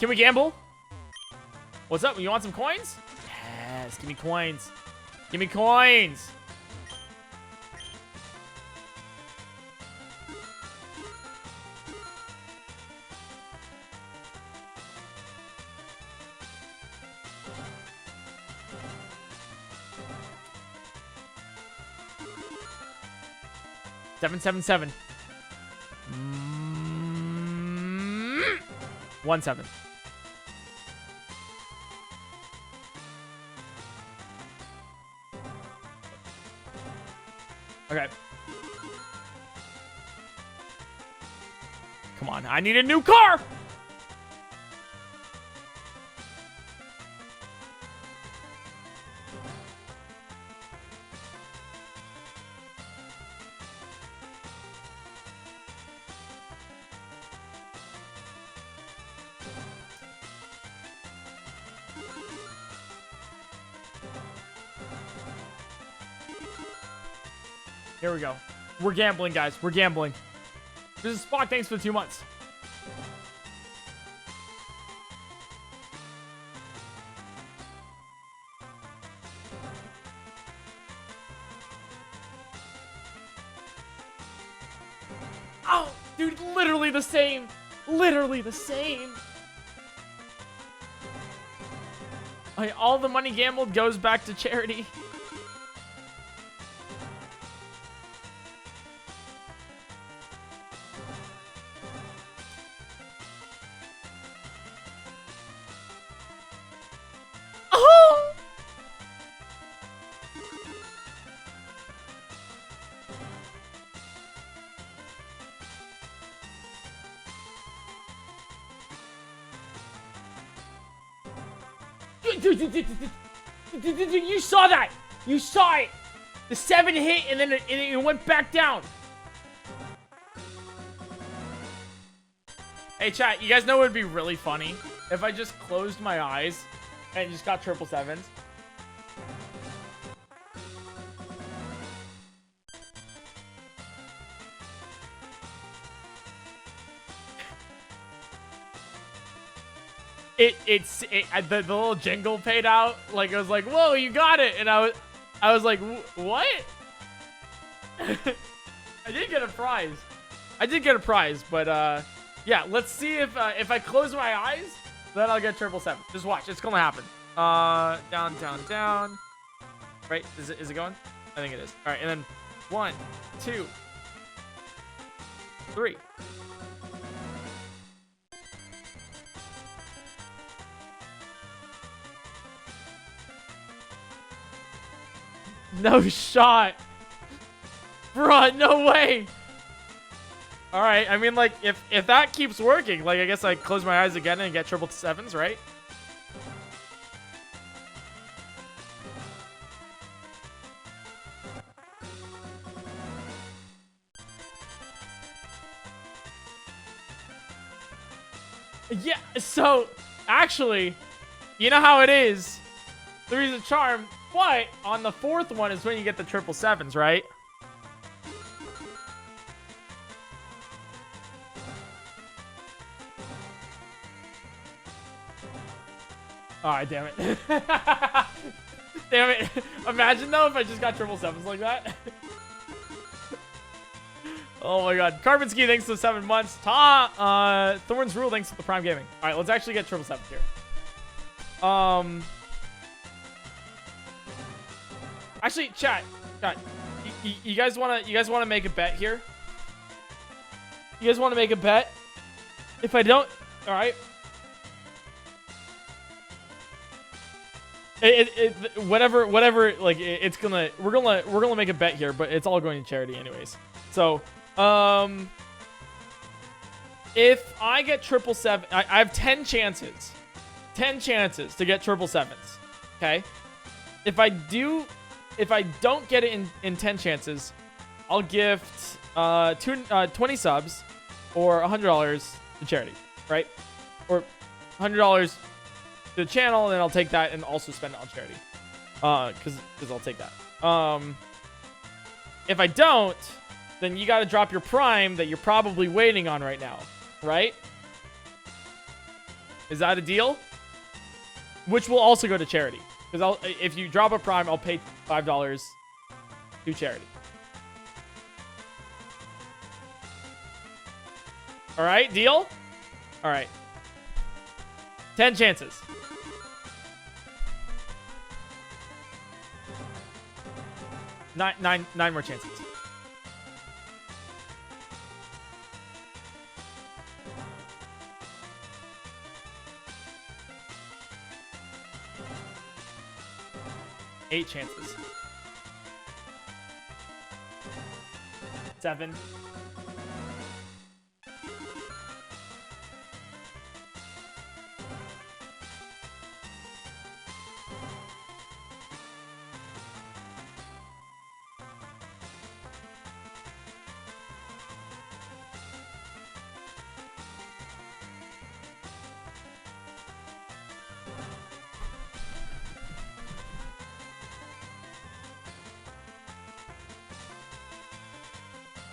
Can we gamble? What's up? You want some coins? Yes, give me coins. Give me coins. Seven, 1 7. Okay. Come on, I need a new car! Here we go. We're gambling, guys. We're gambling. This is Spock. Thanks for the 2 months. Oh, dude, literally the same. Literally the same. All the money gambled goes back to charity. You saw that! You saw it! The 7 hit and then it went back down. Hey chat, you guys know what would be really funny? If I just closed my eyes and just got 777s. the little jingle paid out. Like, it was like, whoa, you got it. And I was like, what? I did get a prize. But yeah, let's see if I close my eyes, then I'll get 777. Just watch, it's gonna happen. Down, down, down. Right? Is it going? I think it is. All right, and then 1, 2, 3. No shot. Bruh, no way. All right, I mean, like, if that keeps working, like, I guess I close my eyes again and get 777s, right? Yeah, so, actually, you know how it is. Three's a charm, but on the 4th one is when you get the 777s, right? Alright, damn it. Damn it. Imagine, though, if I just got 777s like that. Oh my god. Carbon Ski, thanks for the 7 months. Thorns Rule, thanks for the Prime Gaming. Alright, let's actually get 777 here. Actually, chat. You guys wanna make a bet here? You guys wanna make a bet? If I don't, alright. Whatever, like, we're gonna make a bet here, but it's all going to charity anyways. So, if I get 777, I have 10 chances. 10 chances to get 777s. Okay? If I don't get it in 10 chances, I'll gift 20 subs or $100 to charity, right? Or $100 to the channel, and then I'll take that and also spend it on charity. Because I'll take that. If I don't, then you got to drop your Prime that you're probably waiting on right now, right? Is that a deal? Which will also go to charity. Because if you drop a Prime, I'll pay $5 to charity. All right, deal? All right. 10 chances. Nine more chances. Eight chances. 7.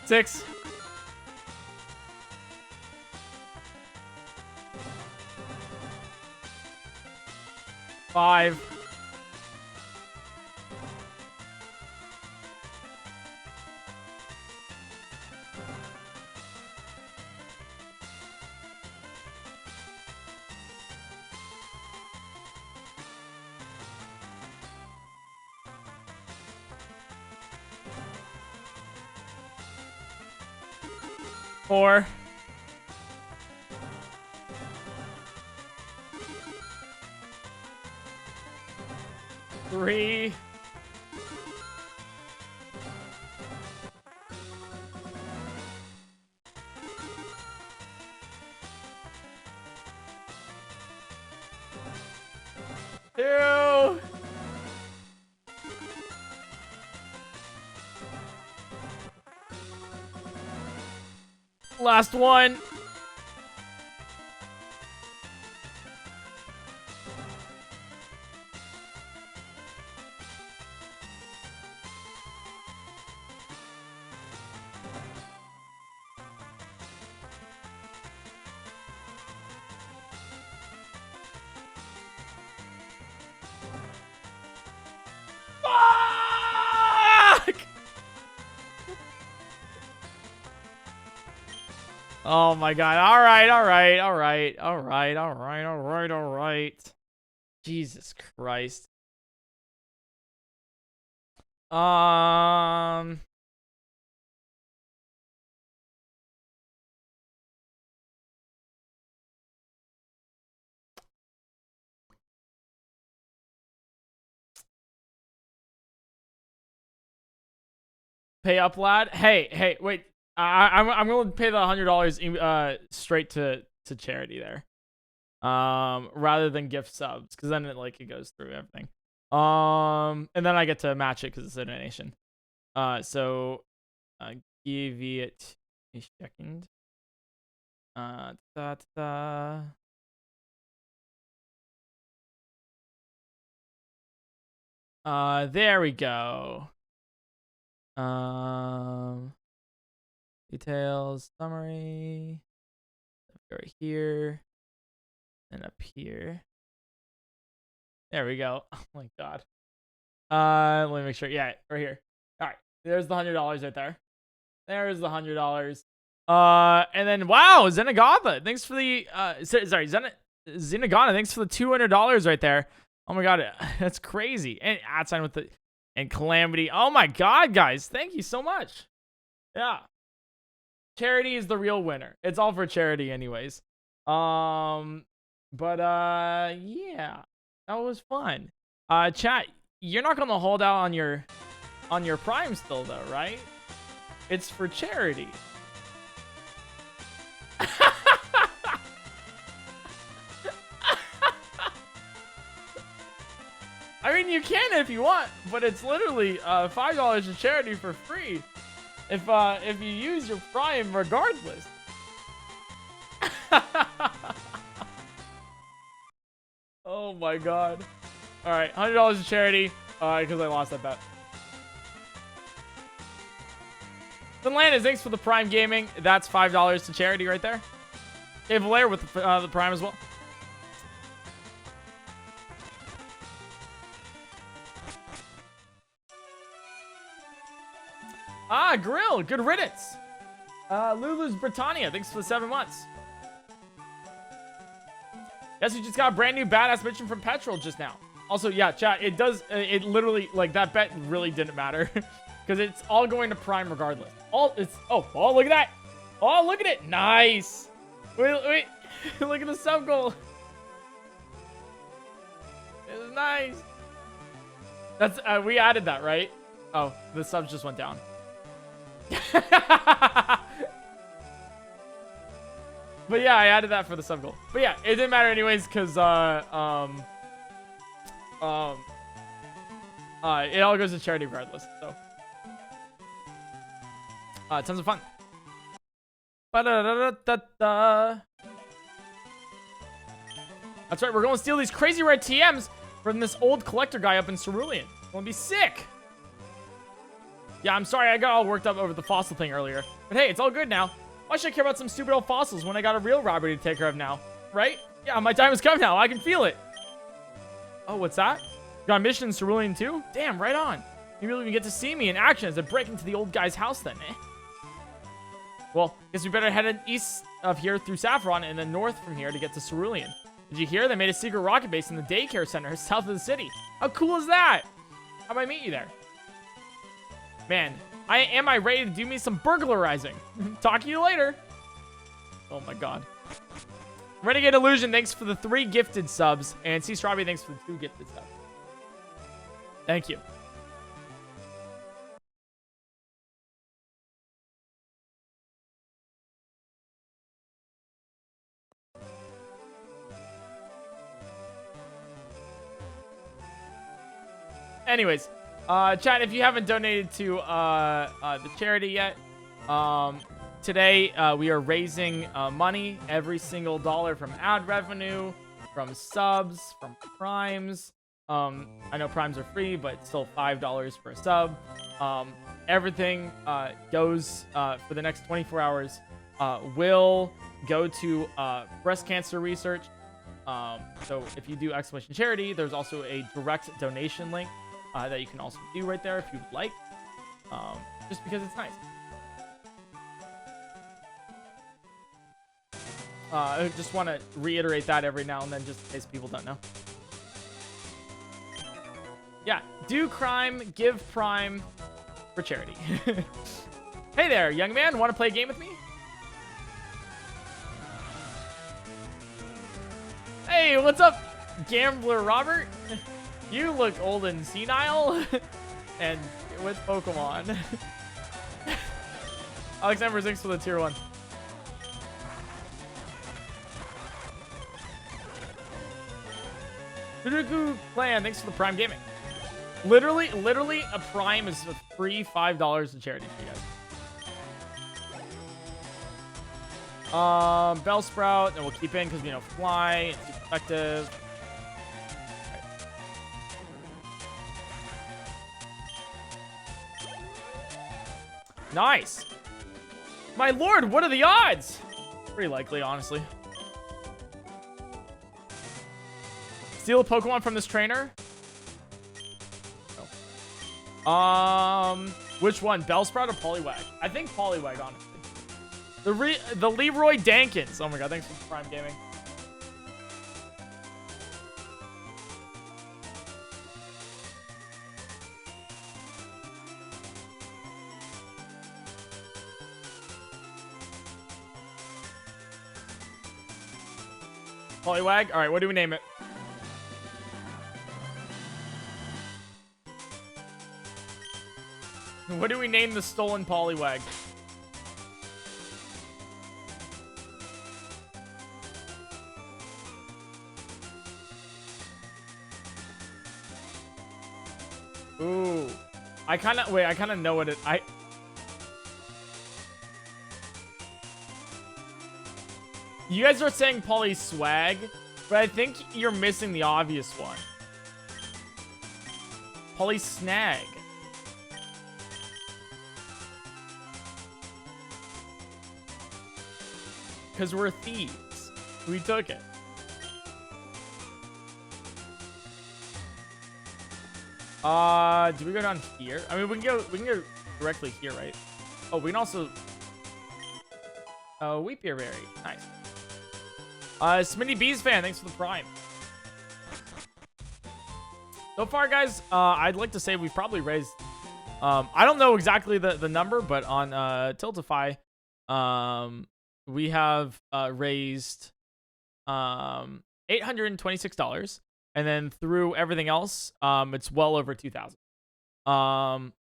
6. 5. 4. 3. 2. Last one. Oh my god. All right, all right, all right, all right, all right, all right, all right. Jesus Christ. Pay up, lad. Hey, wait. I'm going to pay the $100 straight to charity there. Rather than gift subs, because then it goes through everything. And then I get to match it because it's a donation. So give it a second. There we go. Details, summary. Right here. And up here. There we go. Oh my god. Let me make sure. Yeah, right here. All right. There's the $100 right there. There's the $100. And then wow, Zenigata, thanks for the Zenigata, thanks for the $200 right there. Oh my god, that's crazy. And ad sign with the and Calamity. Oh my god, guys, thank you so much. Yeah. Charity is the real winner. It's all for charity anyways. But yeah. That was fun. Chat, you're not gonna hold out on your Prime still though, right? It's for charity. I mean, you can if you want, but it's literally $5 to charity for free if you use your Prime regardless. Oh my god. All right, $100 to charity because I lost that bet. Finlandis, thanks for the Prime Gaming. That's $5 to charity right there. Hey, Valair with the Prime as well. Ah, Grill, good riddance. Lulu's Britannia, thanks for the 7 months. Yes, we just got a brand new badass mission from Petrol just now. Also, yeah, chat, it does, it literally, like, that bet really didn't matter. Because it's all going to Prime regardless. Oh, look at that. Oh, look at it. Nice. Wait. Look at the sub goal. It's nice. That's, we added that, right? Oh, the subs just went down. But yeah, I added that for the sub goal. But yeah, it didn't matter anyways because it all goes to charity regardless. So tons of fun. That's right, we're going to steal these crazy red TMs from this old collector guy up in Cerulean. Gonna be sick. Yeah, I'm sorry I got all worked up over the fossil thing earlier. But hey, it's all good now. Why should I care about some stupid old fossils when I got a real robbery to take care of now? Right? Yeah, my time has come now. I can feel it. Oh, what's that? You got a mission in Cerulean too? Damn, right on. You really even get to see me in action as I break into the old guy's house then, eh? Well, guess we better head east of here through Saffron and then north from here to get to Cerulean. Did you hear? They made a secret rocket base in the daycare center south of the city. How cool is that? How about I meet you there? Man, am I ready to do me some burglarizing? Talk to you later. Oh my god. Renegade Illusion, thanks for the 3 gifted subs. And C Strawberry, thanks for the 2 gifted subs. Thank you. Anyways, chat, if you haven't donated to the charity yet, today we are raising money, every single dollar from ad revenue, from subs, from primes. I know primes are free, but still $5 for a sub. Everything goes for the next 24 hours will go to breast cancer research. So if you do exclamation charity, there's also a direct donation link that you can also do right there if you would like, just because it's nice. I just want to reiterate that every now and then, just in case people don't know. Yeah, do crime, give prime for charity. Hey there, young man. Want to play a game with me? Hey, what's up, Gambler Robert? You look old and senile. And with Pokemon. Alexander Zinks for the tier 1. Sudoku Clan, thanks for the Prime Gaming. Literally, a Prime is a free $5 in charity for you guys. Bellsprout, and we'll keep in because we know fly, it's effective. Nice. My lord, what are the odds? Pretty likely, honestly. Steal a Pokemon from this trainer? No. Which one? Bellsprout or Poliwag? I think Poliwag, honestly. The Leroy Dankins. Oh my god, thanks for Prime Gaming. Poliwag? Alright, what do we name it? What do we name the stolen Poliwag? Ooh. I kind of know what it... You guys are saying Polyswag, but I think you're missing the obvious one. Polysnag. Because we're thieves. We took it. Do we go down here? I mean, we can go directly here, right? Oh, we can also... Oh, Weepier Berry. Nice. Smitty Bees fan, thanks for the Prime. So far, guys, I'd like to say we've probably raised... I don't know exactly the number, but on Tiltify, we have raised $826. And then through everything else, it's well over 2,000.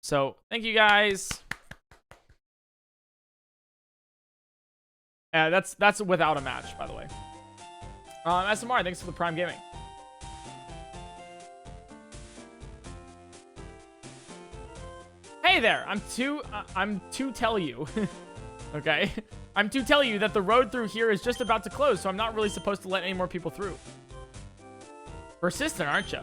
So thank you guys. That's without a match, by the way. SMR, thanks for the Prime Gaming. Hey there, I'm to tell you. Okay, I'm to tell you that the road through here is just about to close, so I'm not really supposed to let any more people through. Persistent, aren't you?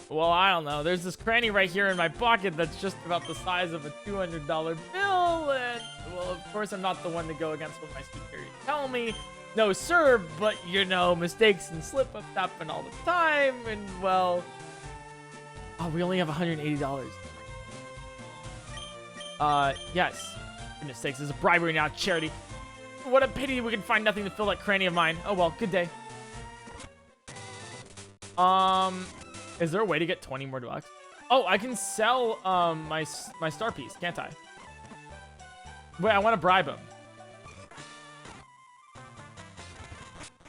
Well, I don't know. There's this cranny right here in my pocket that's just about the size of a $200 bill, and, well, of course, I'm not the one to go against what my superiors tell me. No, sir, but, you know, mistakes and slip-ups happen all the time, and, well... Oh, we only have $180. Yes. Goodness sakes, this is a bribery, not charity. What a pity we can find nothing to fill that cranny of mine. Oh, well, good day. Is there a way to get 20 more bucks? Oh, I can sell, my star piece, can't I? Wait, I want to bribe him.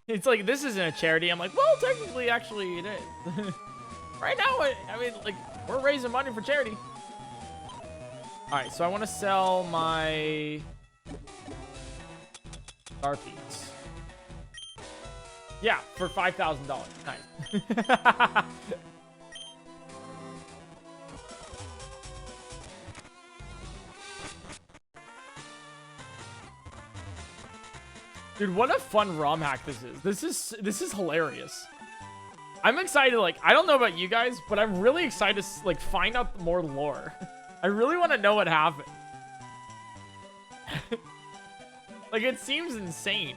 It's like, this isn't a charity. I'm like, well, technically, actually, it is. Right now, I mean, like, we're raising money for charity. All right, so I want to sell my star piece. Yeah, for $5,000. Nice. Dude, what a fun ROM hack this is. This is hilarious. I'm excited. Like, I don't know about you guys, but I'm really excited to like find out more lore. I really want to know what happened. Like, it seems insane.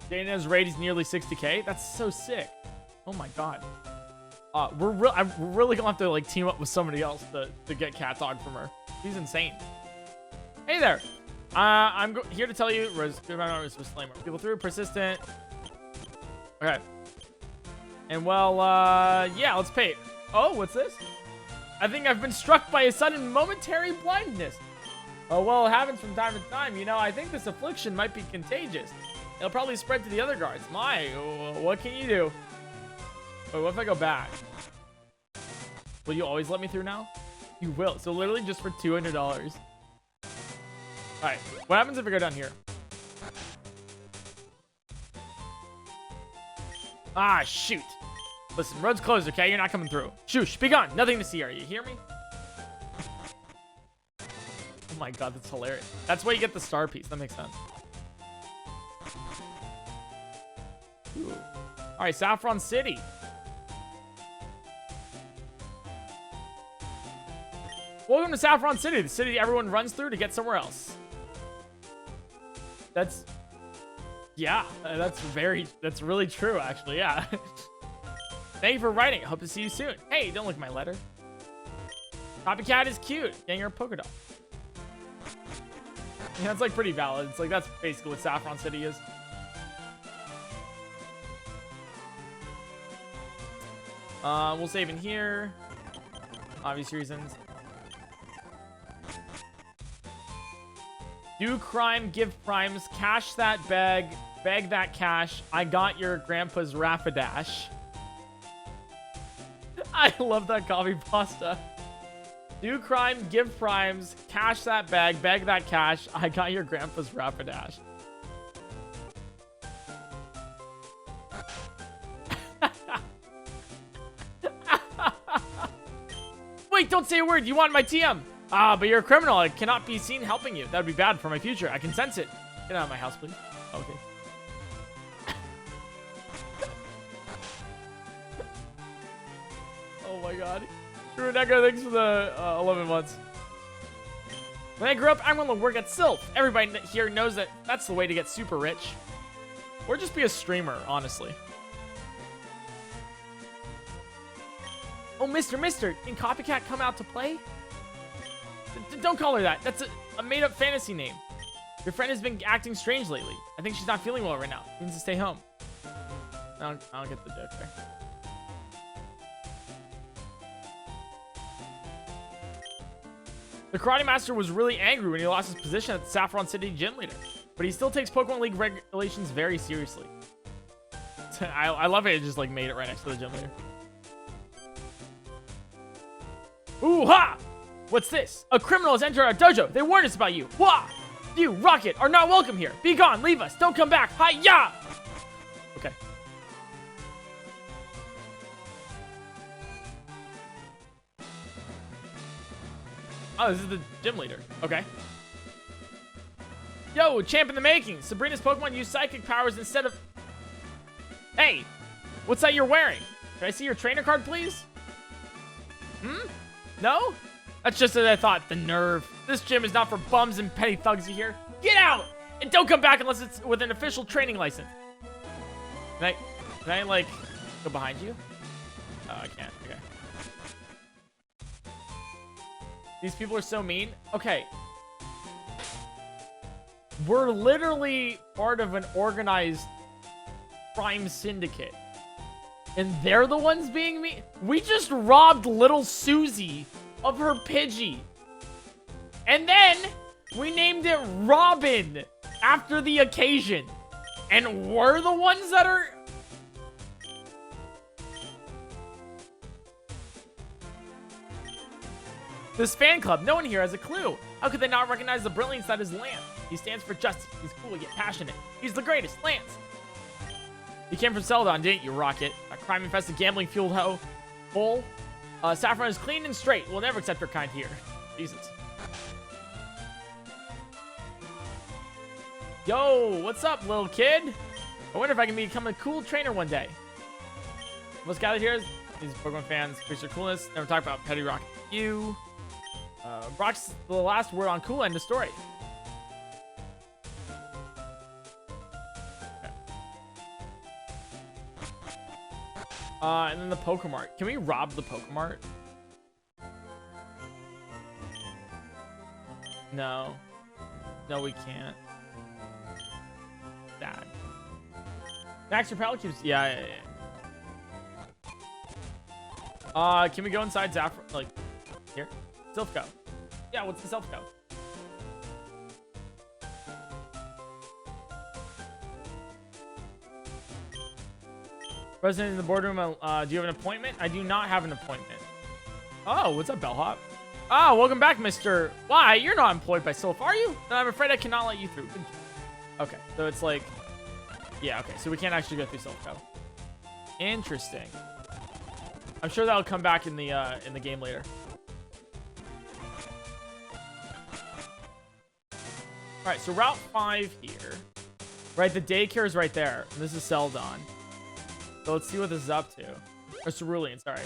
Dana's rate is nearly 60k. That's so sick. Oh my god. I'm really gonna have to like team up with somebody else to get Cat Dog from her. She's insane. Hey there. I'm here to tell you, people through persistent. Okay. And well, yeah, let's pay it. Oh, what's this? I think I've been struck by a sudden momentary blindness. Oh, well, it happens from time to time. You know, I think this affliction might be contagious. It'll probably spread to the other guards. My, what can you do? Wait, what if I go back? Will you always let me through now? You will. So literally just for $200. All right. What happens if I go down here? Ah, shoot. Listen, road's closed, okay? You're not coming through. Shoosh, be gone. Nothing to see here. You hear me? Oh my god, that's hilarious. That's why you get the star piece. That makes sense. Ooh. All right, Saffron City. Welcome to Saffron City, the city everyone runs through to get somewhere else. That's... Yeah, that's really true, actually, yeah. Thank you for writing. I hope to see you soon. Hey, don't look at my letter. Copycat is cute. Getting her polka dot. Yeah, that's like pretty valid. It's like that's basically what Saffron City is. We'll save in here. Obvious reasons. Do crime, give primes, cash that bag, beg that cash. I got your grandpa's Rapidash. I love that copy pasta. Do crime, give primes, cash that bag, beg that cash. I got your grandpa's Rapidash. Wait, don't say a word. You want my TM. Ah, but you're a criminal. I cannot be seen helping you. That would be bad for my future. I can sense it. Get out of my house, please. Okay. Oh my god. Rebecca, thanks for the 11 months. When I grow up, I'm going to work at Sylph. Everybody here knows that that's the way to get super rich. Or just be a streamer, honestly. Oh, Mister, can Copycat come out to play? Don't call her that. That's a made-up fantasy name. Your friend has been acting strange lately. I think she's not feeling well right now. She needs to stay home. I don't get the joke there. The Karate Master was really angry when he lost his position at the Saffron City gym leader, but he still takes Pokemon League regulations very seriously. I love it. It just like made it right next to the gym leader. Ooh ha! What's this? A criminal has entered our dojo. They warned us about you. Wah! You, Rocket, are not welcome here. Be gone. Leave us. Don't come back. Hi-ya! Okay. Oh, this is the gym leader. Okay. Yo, champ in the making. Sabrina's Pokemon use psychic powers instead of... Hey, what's that you're wearing? Can I see your trainer card, please? Hmm? No? That's just as I thought. The nerve. This gym is not for bums and petty thugs, you hear? Get out! And don't come back unless it's with an official training license. Can I like, go behind you? Oh, I can't. Okay. These people are so mean. Okay. We're literally part of an organized crime syndicate. And they're the ones being mean? We just robbed little Susie of her Pidgey. And then we named it Robin after the occasion. And we're the ones that are... This fan club, no one here has a clue. How could they not recognize the brilliance that is Lance? He stands for justice. He's cool yet passionate. He's the greatest, Lance. You came from Celadon, didn't you, Rocket? A crime-infested, gambling-fueled hole. Saffron is clean and straight. We'll never accept your kind here. Jesus. Yo, what's up, little kid? I wonder if I can become a cool trainer one day. Most gathered here is these Pokemon fans. Increase your coolness. Never talk about Petty Rocket. You. Brock's the last word on cool. End of story. Okay. And then the Pokemart. Can we rob the Pokemart? No. No, we can't. Sad. Max, your pallet keeps... Yeah. Can we go inside Saffron? Like, here? Self go. Yeah, what's the self go? President in the boardroom, do you have an appointment? I do not have an appointment. Oh, what's up, Bellhop? Oh, welcome back, Mr. Why? You're not employed by Sylph, are you? Then I'm afraid I cannot let you through. Okay, so it's like... Yeah, okay, so we can't actually go through Sylph Co. Interesting. I'm sure that'll come back in the game later. All right, so Route 5 here. Right, the daycare is right there. And this is Celadon. So let's see what this is up to. Or Cerulean, sorry.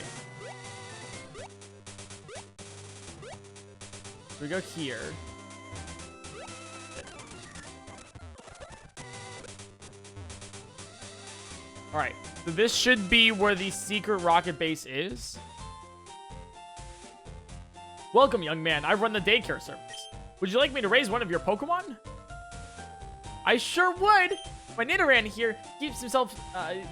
We go here. All right, so this should be where the secret rocket base is. Welcome, young man. I run the daycare service. Would you like me to raise one of your Pokemon? I sure would. My Nidoran here keeps himself,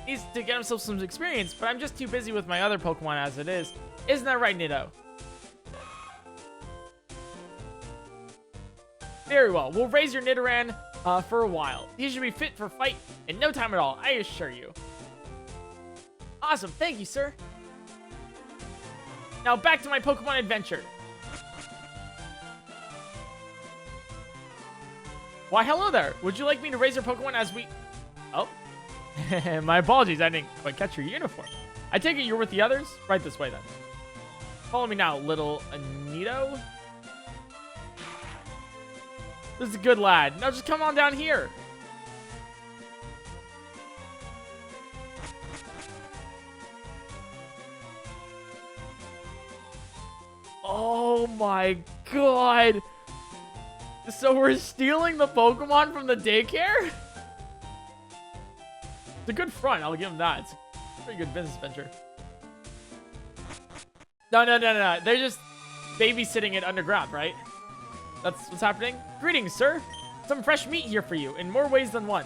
needs to get himself some experience, but I'm just too busy with my other Pokemon as it is. Isn't that right, Nido? Very well. We'll raise your Nidoran for a while. He should be fit for fight in no time at all, I assure you. Awesome. Thank you, sir. Now back to my Pokemon adventure. Why, hello there. Would you like me to raise your Pokemon as we... Oh. My apologies. I didn't quite catch your uniform. I take it you're with the others? Right this way, then. Follow me now, little Anito. This is a good lad. Now just come on down here. Oh my god. So we're stealing the Pokemon from the daycare? It's a good front, I'll give them that. It's a pretty good business venture. No. They're just babysitting it underground, right? That's what's happening? Greetings, sir. Some fresh meat here for you, in more ways than one.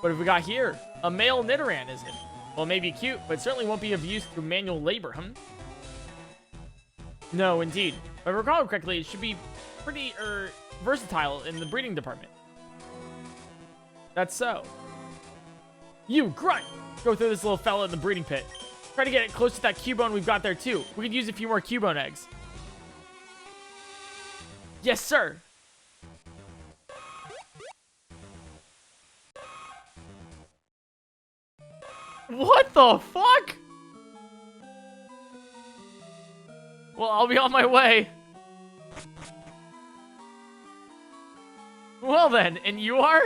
What have we got here? A male Nidoran, is it? Well, maybe cute, but certainly won't be of use through manual labor, huh? No, indeed. If I recall correctly, it should be pretty, versatile in the breeding department. That's so. You, Grunt! Go through this little fella in the breeding pit. Try to get it close to that Cubone we've got there, too. We could use a few more Cubone eggs. Yes, sir! What the fuck? Well, I'll be on my way. Well then, and you are?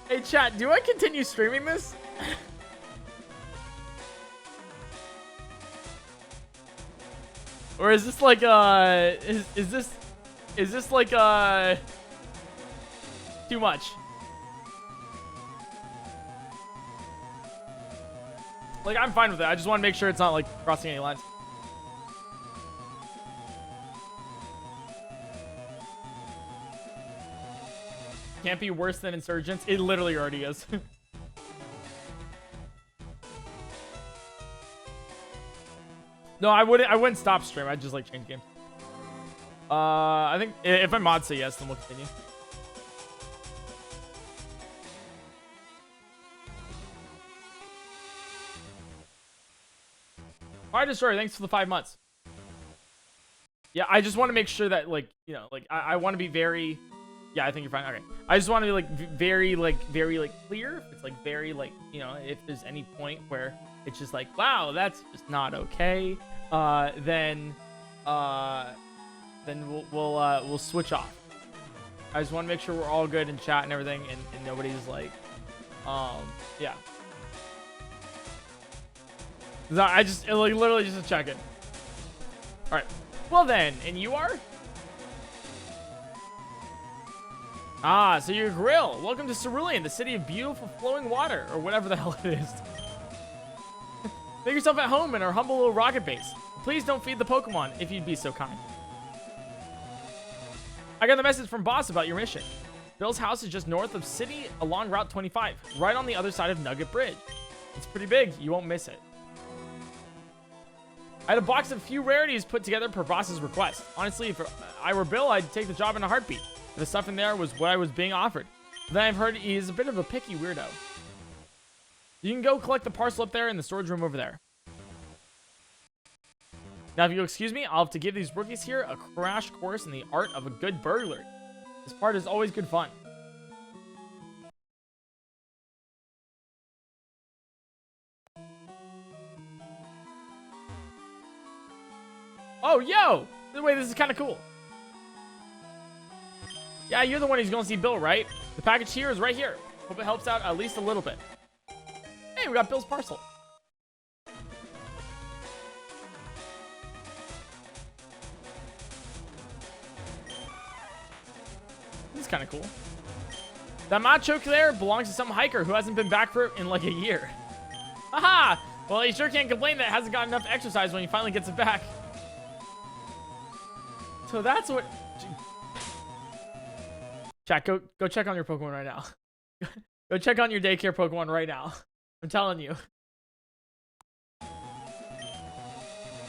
Hey chat, do I continue streaming this? Or is this like is this like too much? Like, I'm fine with it. I just want to make sure it's not like crossing any lines. Can't be worse than Insurgents. It literally already is. No, I wouldn't stop stream. I'd just like change game. I think if my mods say yes, then we'll continue. Alright, Destroyer, thanks for the 5 months. Yeah, I just want to make sure that, like, you know, like, I want to be very... Yeah, I think you're fine. Okay. I just want to be, like, very clear. It's, like, very, like, you know, if there's any point where it's just like, wow, that's just not okay, then we'll switch off. I just want to make sure we're all good in chat and everything, and nobody's, like, yeah. I just, like, literally just to check it. Alright. Well then, and you are? Ah, so you're Grill. Welcome to Cerulean, the city of beautiful flowing water, or whatever the hell it is. Make yourself at home in our humble little rocket base. Please don't feed the Pokemon, if you'd be so kind. I got the message from Boss about your mission. Bill's house is just north of City along Route 25, right on the other side of Nugget Bridge. It's pretty big, you won't miss it. I had a box of few rarities put together per Boss's request. Honestly, if I were Bill, I'd take the job in a heartbeat. The stuff in there was what I was being offered. Then I've heard he's a bit of a picky weirdo. You can go collect the parcel up there in the storage room over there. Now, if you'll excuse me, I'll have to give these rookies here a crash course in the art of a good burglar. This part is always good fun. Oh, yo! Wait, this is kind of cool. Yeah, you're the one who's going to see Bill, right? The package here is right here. Hope it helps out at least a little bit. Hey, we got Bill's parcel. This is kind of cool. That Machoke there belongs to some hiker who hasn't been back in like a year. Haha! Well, he sure can't complain that hasn't got enough exercise when he finally gets it back. So that's what... Chat, go check on your Pokemon right now. Go check on your daycare Pokemon right now. I'm telling you.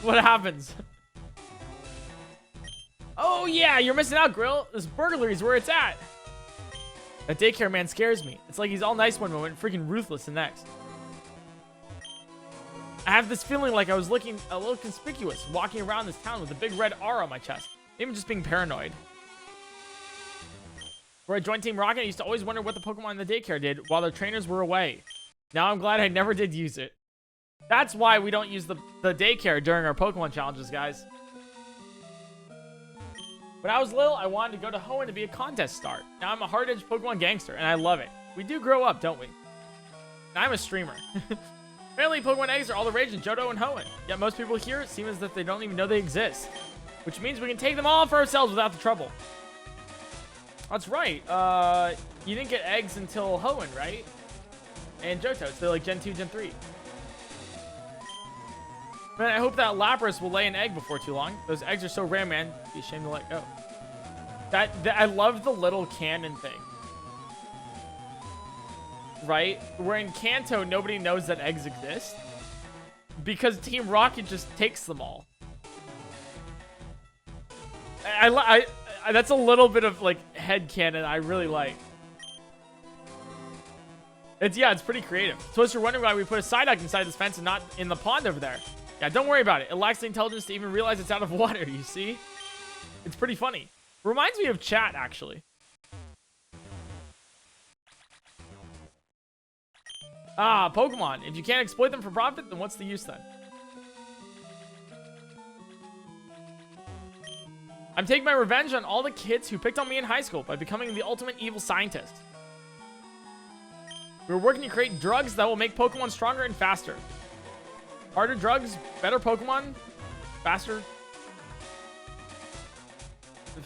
What happens? Oh yeah, you're missing out, Grill. This burglary is where it's at. That daycare man scares me. It's like he's all nice one moment, freaking ruthless the next. I have this feeling like I was looking a little conspicuous, walking around this town with a big red R on my chest. Maybe I'm just being paranoid. Where I joined Team Rocket, I used to always wonder what the Pokemon in the daycare did while their trainers were away. Now I'm glad I never did use it. That's why we don't use the daycare during our Pokemon challenges, guys. When I was little, I wanted to go to Hoenn to be a contest star. Now I'm a hard-edged Pokemon gangster, and I love it. We do grow up, don't we? And I'm a streamer. Apparently, Pokemon eggs are all the rage in Johto and Hoenn. Yet most people here seem as if they don't even know they exist. Which means we can take them all for ourselves without the trouble. That's right. You didn't get eggs until Hoenn, right? And Johto, so like Gen 2, Gen 3. Man, I hope that Lapras will lay an egg before too long. Those eggs are so rare, man. Be ashamed to let go. That I love the little cannon thing. Right? Where in Kanto, nobody knows that eggs exist. Because Team Rocket just takes them all. That's a little bit of like headcanon I really like. It's pretty creative. So if you're wondering why we put a Psyduck inside this fence and not in the pond over there. Yeah, don't worry about it. It lacks the intelligence to even realize it's out of water, you see? It's pretty funny. Reminds me of chat, actually. Ah, Pokemon. If you can't exploit them for profit, then what's the use then? I'm taking my revenge on all the kids who picked on me in high school by becoming the ultimate evil scientist. We're working to create drugs that will make Pokemon stronger and faster. Harder drugs, better Pokemon, faster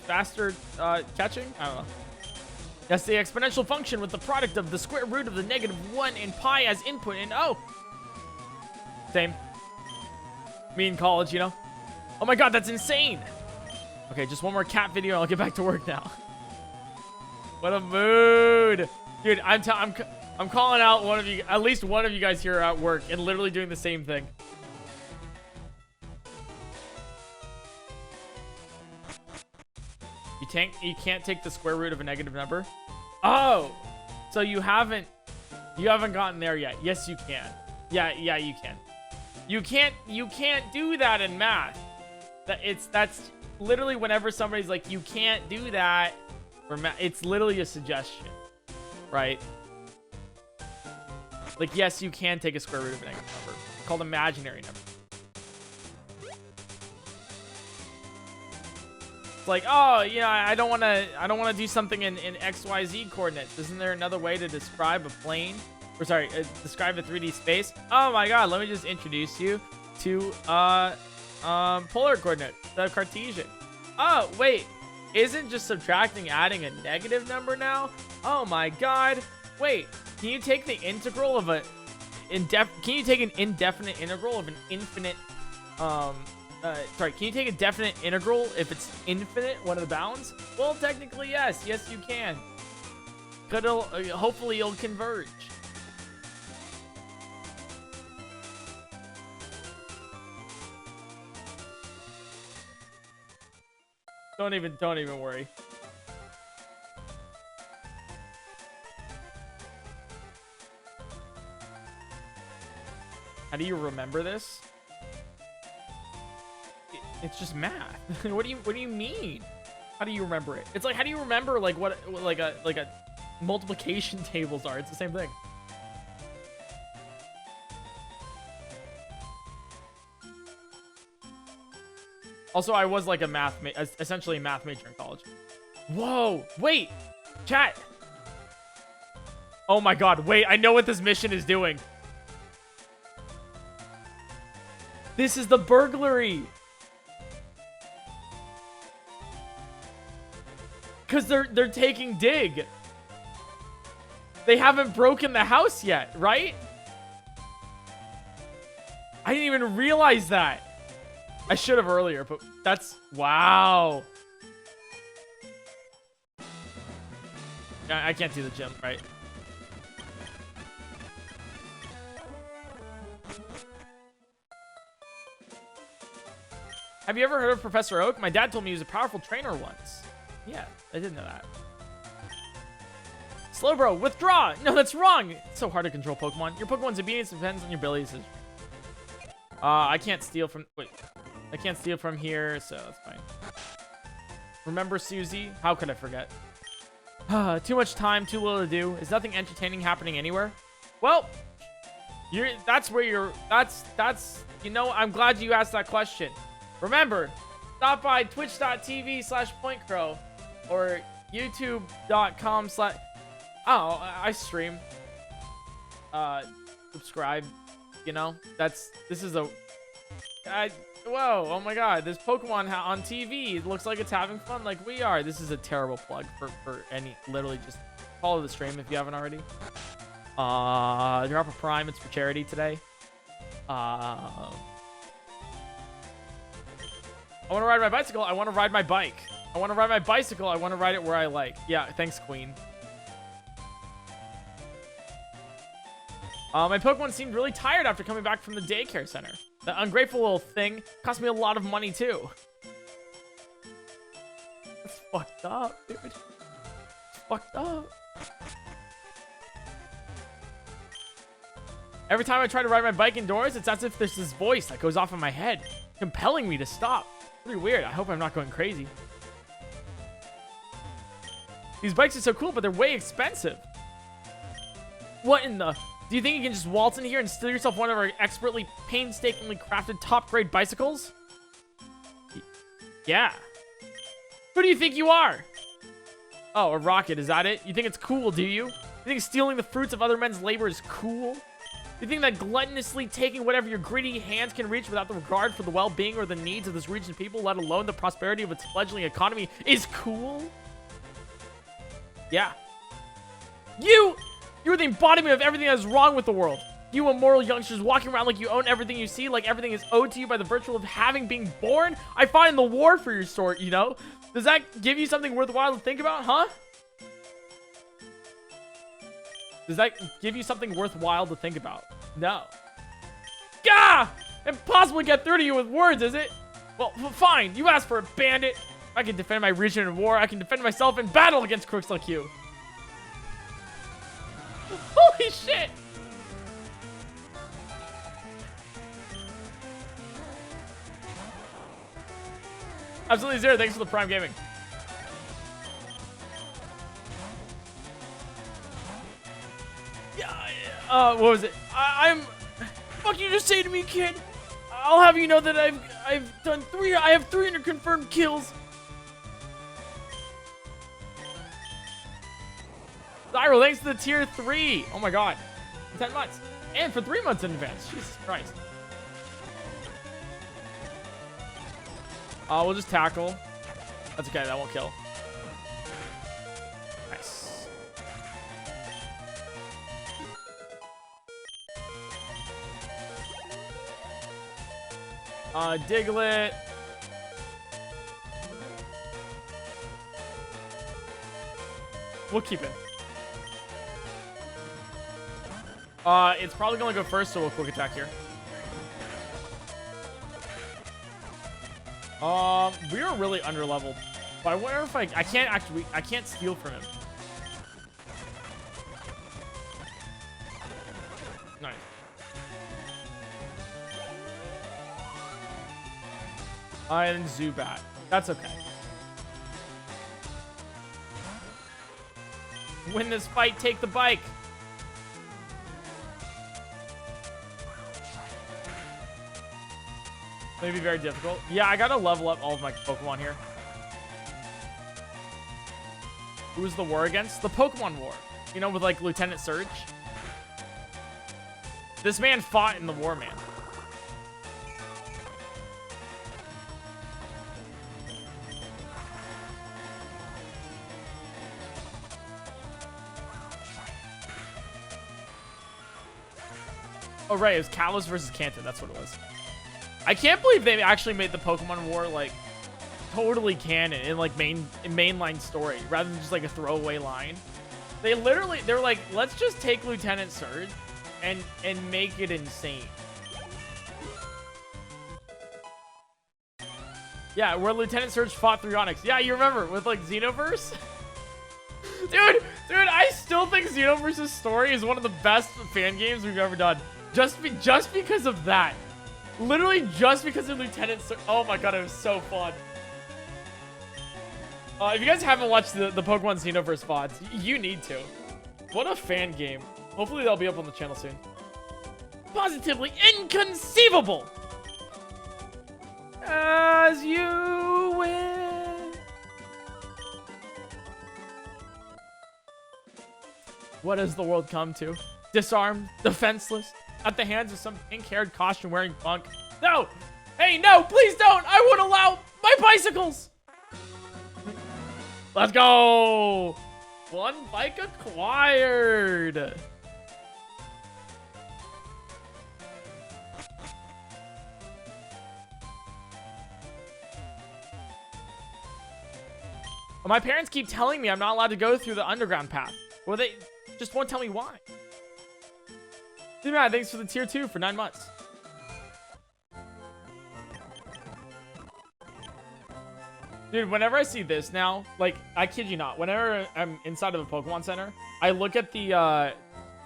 catching? I don't know. That's the exponential function with the product of the square root of the -1 and pi as input and oh. Same. Me in college, you know? Oh my god, that's insane! Okay, just one more cat video and I'll get back to work now. What a mood! Dude, I'm calling out one of you, at least one of you guys here at work and literally doing the same thing. You can't take the square root of a negative number? Oh! So you haven't gotten there yet. Yes, you can. Yeah, you can. You can't do that in math. That's literally whenever somebody's like, you can't do that for math, it's literally a suggestion. Right? Like, yes, you can take a square root of a negative number. It's called imaginary number. It's like, oh, yeah, I don't want to do something in XYZ coordinates. Isn't there another way to describe a plane? Or sorry, describe a 3D space? Oh my god, let me just introduce you to polar coordinates, the Cartesian. Oh, wait. isn't just subtracting, adding a negative number now? Oh my god. Wait, can you take the integral of a can you take an indefinite integral of an infinite sorry, can you take a definite integral if it's infinite, one of the bounds? Well, technically yes. Yes, you can. Hopefully you'll converge. Don't even worry. How do you remember this? It's just math. What do you mean? How do you remember it? It's like, how do you remember like what like a multiplication tables are? It's the same thing. Also, I was like essentially a math major in college. Whoa, wait, chat. Oh my god, wait, I know what this mission is doing. This is the burglary. Because they're taking dig. They haven't broken the house yet, right? I didn't even realize that. I should have earlier, but that's... Wow. I can't do the gym, right? Have you ever heard of Professor Oak? My dad told me he was a powerful trainer once. Yeah, I didn't know that. Slowbro, withdraw! No, that's wrong! It's so hard to control Pokemon. Your Pokemon's obedience depends on your abilities. I can't steal from... Wait. I can't steal from here, so that's fine. Remember Susie? How could I forget? Too much time, too little to do. Is nothing entertaining happening anywhere? Well, that's where you're... That's... You know, I'm glad you asked that question. Remember, stop by twitch.tv/PointCrow or youtube.com/ Oh, I stream. Subscribe. You know, this is a... Whoa, oh my god, this Pokemon on TV. It looks like it's having fun like we are. This is a terrible plug for any... Literally, just follow the stream if you haven't already. Drop a Prime. It's for charity today. I want to ride my bicycle. I want to ride my bike. I want to ride my bicycle. I want to ride it where I like. Yeah, thanks, Queen. My Pokemon seemed really tired after coming back from the daycare center. That ungrateful little thing cost me a lot of money, too. That's fucked up, dude. It's fucked up. Every time I try to ride my bike indoors, it's as if there's this voice that goes off in my head, compelling me to stop. Pretty weird. I hope I'm not going crazy. These bikes are so cool, but they're way expensive. What in the... Do you think you can just waltz in here and steal yourself one of our expertly, painstakingly crafted top-grade bicycles? Yeah. Who do you think you are? Oh, a rocket. Is that it? You think it's cool, do you? You think stealing the fruits of other men's labor is cool? You think that gluttonously taking whatever your greedy hands can reach without the regard for the well-being or the needs of this region's people, let alone the prosperity of its fledgling economy, is cool? Yeah. You're the embodiment of everything that is wrong with the world. You immoral youngsters walking around like you own everything you see, like everything is owed to you by the virtue of having been born. I find the war for your sort, you know? Does that give you something worthwhile to think about, huh? Does that give you something worthwhile to think about? No. Gah! Impossible to get through to you with words, is it? Well, fine. You asked for it, bandit. If I can defend my region in war, I can defend myself in battle against crooks like you. Holy shit! Absolutely Zero, thanks for the Prime Gaming. Yeah, what was it? I'm... Fuck you just say to me, kid. I'll have you know that I've done I have 300 confirmed kills. Zyro, thanks to the tier 3. Oh my god. 10 months. And for 3 months in advance. Jesus Christ. We'll just tackle. That's okay, that won't kill. Diglett. We'll keep it. It's probably gonna go first, so we'll quick attack here. We are really underleveled. But I wonder if I can't steal from him. Nice. And Zubat. That's okay. Win this fight, take the bike. Maybe very difficult. Yeah, I gotta level up all of my Pokemon here. Who's the war against? The Pokemon War. You know, with like Lieutenant Surge. This man fought in the war, man. Oh, right. It was Kalos versus Kanto. That's what it was. I can't believe they actually made the Pokemon War, like, totally canon in, like, mainline story, rather than just, like, a throwaway line. They were like, let's just take Lieutenant Surge and make it insane. Yeah, where Lieutenant Surge fought through Onix. Yeah, you remember, with, like, Xenoverse? Dude, I still think Xenoverse's story is one of the best fan games we've ever done. Just because of that. Literally just because of Lieutenant Surge. Oh my god, it was so fun. If you guys haven't watched the Pokemon Xenoverse VODs, you need to. What a fan game. Hopefully they'll be up on the channel soon. Positively inconceivable. As you win. What has the world come to? Disarmed, defenseless, at the hands of some pink-haired, costume-wearing punk. No! Hey, no! Please don't! I won't allow my bicycles! Let's go! One bike acquired! My parents keep telling me I'm not allowed to go through the underground path. Well, they just won't tell me why. Dude, man, thanks for the tier 2 for 9 months. Dude, whenever I see this now, like, I kid you not, whenever I'm inside of a Pokemon Center, I look at the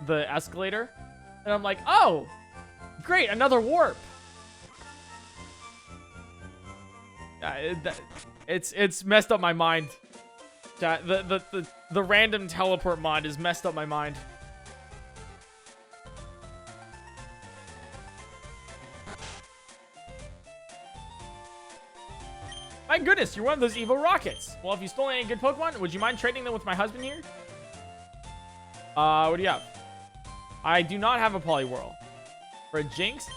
escalator, and I'm like, oh, great, another warp. It's messed up my mind. The random teleport mod has messed up my mind. My goodness, you're one of those evil rockets. Well, if you stole any good Pokemon, would you mind trading them with my husband here? What do you have? I do not have a Poliwhirl. For a Jinx? Nah.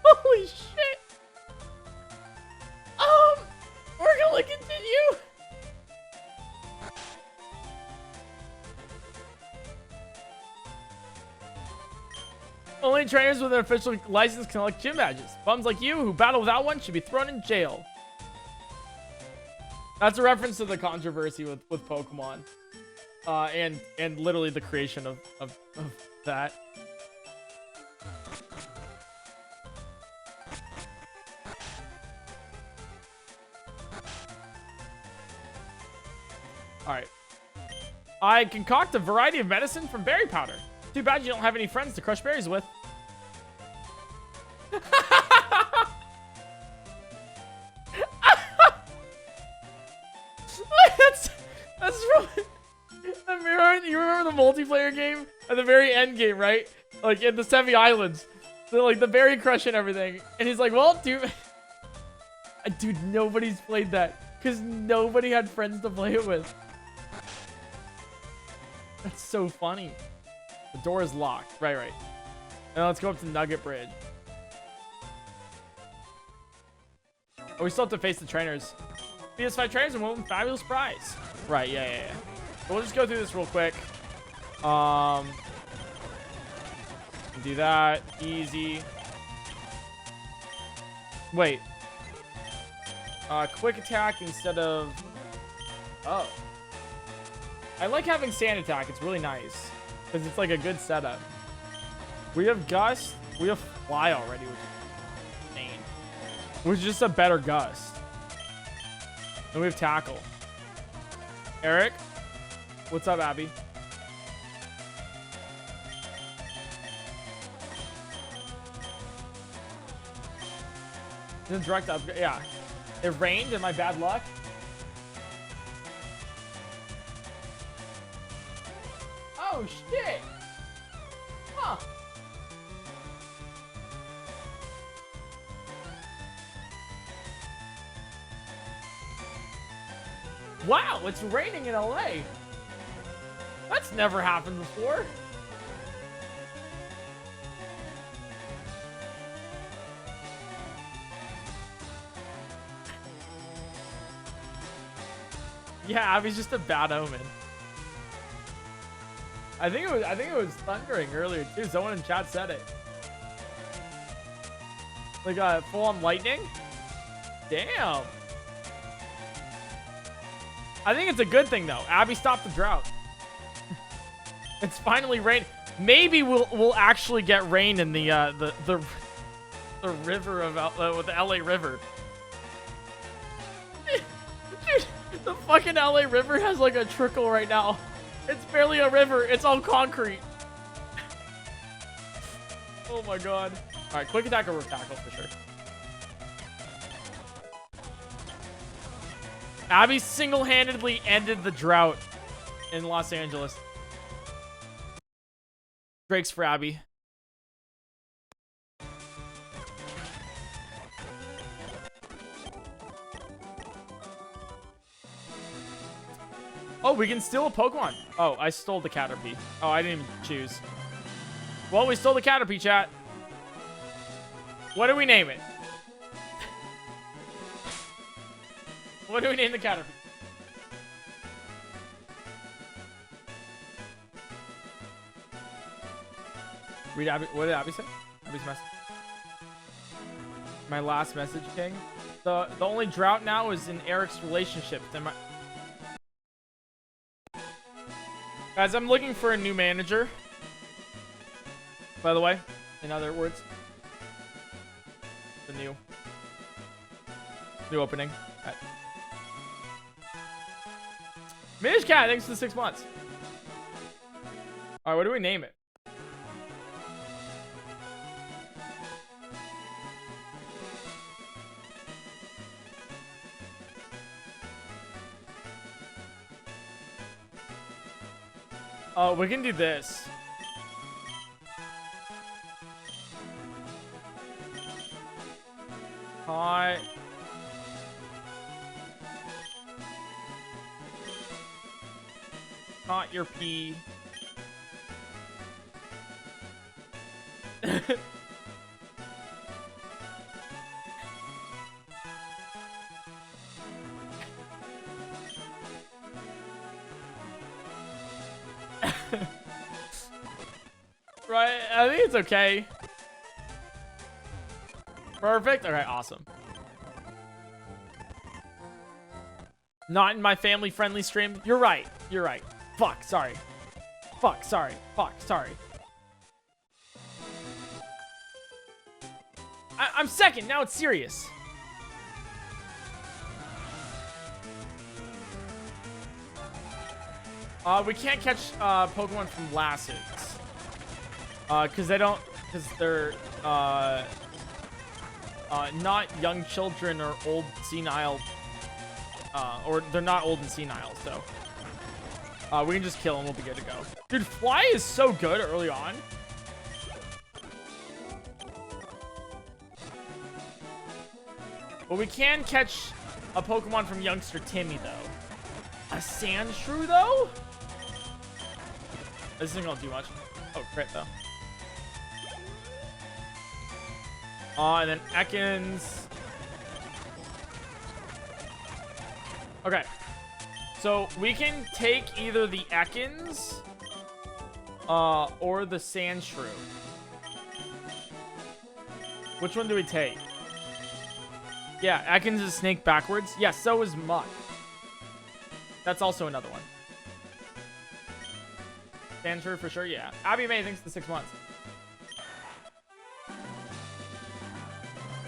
Holy shit! We're gonna continue. Only trainers with an official license can collect gym badges. Bums like you who battle without one should be thrown in jail. That's a reference to the controversy with Pokemon. And literally the creation of that. Alright. I concoct a variety of medicine from berry powder. Too bad you don't have any friends to crush berries with. that's from you remember the multiplayer game at the very end game, right? Like in the Semi Islands, like the berry crush and everything. And he's like, well, dude, nobody's played that because nobody had friends to play it with. That's so funny. The door is locked. Right. Now let's go up to Nugget Bridge. Oh, we still have to face the trainers. PS5 trainers and win fabulous prize. Right, yeah. So we'll just go through this real quick. Do that. Easy. Wait. Quick attack instead of... Oh. I like having sand attack. It's really nice. Because it's like a good setup. We have gust. We have fly already, which is insane. Which is just a better gust. And we have tackle. Eric? What's up, Abby? The direct upgrade, yeah. It rained and my bad luck. Oh shit! Huh. Wow, it's raining in LA. That's never happened before. Yeah, Abby's just a bad omen. I think it was thundering earlier too. Someone in chat said it. Like full on lightning. Damn. I think it's a good thing though. Abby stopped the drought. It's finally rain. Maybe we'll actually get rain in the river of with the LA River. Dude, the fucking LA River has like a trickle right now. It's barely a river. It's all concrete. Oh my god. All right, quick attack over tackle for sure. Abby single-handedly ended the drought in Los Angeles. Drake's for Abby. Oh, we can steal a Pokemon. Oh, I stole the Caterpie. Oh, I didn't even choose. Well, we stole the Caterpie, chat. What do we name it? What do we name the Caterpie? Read Abby. What did Abby say? Abby's message. My last message, King. The only drought now is in Eric's relationship. Guys, I'm looking for a new manager. By the way, in other words, the new opening. Right. Minish Cat, thanks for the 6 months. All right, what do we name it? Oh, we can do this. Hi. Not your pee. Right, I think it's okay. Perfect. Okay, awesome. Not in my family-friendly stream. You're right. You're right. Fuck, sorry. Fuck, sorry. Fuck, sorry. I'm second. Now it's serious. We can't catch Pokemon from Lassids. Because they're not young children or old senile, or they're not old and senile, so we can just kill them. We'll be good to go. Dude, Fly is so good early on. But we can catch a Pokemon from youngster Timmy, though. A Sandshrew, though? This isn't gonna do much. Oh, crit, though. And then Ekans. Okay. So we can take either the Ekans or the Sandshrew. Which one do we take? Yeah, Ekans is snake backwards. Yeah, so is Muck. That's also another one. Sandshrew for sure, yeah. Abby May thinks the 6 months.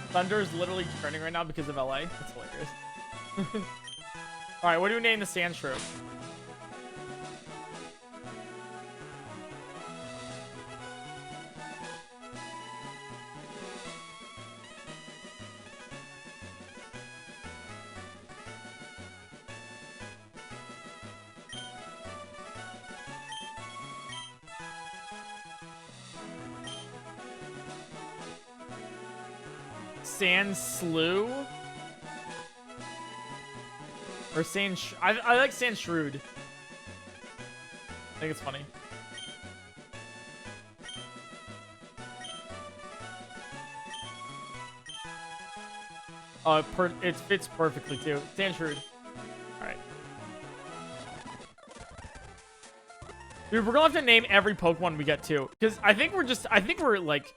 Thunder is literally trending right now because of LA. That's hilarious. Alright, what do we name the Sandshrew? Sand Slew? Or Sand... I like Sand Shrewd. I think it's funny. It fits perfectly too. Sand Shrewd. Alright. Dude, we're gonna have to name every Pokemon we get too. Because I think we're like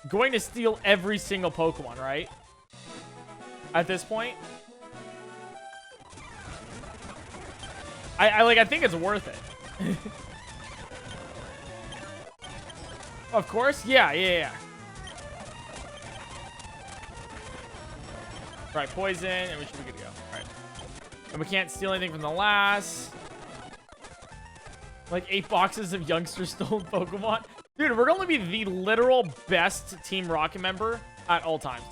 going to steal every single Pokemon, right? At this point. I think it's worth it. Of course? Yeah. Right, poison, and we should be good to go. Alright. And we can't steal anything from the last. Like 8 boxes of youngster stolen Pokemon. Dude, we're gonna be the literal best Team Rocket member at all times.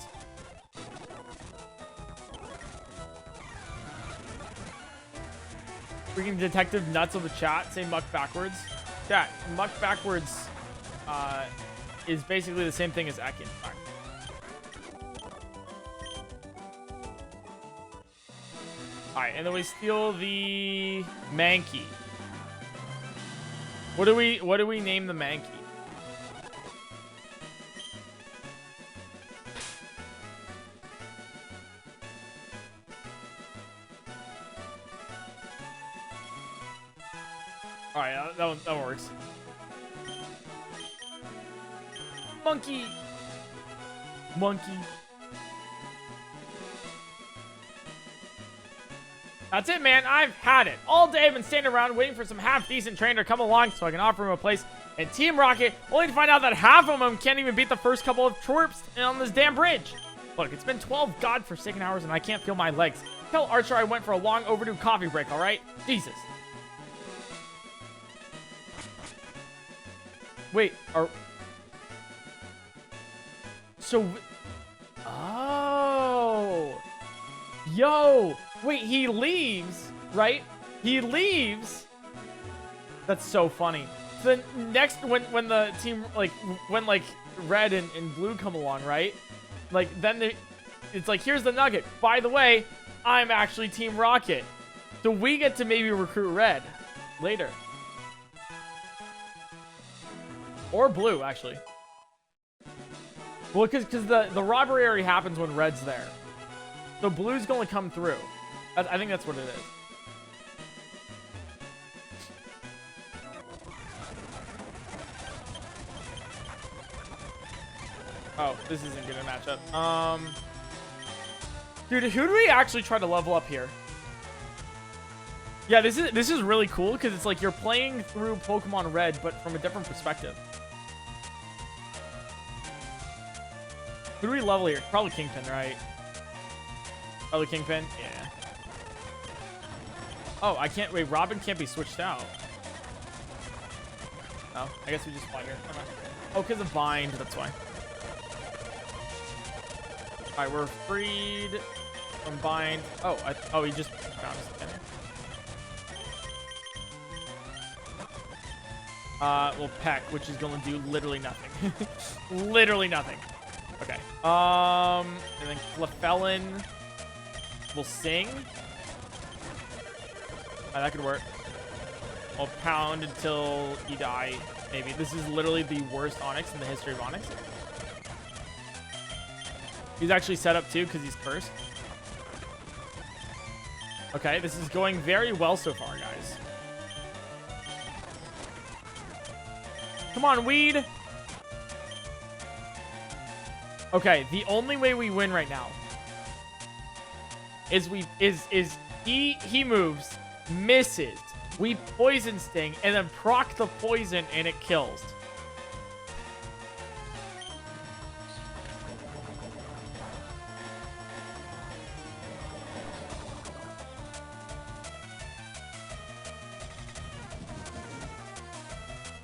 Freaking Detective Nuts of the chat, say Muck backwards. Yeah, Muck backwards is basically the same thing as Ekin. Alright, and then we steal the Mankey. What do we name the Mankey? Alright, that works. Monkey. That's it, man. I've had it. All day I've been standing around waiting for some half-decent trainer to come along so I can offer him a place in Team Rocket, only to find out that half of them can't even beat the first couple of twerps on this damn bridge. Look, it's been 12 godforsaken hours and I can't feel my legs. Tell Archer I went for a long overdue coffee break, alright? Jesus. Wait, Oh. Yo. Wait, he leaves, right? He leaves. That's so funny. So then next, when the team, when red and blue come along, right? Then it's like, here's the nugget. By the way, I'm actually Team Rocket. So we get to maybe recruit red later. Or blue, actually. Well, because the robbery already happens when red's there. So blue's going to come through. I think that's what it is. Oh, this isn't going to match up. Dude, who do we actually try to level up here? Yeah, this is really cool because it's like you're playing through Pokemon Red, but from a different perspective. Who do we level here? Probably Kingpin, right? Probably Kingpin? Yeah. Oh, I can't... Wait, Robin can't be switched out. Oh, I guess we just fly here. Okay. Oh, because of Bind. That's why. Alright, we're freed from Bind. Oh, he just found us again. Well, Peck, which is going to do literally nothing. Literally nothing. Okay. And then Clefairy will sing. That could work. I'll pound until you die. Maybe. This is literally the worst Onyx in the history of Onyx. He's actually set up too because he's cursed. Okay, this is going very well so far, guys. Come on, weed. Okay, the only way we win right now is he moves, misses, we poison sting, and then proc the poison and it kills.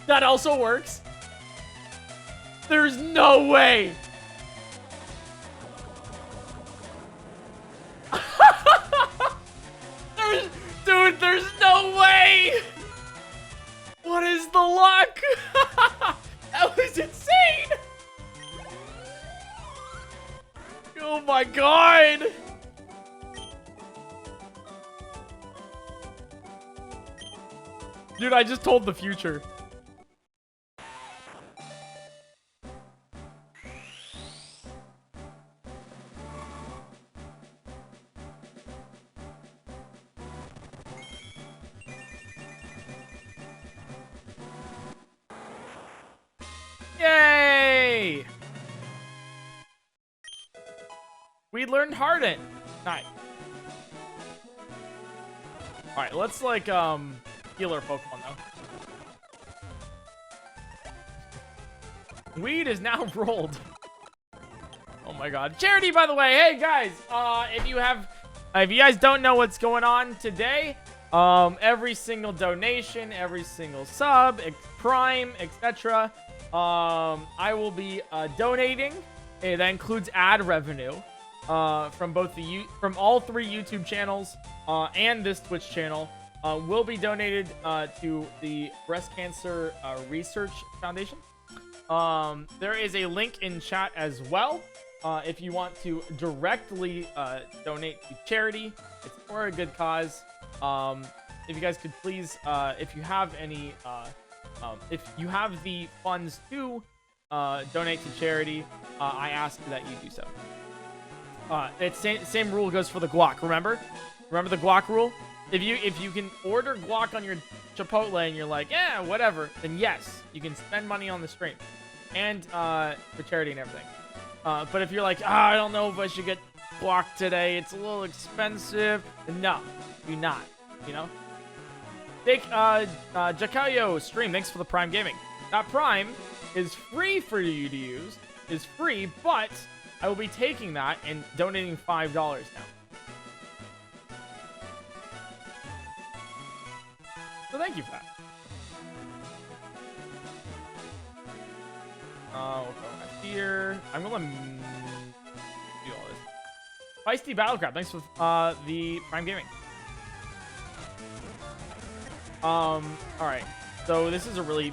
That also works. There's no way. Dude, there's no way. What is the luck? That was insane. Oh my god. Dude, I just told the future. Yay! We learned Harden. Nice. Alright, let's like heal our Pokemon though. Weed is now rolled. Oh my god. Charity, by the way. Hey guys, if you guys don't know what's going on today, every single donation, every single sub, prime, etc. I will be donating. That includes ad revenue from all 3 YouTube channels and this Twitch channel. Will be donated to the Breast Cancer Research Foundation. There is a link in chat as well if you want to directly donate to charity. It's for a good cause. If you guys could please, if you have any if you have the funds to donate to charity, I ask that you do so. It's same rule goes for the guac. Remember the guac rule? If you can order guac on your Chipotle and you're like, yeah, whatever, then yes, you can spend money on the stream and for charity and everything. But if you're like, I don't know if I should get guac today, it's a little expensive, then no, do not. You know. Jakayo stream, thanks for the Prime Gaming. That Prime is free for you to use, but I will be taking that and donating $5 now. So thank you for that. We'll go right here. I'm gonna do all this. Feisty Battlecrab, thanks for the Prime Gaming. Alright. So this is a really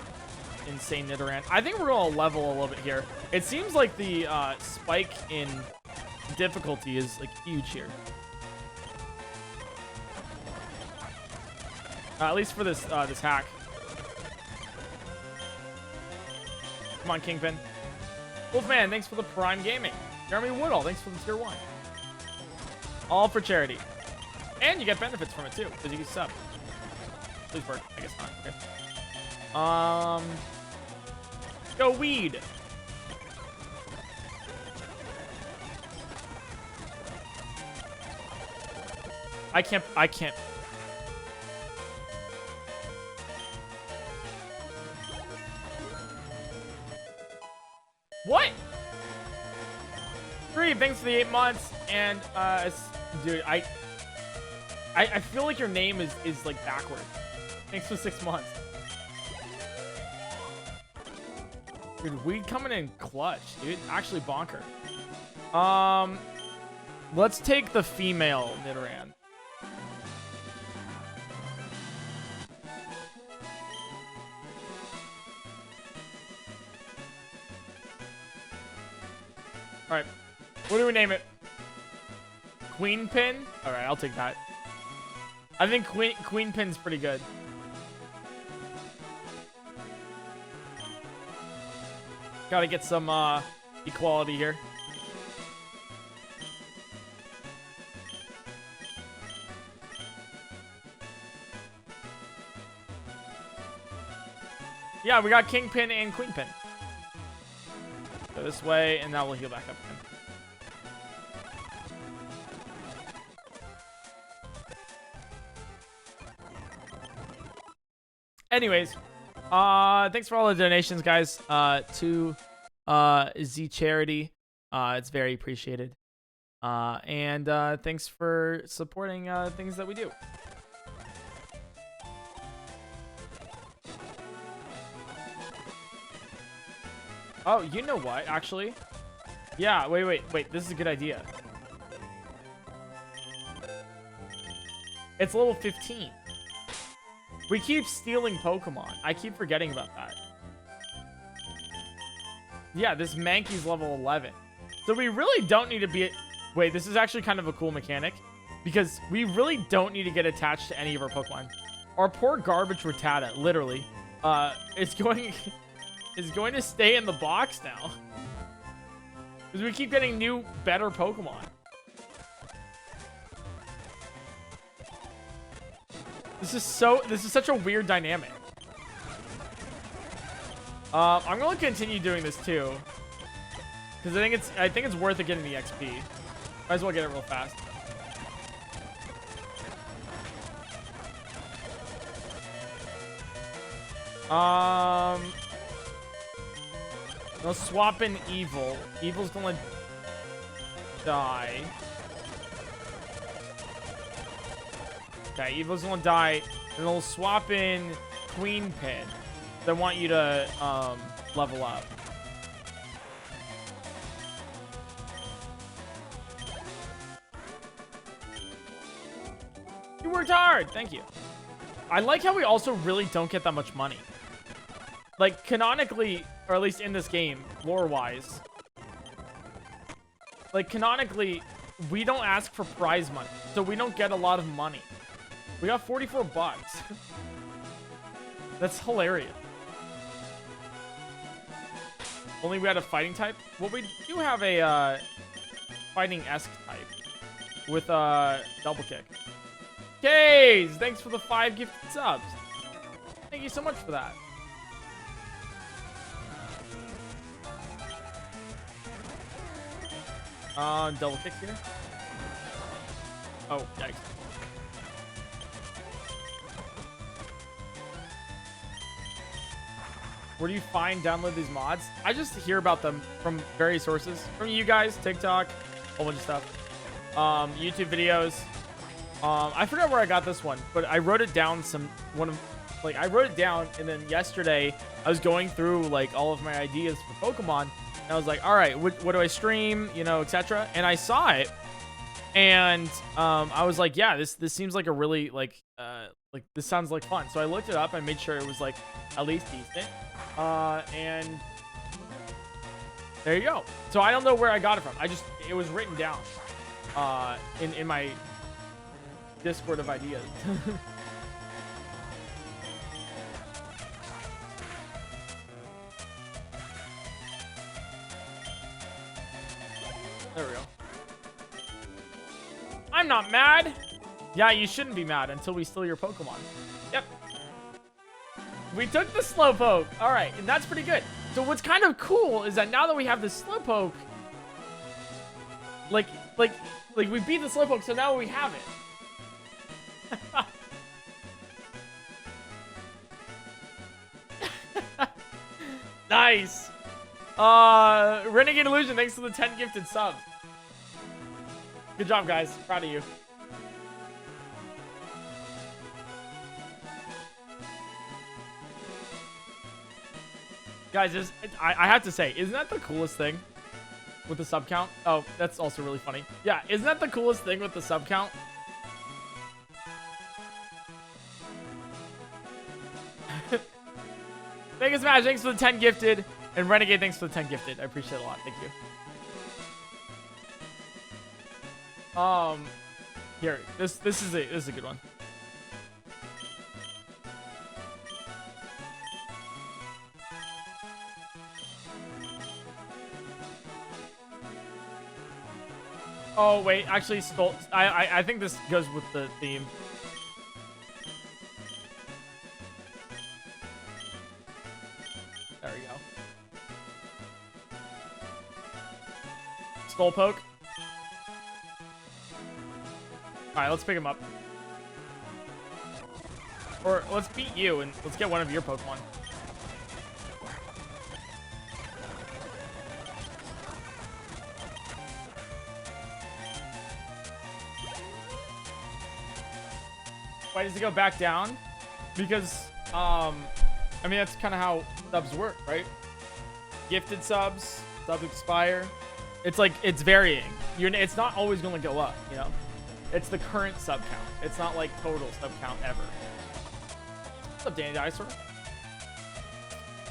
insane Nidoran. I think we're gonna level a little bit here. It seems like the spike in difficulty is like huge here. At least for this this hack. Come on, Kingpin. Wolfman, thanks for the Prime Gaming. Jeremy Woodall, thanks for the tier 1. All for charity. And you get benefits from it too, because you can sub. Please work. I guess not. Okay. Go weed. I can't. What? Three, thanks for the 8 months. And, dude, I feel like your name is like backwards. Thanks for 6 months. Dude, weed coming in clutch, dude. Actually bonker. Let's take the female Nidoran. Alright. What do we name it? Queen Pin? Alright, I'll take that. I think Queen Pin's pretty good. Gotta get some equality here. Yeah, we got Kingpin and Queenpin. Go this way, and now we'll heal back up again. Anyways, thanks for all the donations, guys, to Z Charity. It's very appreciated. And thanks for supporting things that we do. Oh, you know what, actually? Yeah, wait. This is a good idea. It's level 15. We keep stealing Pokemon. I keep forgetting about that. Yeah, this Mankey's level 11. So we really don't need to be... Wait, this is actually kind of a cool mechanic. Because we really don't need to get attached to any of our Pokemon. Our poor garbage Rattata, literally, is going to stay in the box now. Because we keep getting new, better Pokemon. This is such a weird dynamic. I'm going to continue doing this too. Because I think it's worth it getting the XP. Might as well get it real fast. Let's swap in Evil. Evil's gonna die. Okay, Evil's gonna die. And we'll swap in Queenpin. I want you to level up. You worked hard. Thank you. I like how we also really don't get that much money. Like, canonically, or at least in this game, lore-wise, like, canonically, we don't ask for prize money, so we don't get a lot of money. We got 44 bucks. That's hilarious. Only we had a fighting type? Well, we do have a fighting-esque type with double kick. Kays, thanks for the 5 gifted subs. Thank you so much for that. Double kick here. Oh, yikes. Where do you download these mods? I just hear about them from various sources. From you guys, TikTok, a whole bunch of stuff. YouTube videos. I forgot where I got this one, but I wrote it down I wrote it down, and then yesterday I was going through like all of my ideas for Pokemon, and I was like, all right, what do I stream, you know, etc. And I saw it, and I was like, yeah, this seems like a really like this sounds like fun. So I looked it up. I made sure it was like at least decent, and there you go. So I don't know where I got it from. It was written down in my Discord of ideas. There we go. I'm not mad. Yeah, you shouldn't be mad until we steal your Pokemon. Yep. We took the Slowpoke. All right, and that's pretty good. So what's kind of cool is that now that we have the Slowpoke, like we beat the Slowpoke, so now we have it. Nice. Renegade Illusion, thanks for the 10 gifted subs. Good job, guys. Proud of you. Guys, I have to say, isn't that the coolest thing with the sub count? Oh, that's also really funny. Yeah, isn't that the coolest thing with the sub count? Vegas Smash, thanks for the 10 gifted. And Renegade, thanks for the 10 gifted. I appreciate it a lot. Thank you. Here, this is a good one. Oh wait, actually, I think this goes with the theme. Stolpoke. Alright, let's pick him up. Or let's beat you and let's get one of your Pokemon. Why does it go back down? Because, I mean, that's kind of how subs work, right? Gifted subs expire. It's like, it's varying. It's not always going to go up, you know? It's the current sub count. It's not like total sub count ever. What's up, Danny Dinosaur?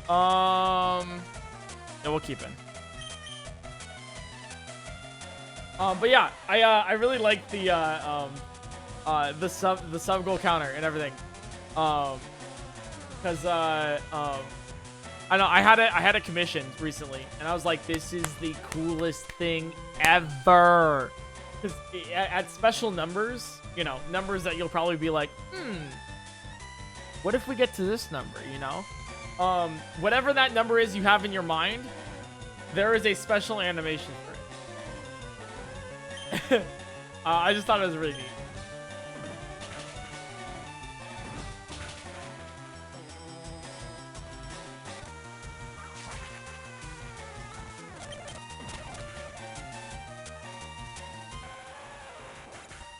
Yeah, we'll keep him. But yeah, I really like the sub goal counter and everything. Because I know I had a commission recently, and I was like, this is the coolest thing ever. Because at special numbers, you know, numbers that you'll probably be like, what if we get to this number, you know? Whatever that number is you have in your mind, there is a special animation for it. I just thought it was really neat.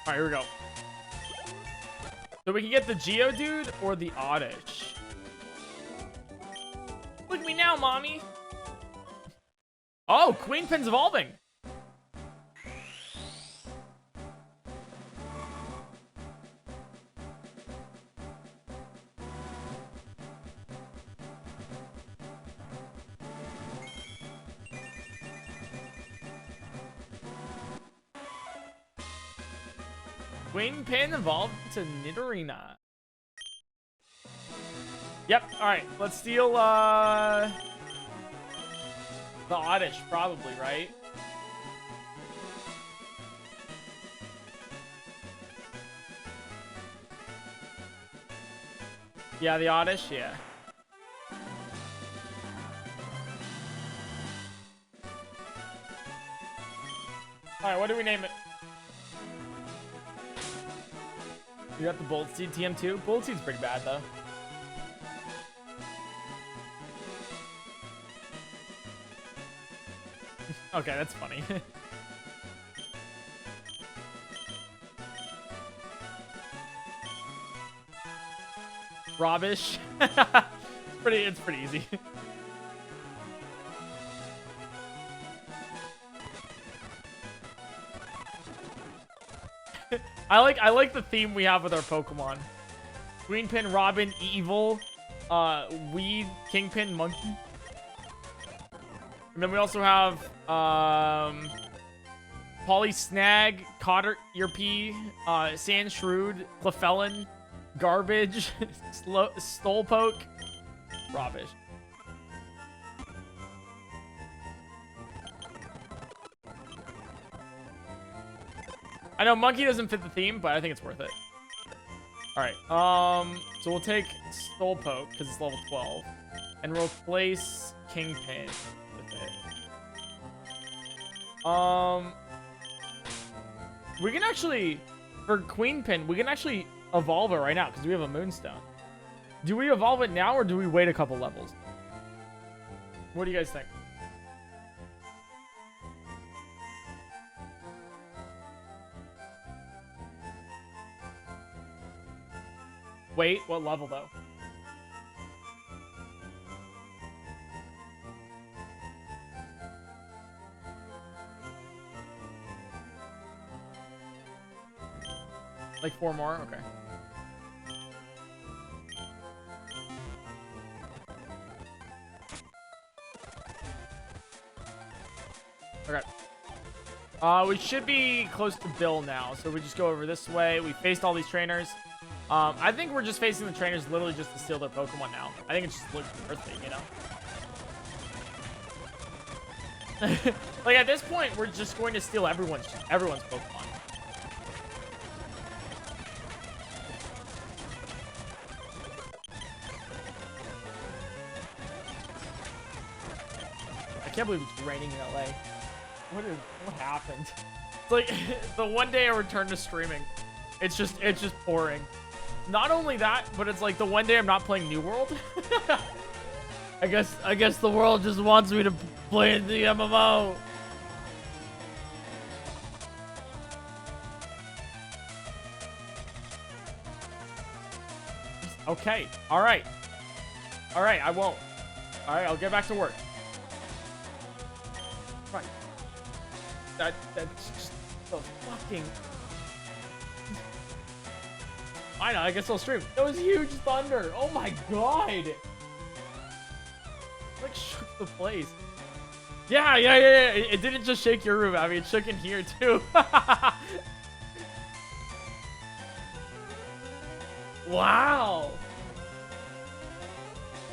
Alright, here we go. So we can get the Geodude or the Oddish. Look at me now, mommy. Oh, Queen Pin's evolving. Queen Pin evolved to Nidorina. Yep, alright. Let's steal the Oddish, probably, right? Yeah, the Oddish, yeah. Alright, what do we name it? You got the Bolt Seed TM2? Bolt Seed's pretty bad, though. Okay, that's funny. Robbish. It's pretty easy. I like the theme we have with our Pokemon. Queen Pin, Robin, Evil, Weed, Kingpin, Monkey. And then we also have Polysnag, Cotter, Earpea, Sandshrew, Cleffelin, Garbage, Stolpoke, Robbish. I know Monkey doesn't fit the theme, but I think it's worth it. Alright, so we'll take Stolpoke, because it's level 12, and replace Kingpin with it. We can actually, for Queen Pin, we can actually evolve it right now, because we have a Moonstone. Do we evolve it now, or do we wait a couple levels? What do you guys think? Wait, what level though? Like 4 more? Okay. Okay. We should be close to Bill now, so we just go over this way. We faced all these trainers. I think we're just facing the trainers literally just to steal their Pokemon now. I think it's just worth it, you know? Like, at this point, we're just going to steal everyone's Pokemon. I can't believe it's raining in LA. What happened? It's like the one day I returned to streaming, it's just pouring. Not only that, but it's like the one day I'm not playing New World. I guess the world just wants me to play the MMO. Okay. All right. I won't. All right, I'll get back to work. Right. That's just so fucking. I know. I guess I'll stream. That was huge thunder. Oh my god. It like shook the place. Yeah. It didn't just shake your room. I mean, it shook in here too. Wow.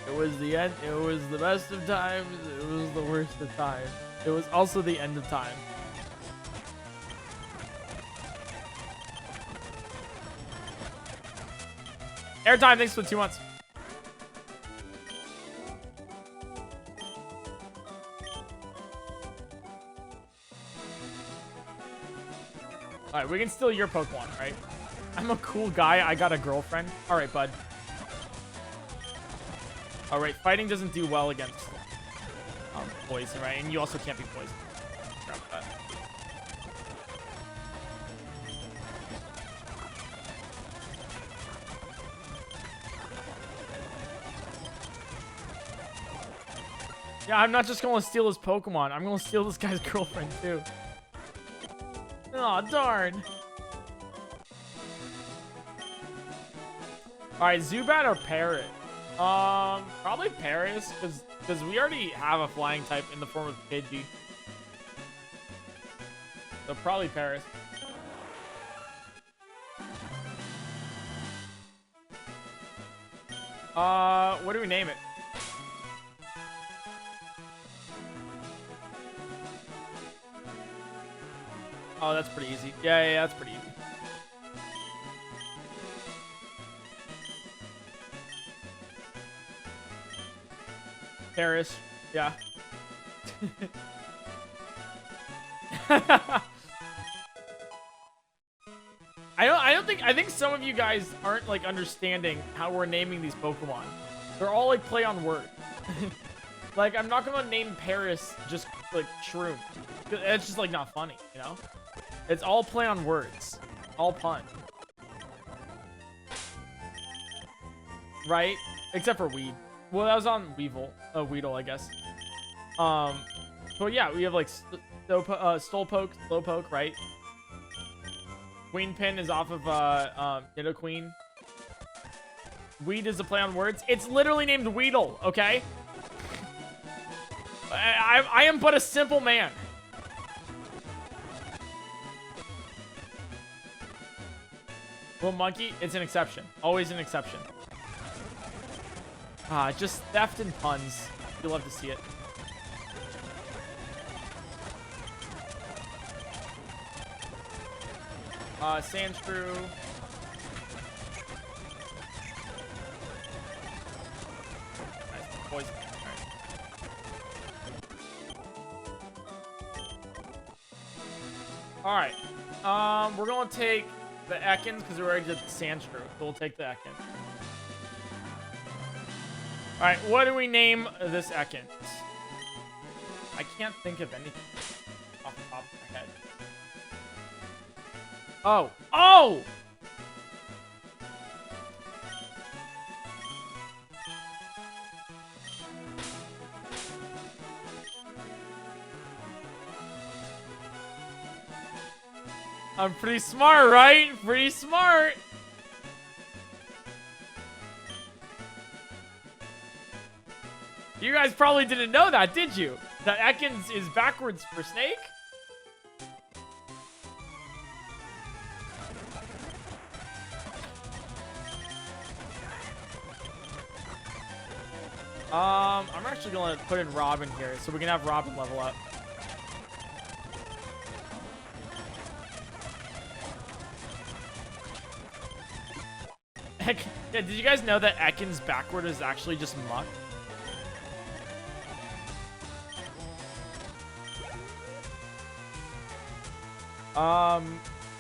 It was the end. It was the best of times. It was the worst of times. It was also the end of time. Airtime, thanks for the 2 months. Alright, we can steal your Pokemon, right? I'm a cool guy. I got a girlfriend. Alright, bud. Alright, fighting doesn't do well against poison, right? And you also can't be poisoned. Grab that. Yeah, I'm not just gonna steal his Pokemon. I'm gonna steal this guy's girlfriend too. Aw, darn. Alright, Zubat or Parrot? Probably Paris, because we already have a flying type in the form of Pidgey. So probably Paris. What do we name it? Oh, that's pretty easy. Yeah, that's pretty easy. Paris, yeah. I think some of you guys aren't like understanding how we're naming these Pokemon. They're all like play on word. Like I'm not gonna name Paris just like shroom. It's just like not funny, you know? It's all play on words. All pun. Right? Except for Weed. Well, that was on Weedle, I guess. But yeah, we have like Stolpoke, Slowpoke, right? Queenpin is off of Nidoqueen. Weed is a play on words. It's literally named Weedle, okay? I am but a simple man. Little monkey, it's an exception. Always an exception. Just theft and puns. You'll love to see it. Sandshrew. Nice. Poison. Alright. We're gonna take the Ekans because we already did the Sandshrew. So we'll take the Ekans. Alright, what do we name this Ekans? I can't think of anything off the top of my head. Oh! Oh! I'm pretty smart, right? Pretty smart! You guys probably didn't know that, did you? That Ekans is backwards for snake? I'm actually gonna put in Robin here so we can have Robin level up. Yeah, did you guys know that Ekans backward is actually just Muck?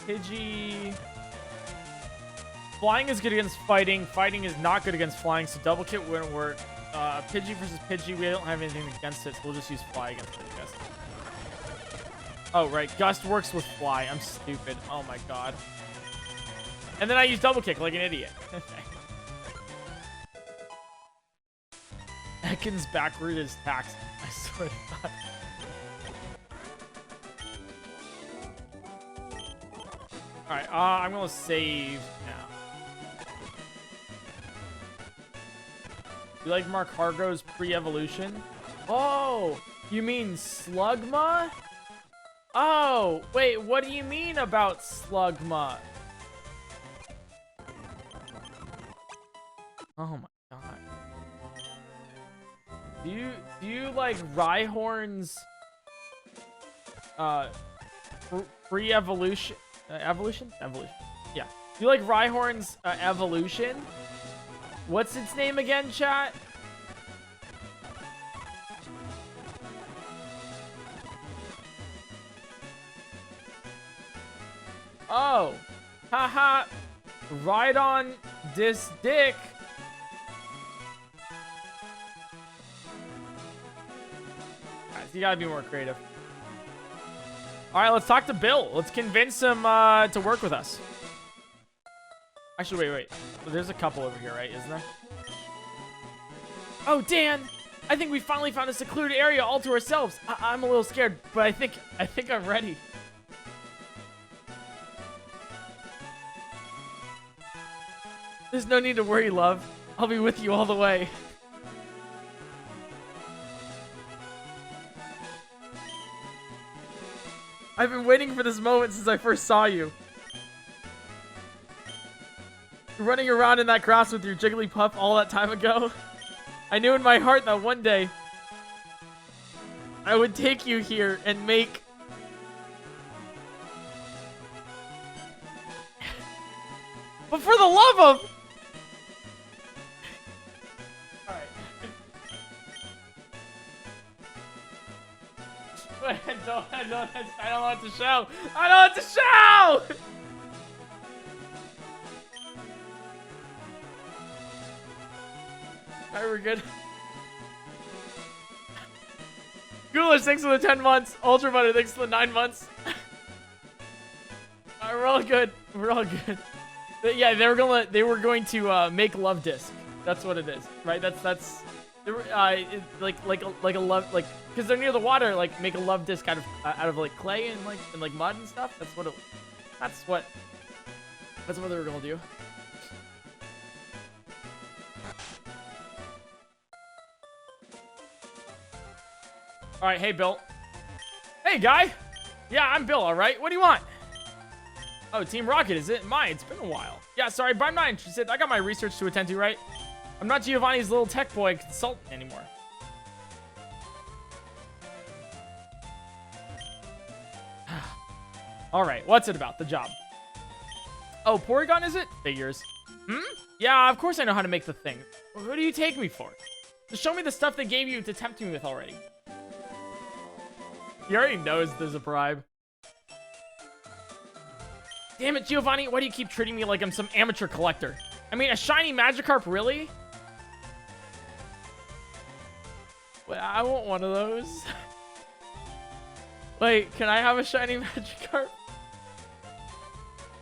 Pidgey. Flying is good against fighting. Fighting is not good against flying, so double kit wouldn't work. Pidgey versus Pidgey, we don't have anything against it, so we'll just use fly against it, I guess. Oh, right. Gust works with fly. I'm stupid. Oh, my God. And then I use double kick like an idiot. Ekans backward is taxed. I swear to God. Alright, I'm gonna save now. You like Mark Hargo's pre-evolution? Oh, you mean Slugma? Oh, wait, what do you mean about Slugma? Oh my God. Do you like Rhyhorn's pre-evolution? Evolution? Yeah. Do you like Rhyhorn's evolution? What's its name again, chat? Oh. Haha. Ride on this dick. Guys, you gotta be more creative. All right, let's talk to Bill. Let's convince him to work with us. Actually, wait. There's a couple over here, right? Isn't there? Oh, Dan! I think we finally found a secluded area all to ourselves. I'm a little scared, but I think I'm ready. There's no need to worry, love. I'll be with you all the way. I've been waiting for this moment since I first saw you. Running around in that grass with your Jigglypuff all that time ago. I knew in my heart that one day I would take you here and make... But for the love of... Alright. I don't know what to show. I don't know what to show! Alright, we're good. Ghoulish, thanks for the 10 months. Ultra Butter, thanks for the 9 months. Alright, we're all good. We're all good. Yeah, they were going to make love disc. That's what it is, right? That's they were, like a love, like, because they're near the water, like make a love disc out of like clay and like mud and stuff. That's what they were gonna do. All right, hey Bill. Hey guy. Yeah, I'm Bill. All right, what do you want? Oh, Team Rocket, is it? It's been a while. Yeah, sorry, but I'm not interested. I got my research to attend to, right? I'm not Giovanni's little tech boy consultant anymore. All right, what's it about? The job. Oh, Porygon, is it? Figures. Yeah, of course I know how to make the thing. Well, who do you take me for? Just show me the stuff they gave you to tempt me with already. He already knows there's a bribe. Damn it, Giovanni, why do you keep treating me like I'm some amateur collector? I mean, a shiny Magikarp, really? Well, I want one of those. Wait, can I have a shiny Magikarp?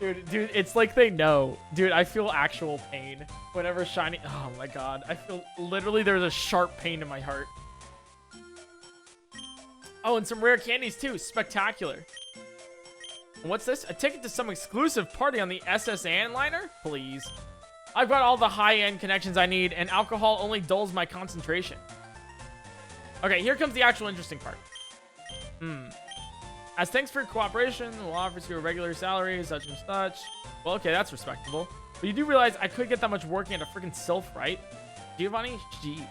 Dude, it's like they know. Dude, I feel actual pain whenever shiny... Oh my god, I feel... Literally, there's a sharp pain in my heart. Oh, and some rare candies too. Spectacular. What's this? A ticket to some exclusive party on the SS Anliner? Please. I've got all the high-end connections I need, and alcohol only dulls my concentration. Okay, here comes the actual interesting part. As thanks for your cooperation, we'll offer you a regular salary, such and such. Well, okay, that's respectable. But you do realize I could get that much working at a freaking Sylph, right? Giovanni? Jeez.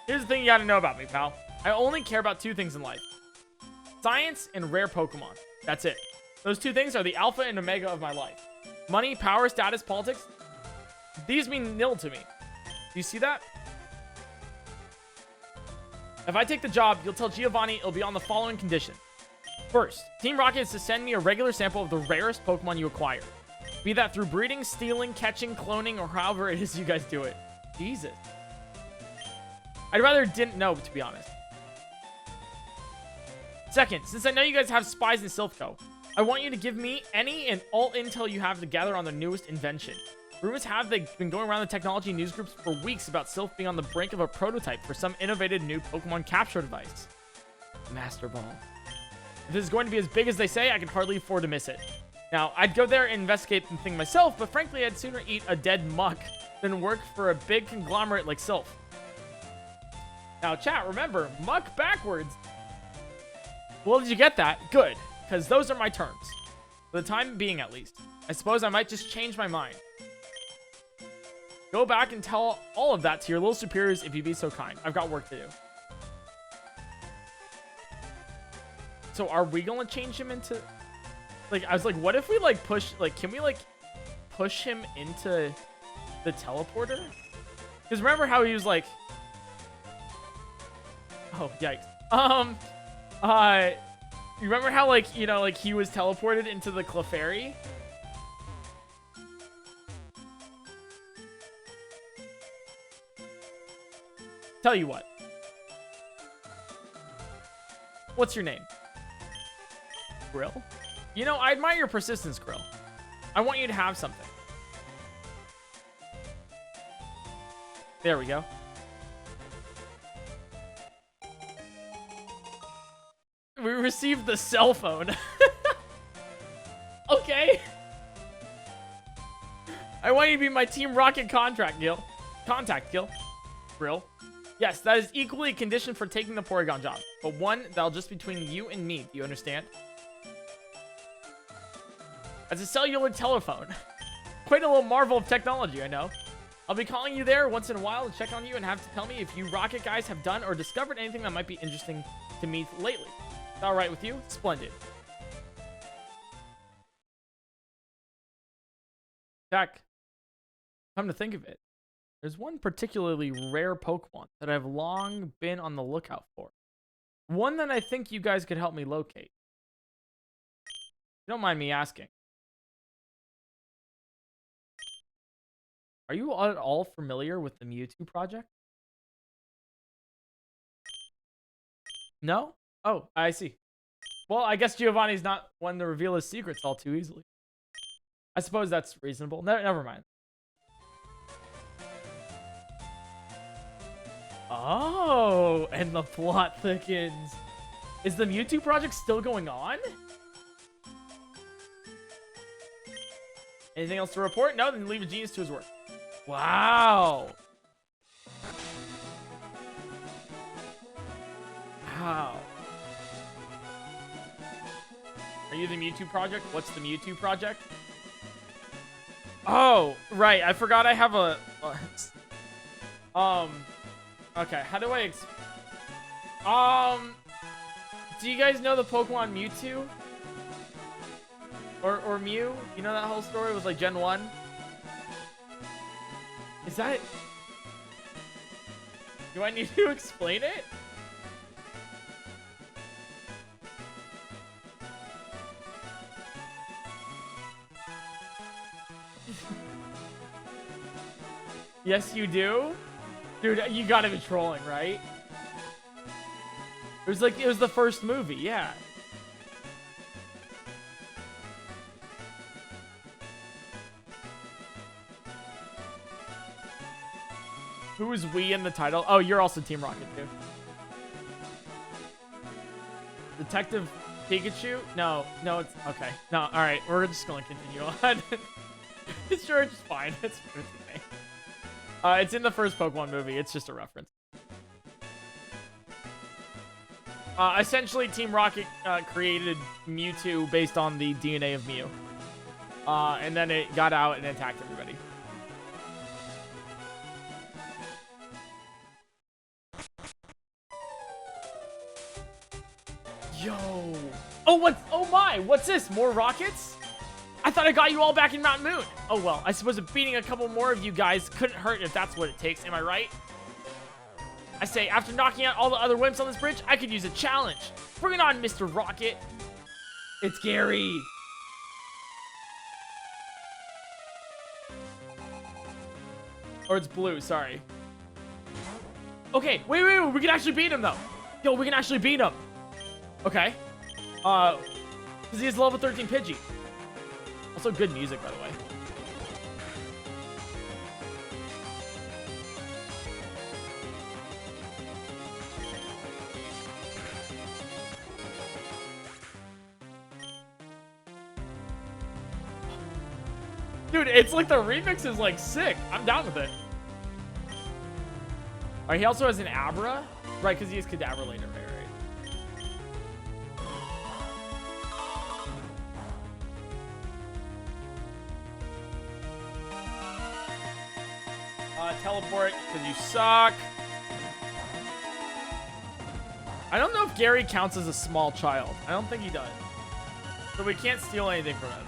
Here's the thing you gotta know about me, pal. I only care about 2 things in life. Science and rare Pokemon. That's it. Those 2 things are the alpha and omega of my life. Money, power, status, politics. These mean nil to me. Do you see that? If I take the job, you'll tell Giovanni it'll be on the following condition. First, Team Rocket is to send me a regular sample of the rarest Pokemon you acquire. Be that through breeding, stealing, catching, cloning, or however it is you guys do it. Jesus. I'd rather didn't know, to be honest. Second, since I know you guys have spies in Silphco, I want you to give me any and all intel you have to gather on the newest invention. Rumors have they've been going around the technology news groups for weeks about Silph being on the brink of a prototype for some innovative new Pokemon capture device. Master Ball. If this is going to be as big as they say, I can hardly afford to miss it. Now, I'd go there and investigate the thing myself, but frankly, I'd sooner eat a dead muck than work for a big conglomerate like Silph. Now, chat, remember, muck backwards. Well, did you get that? Good, because those are my terms. For the time being, at least. I suppose I might just change my mind. Go back and tell all of that to your little superiors if you'd be so kind. I've got work to do. So are we gonna change him into... Like, I was like, what if we, like, push... Like, can we, like, push him into the teleporter? Because remember how he was, like... Oh, yikes. You remember how, like, you know, like, he was teleported into the Clefairy? Tell you what. What's your name? Grill? You know, I admire your persistence, Grill. I want you to have something. There we go. We received the cell phone. Okay. I want you to be my Team Rocket contact, Gil. Grill. Yes, that is equally a condition for taking the Porygon job, but one that'll just be between you and me. Do you understand? As a cellular telephone. Quite a little marvel of technology, I know. I'll be calling you there once in a while to check on you and have to tell me if you Rocket guys have done or discovered anything that might be interesting to me lately. Is that all right with you? Splendid. Jack, come to think of it, there's one particularly rare Pokemon that I've long been on the lookout for. One that I think you guys could help me locate. Don't mind me asking. Are you at all familiar with the Mewtwo project? No? Oh, I see. Well, I guess Giovanni's not one to reveal his secrets all too easily. I suppose that's reasonable. Never mind. Oh, and the plot thickens. Is the Mewtwo project still going on? Anything else to report? No, then leave a genius to his work. Wow. Wow. Are you the Mewtwo project? What's the Mewtwo project? Oh, right. I forgot I have a... Okay, how do I... Do you guys know the Pokemon Mewtwo? Or Mew? You know that whole story was like Gen 1? Is that... Do I need to explain it? Yes, you do? Dude, you gotta be trolling, right? It was the first movie, yeah. Who is we in the title? Oh, you're also Team Rocket, too. Detective Pikachu? No, it's... Okay. No, alright. We're just gonna continue on. It's sure, it's fine. It's okay. It's in the first Pokemon movie. It's just a reference. Essentially, Team Rocket created Mewtwo based on the DNA of Mew. And then it got out and attacked everybody. Yo. Oh my, what's this? More rockets? I thought I got you all back in Mountain Moon. Oh well, I suppose beating a couple more of you guys couldn't hurt if that's what it takes, am I right? I say, after knocking out all the other wimps on this bridge, I could use a challenge. Bring it on, Mr. Rocket. It's Gary. Or it's Blue, sorry. Okay, wait. We can actually beat him, though. Yo, we can actually beat him. Okay. Because he has level 13 Pidgey. Also, good music, by the way. Dude, it's like the remix is like sick. I'm down with it. Alright, he also has an Abra. Right, because he has Kadabra later. Right. Teleport, because you suck. I don't know if Gary counts as a small child. I don't think he does. So we can't steal anything from him.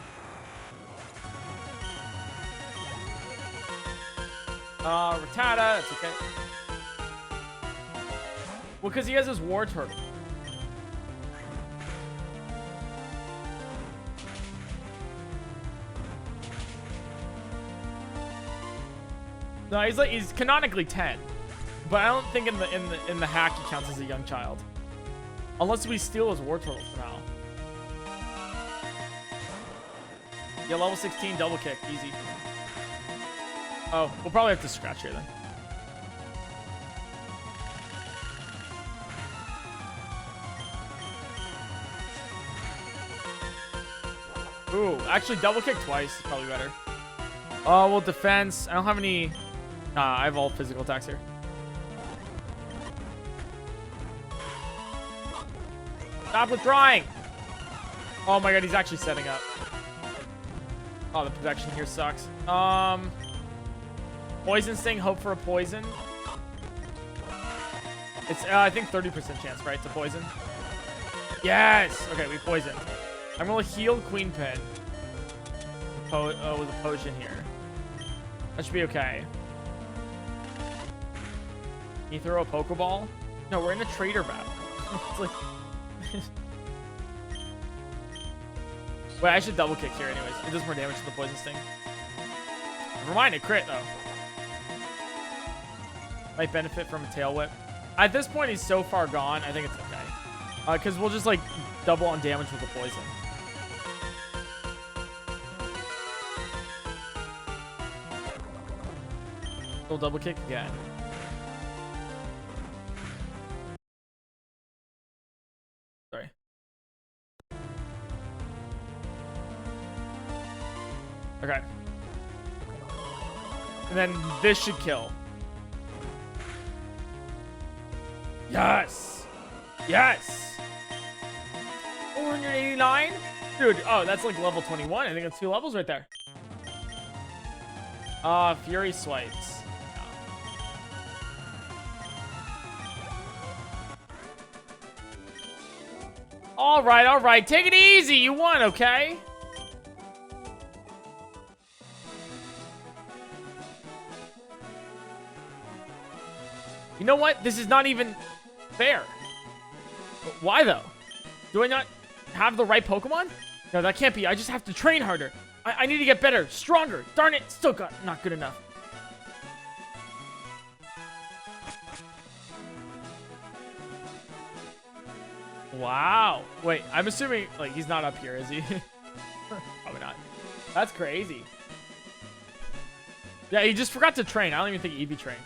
Rattata, that's okay. Well, because he has his War Turtle. No, he's canonically 10. But I don't think in the hack he counts as a young child. Unless we steal his War Turtle for now. Yeah, level 16, double kick, easy. Oh, we'll probably have to scratch here then. Ooh, actually double kick twice is probably better. Oh, well, defense. I don't have any... I have all physical attacks here. Stop withdrawing! Oh my god, he's actually setting up. Oh, the protection here sucks. Poison Sting, hope for a poison. It's, I think 30% chance, right, to poison? Yes! Okay, we poisoned. I'm gonna heal Queen Pin. With a potion here. That should be okay. Can you throw a Pokeball? No, we're in a trader battle. It's like... Wait, I should double kick here anyways. It does more damage to the Poison Sting. Never mind, it crit though. Might benefit from a Tail Whip. At this point, he's so far gone, I think it's okay. Because we'll just like double on damage with the poison. We'll double kick again. Sorry. Okay. And then this should kill. Yes! Yes! 489? Dude, oh, that's like level 21. I think that's 2 levels right there. Fury Swipes. All right. Take it easy. You won, okay? You know what? This is not even fair. Why, though? Do I not have the right Pokemon? No, that can't be. I just have to train harder. I need to get better, stronger. Darn it, still not good enough. Wow. Wait, I'm assuming, like, he's not up here, is he? Probably not. That's crazy. Yeah, he just forgot to train. I don't even think Eevee trained.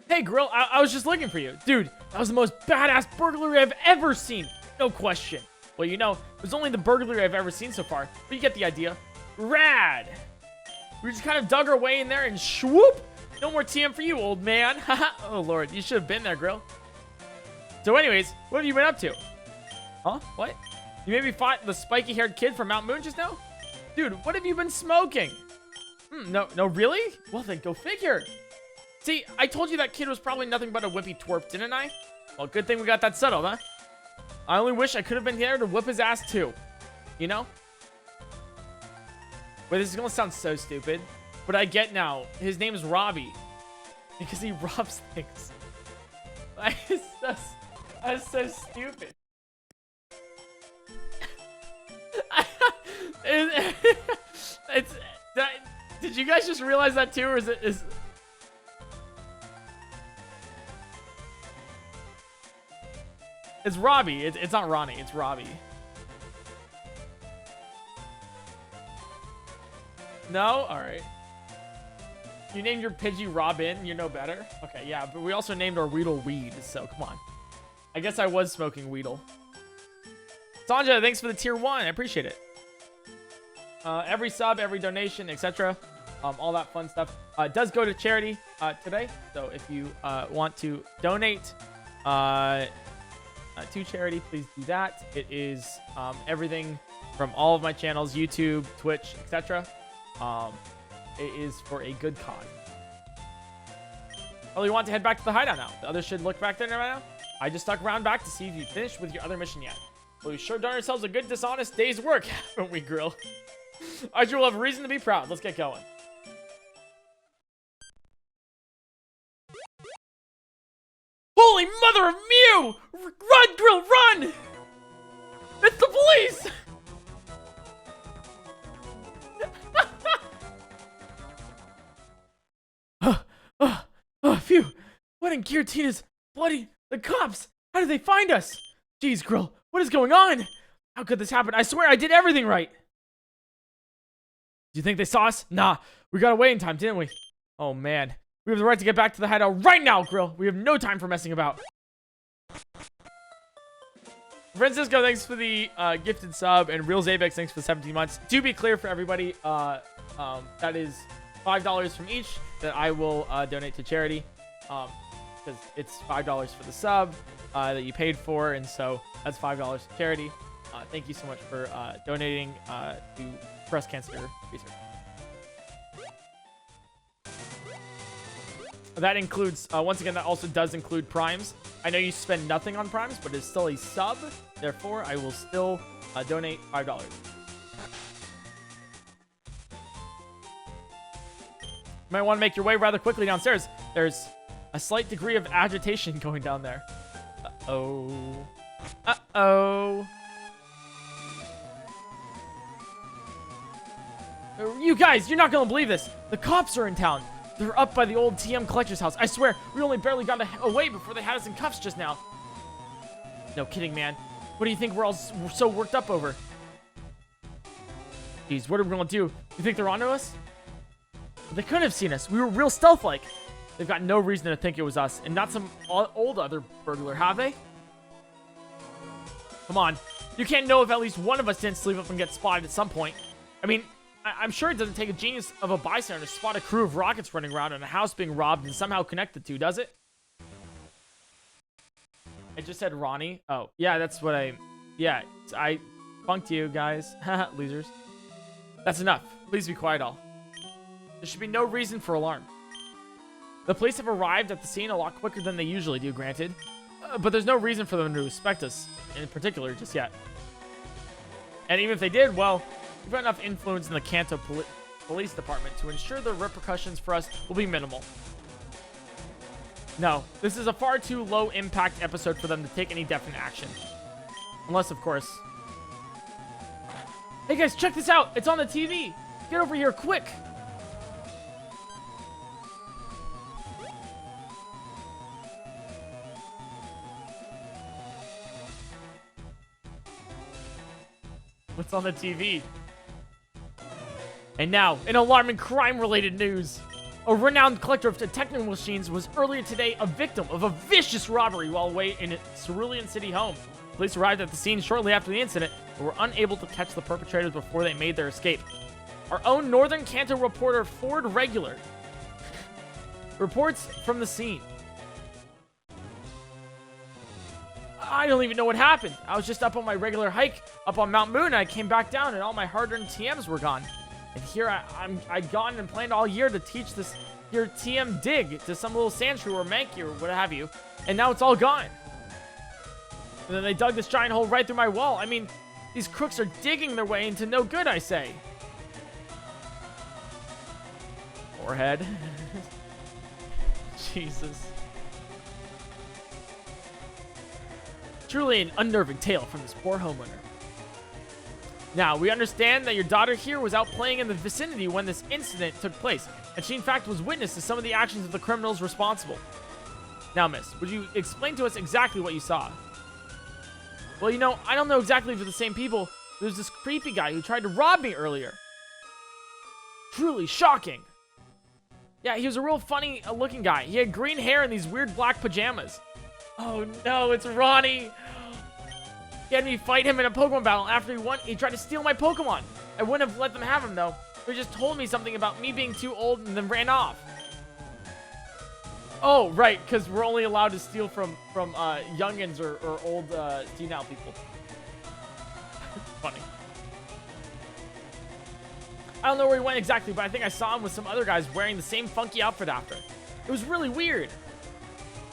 Hey, Grill, I was just looking for you. Dude, that was the most badass burglary I've ever seen. No question. Well, you know, it was only the burglary I've ever seen so far, but you get the idea. Rad. We just kind of dug our way in there and swoop. No more TM for you, old man. Oh, Lord, you should have been there, Grill. So anyways, what have you been up to? Huh? What? You maybe fought the spiky-haired kid from Mount Moon just now? Dude, what have you been smoking? No, really? Well, then go figure. See, I told you that kid was probably nothing but a wimpy twerp, didn't I? Well, good thing we got that settled, huh? I only wish I could have been there to whip his ass, too. You know? Wait, this is gonna sound so stupid, but I get now. His name is Robbie. Because he robs things. That's so stupid. It's that. Did you guys just realize that too, or is it is? It's Robbie. It's not Ronnie. It's Robbie. No? All right. You named your Pidgey Robin. You know better. Okay, yeah, but we also named our Weedle Weed. So come on. I guess I was smoking Weedle. Sanja, thanks for the tier 1. I appreciate it. Every sub, every donation, etc. All that fun stuff does go to charity today. So if you want to donate to charity, please do that. It is everything from all of my channels, YouTube, Twitch, etc. It is for a good cause. Oh, you want to head back to the hideout now? The others should look back there right now. I just stuck around back to see if you finished with your other mission yet. Well, we sure done ourselves a good dishonest day's work, haven't we, Grill? Archer will have a reason to be proud. Let's get going. Holy mother of Mew! Run, Grill, run! It's the police! Phew. What in Giratina's bloody... The cops! How did they find us? Jeez, Grill, what is going on? How could this happen? I swear I did everything right. Do you think they saw us? Nah, we got away in time, didn't we? Oh, man. We have the right to get back to the hideout right now, Grill. We have no time for messing about. Francisco, thanks for the gifted sub. And Real Zabex, thanks for the 17 months. To be clear for everybody, that is $5 from each that I will donate to charity. Because it's $5 for the sub that you paid for, and so that's $5 to charity. Thank you so much for donating to breast cancer research. That includes, once again, that also does include primes. I know you spend nothing on primes, but it's still a sub. Therefore, I will still donate $5. You might want to make your way rather quickly downstairs. There's a slight degree of agitation going down there. Uh-oh. Uh-oh. You guys, you're not going to believe this. The cops are in town. They're up by the old TM collector's house. I swear, we only barely got away before they had us in cuffs just now. No kidding, man. What do you think we're all so worked up over? Jeez, what are we going to do? You think they're onto us? They couldn't have seen us. We were real stealth-like. They've got no reason to think it was us, and not some old other burglar, have they? Come on. You can't know if at least one of us didn't sleep up and get spotted at some point. I mean, I'm sure it doesn't take a genius of a bystander to spot a crew of rockets running around and a house being robbed and somehow connect the two, does it? I just said Ronnie. Oh, yeah, that's what yeah, I punked you guys. Haha, losers. That's enough. Please be quiet all. There should be no reason for alarm. The police have arrived at the scene a lot quicker than they usually do, granted. But there's no reason for them to suspect us, in particular, just yet. And even if they did, well, we've got enough influence in the Kanto Police Department to ensure the repercussions for us will be minimal. No, this is a far too low-impact episode for them to take any definite action. Unless, of course... Hey guys, check this out! It's on the TV! Get over here, quick! What's on the TV? And now, in alarming crime-related news. A renowned collector of technical machines was earlier today a victim of a vicious robbery while away in its Cerulean City home. Police arrived at the scene shortly after the incident, but were unable to catch the perpetrators before they made their escape. Our own Northern Kanto reporter Ford Regular reports from the scene. I don't even know what happened. I was just up on my regular hike up on Mount Moon, and I came back down, and all my hard-earned TMs were gone. And here I'd gone and planned all year to teach this your TM dig to some little sand shrew or manky or what have you, and now it's all gone. And then they dug this giant hole right through my wall. I mean, these crooks are digging their way into no good, I say. Forehead. Jesus. Truly an unnerving tale from this poor homeowner. Now, we understand that your daughter here was out playing in the vicinity when this incident took place, and she in fact was witness to some of the actions of the criminals responsible. Now, miss, would you explain to us exactly what you saw? Well, you know, I don't know exactly if they're the same people. There's this creepy guy who tried to rob me earlier. Truly shocking. Yeah, he was a real funny looking guy. He had green hair and these weird black pajamas. Oh no, it's Ronnie. He had me fight him in a Pokemon battle. After he won, he tried to steal my Pokemon. I wouldn't have let them have him though. They just told me something about me being too old and then ran off. Oh, right, because we're only allowed to steal from youngins or old senile people. Funny. I don't know where he went exactly, but I think I saw him with some other guys wearing the same funky outfit after. It was really weird.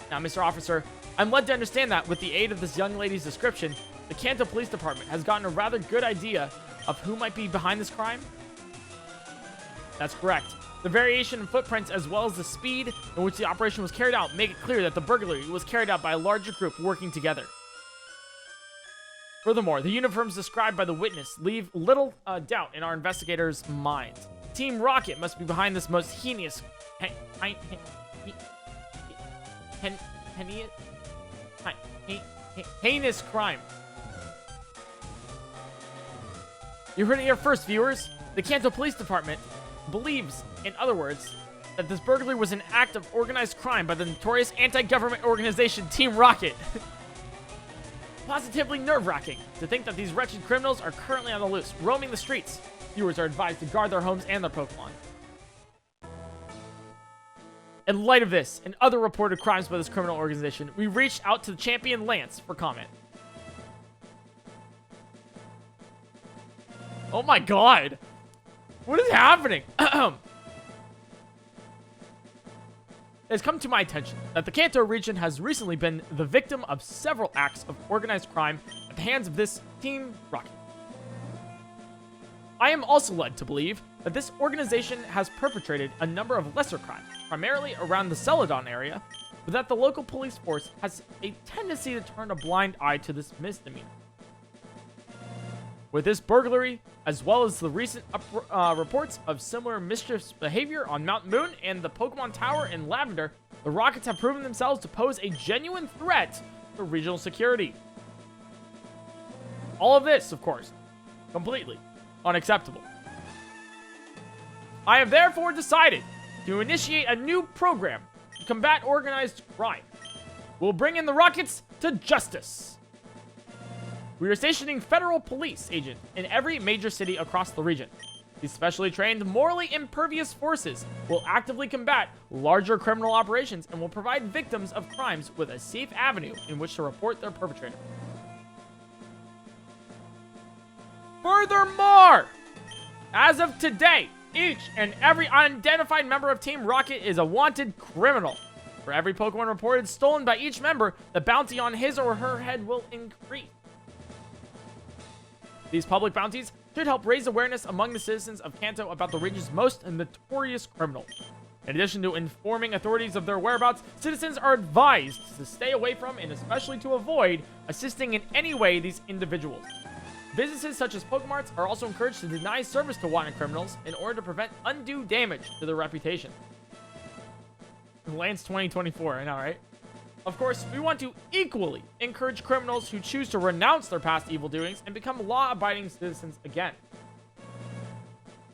Now, Mr. Officer, I'm led to understand that with the aid of this young lady's description, the Kanto Police Department has gotten a rather good idea of who might be behind this crime. That's correct. The variation in footprints as well as the speed in which the operation was carried out make it clear that the burglary was carried out by a larger group working together. Furthermore, the uniforms described by the witness leave little doubt in our investigators' minds. Team Rocket must be behind this most heinous heinous crime. You heard it here first, viewers. The Kanto Police Department believes, in other words, that this burglary was an act of organized crime by the notorious anti-government organization Team Rocket. Positively nerve-wracking to think that these wretched criminals are currently on the loose, roaming the streets. Viewers are advised to guard their homes and their Pokemon. In light of this and other reported crimes by this criminal organization, we reached out to the champion Lance for comment. Oh my god! What is happening? It has come to my attention that the Kanto region has recently been the victim of several acts of organized crime at the hands of this Team Rocket. I am also led to believe that this organization has perpetrated a number of lesser crimes, primarily around the Celadon area, but that the local police force has a tendency to turn a blind eye to this misdemeanor. With this burglary, as well as the recent reports of similar mischievous behavior on Mount Moon and the Pokemon Tower in Lavender, the Rockets have proven themselves to pose a genuine threat to regional security. All of this, of course, completely unacceptable. I have therefore decided to initiate a new program to combat organized crime. We'll bring in the Rockets to justice. We are stationing federal police agents in every major city across the region. These specially trained, morally impervious forces will actively combat larger criminal operations and will provide victims of crimes with a safe avenue in which to report their perpetrator. Furthermore, as of today, each and every unidentified member of Team Rocket is a wanted criminal. For every Pokemon reported stolen by each member, the bounty on his or her head will increase. These public bounties should help raise awareness among the citizens of Kanto about the region's most notorious criminals. In addition to informing authorities of their whereabouts, citizens are advised to stay away from and especially to avoid assisting in any way these individuals. Businesses such as Pokemarts are also encouraged to deny service to wanted criminals in order to prevent undue damage to their reputation. Lance 2024, I know, right? Of course, we want to equally encourage criminals who choose to renounce their past evil doings and become law-abiding citizens again.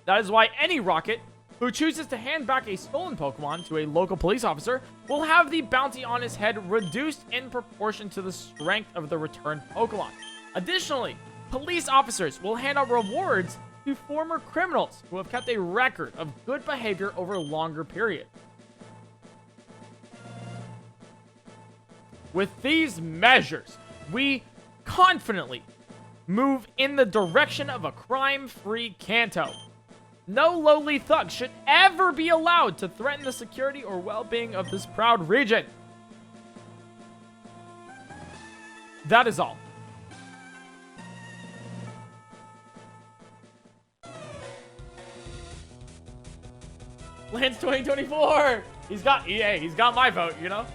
That is why any Rocket who chooses to hand back a stolen Pokemon to a local police officer will have the bounty on his head reduced in proportion to the strength of the returned Pokemon. Additionally, police officers will hand out rewards to former criminals who have kept a record of good behavior over a longer period. With these measures, we confidently move in the direction of a crime-free Kanto. No lowly thug should ever be allowed to threaten the security or well-being of this proud region. That is all. Lance 2024! He's got my vote, you know?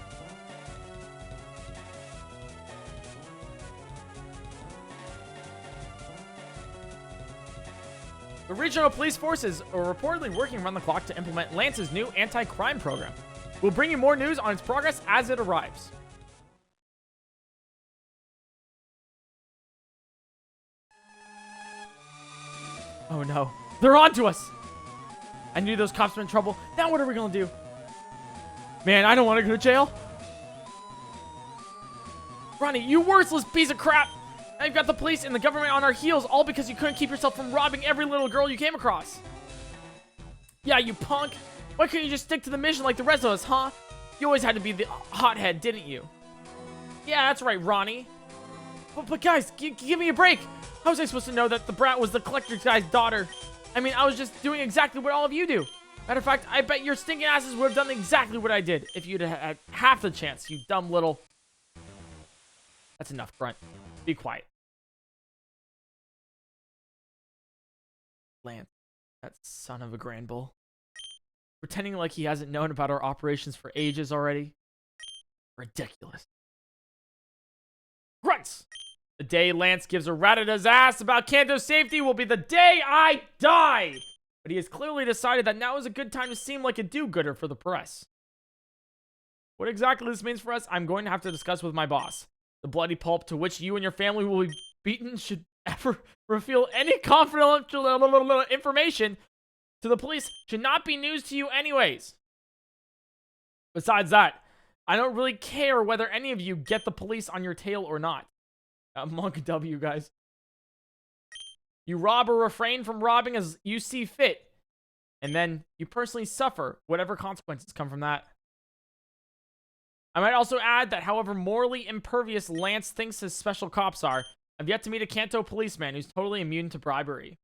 The regional police forces are reportedly working around the clock to implement Lance's new anti-crime program. We'll bring you more news on its progress as it arrives. Oh no. They're on to us! I knew those cops were in trouble. Now what are we gonna do? Man, I don't want to go to jail. Ronnie, you worthless piece of crap! Now you've got the police and the government on our heels, all because you couldn't keep yourself from robbing every little girl you came across. Yeah, you punk. Why couldn't you just stick to the mission like the rest of us, huh? You always had to be the hothead, didn't you? Yeah, that's right, Ronnie. But guys, give me a break. How was I supposed to know that the brat was the collector guy's daughter? I mean, I was just doing exactly what all of you do. Matter of fact, I bet your stinking asses would have done exactly what I did if you'd had half the chance, you dumb little... That's enough, Grunt. Be quiet. Lance, that son of a Grand Bull. Pretending like he hasn't known about our operations for ages already. Ridiculous. Grunts! The day Lance gives a rat at his ass about Kanto's safety will be the day I die! But he has clearly decided that now is a good time to seem like a do-gooder for the press. What exactly this means for us, I'm going to have to discuss with my boss. The bloody pulp to which you and your family will be beaten should ever reveal any confidential information to the police should not be news to you anyways. Besides that, I don't really care whether any of you get the police on your tail or not. Monk W, guys. You rob or refrain from robbing as you see fit, and then you personally suffer whatever consequences come from that. I might also add that however morally impervious Lance thinks his special cops are, I've yet to meet a Kanto policeman who's totally immune to bribery.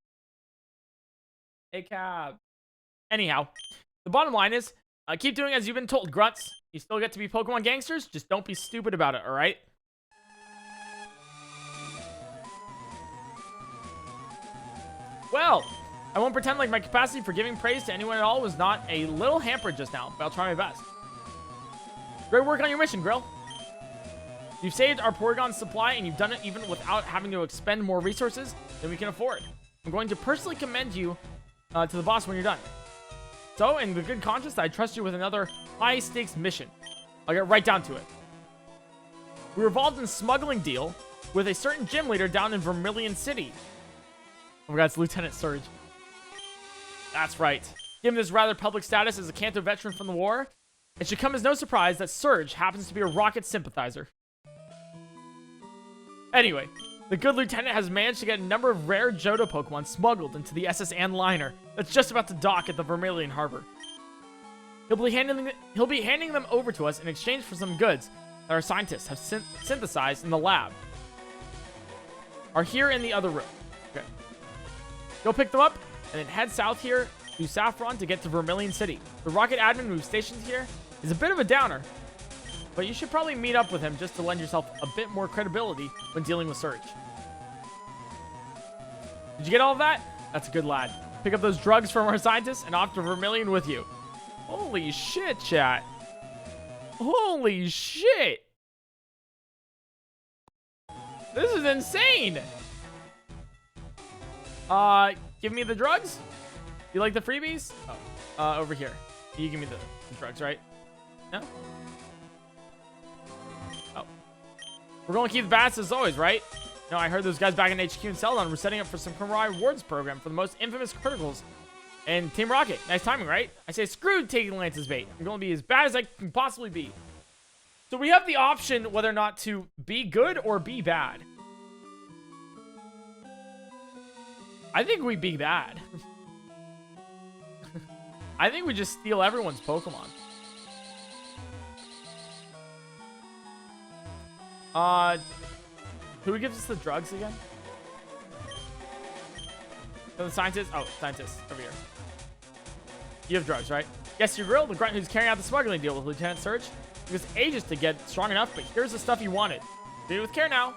Hey, cab. Anyhow, the bottom line is, keep doing as you've been told, Grunts. You still get to be Pokemon gangsters, just don't be stupid about it, alright? Well, I won't pretend like my capacity for giving praise to anyone at all was not a little hampered just now, but I'll try my best. Great work on your mission, Grill. You've saved our Porygon supply, and you've done it even without having to expend more resources than we can afford. I'm going to personally commend you to the boss when you're done. So, in the good conscience, I trust you with another high-stakes mission. I'll get right down to it. We were involved in a smuggling deal with a certain gym leader down in Vermilion City. Oh my god, it's Lieutenant Surge. That's right. Given his rather public status as a Kanto veteran from the war, it should come as no surprise that Surge happens to be a Rocket sympathizer. Anyway, the good lieutenant has managed to get a number of rare Johto Pokemon smuggled into the SS Anne liner that's just about to dock at the Vermilion Harbor. He'll be handing them over to us in exchange for some goods that our scientists have synthesized in the lab. Are here in the other room. Okay. Go pick them up, and then head south here to Saffron to get to Vermilion City. The Rocket admin who's stationed here is a bit of a downer, but you should probably meet up with him just to lend yourself a bit more credibility when dealing with Surge. Did you get all of that? That's a good lad. Pick up those drugs from our scientists and off to Vermilion with you. Holy shit, chat. Holy shit. This is insane. Give me the drugs? You like the freebies? Oh, over here. You give me the drugs, right? No? Oh. We're going to keep the bats as always, right? No, I heard those guys back in HQ in Celadon were setting up for some criminal rewards program for the most infamous criticals and Team Rocket. Nice timing, right? I say screw taking Lance's bait. I'm going to be as bad as I can possibly be. So we have the option whether or not to be good or be bad. I think we be bad. I think we just steal everyone's Pokemon. Who gives us the drugs again? So the scientist? Oh, scientist. Over here. You have drugs, right? Yes, you're Grill, the grunt who's carrying out the smuggling deal with Lieutenant Surge. It was ages to get strong enough, but here's the stuff you wanted. Do it with care now.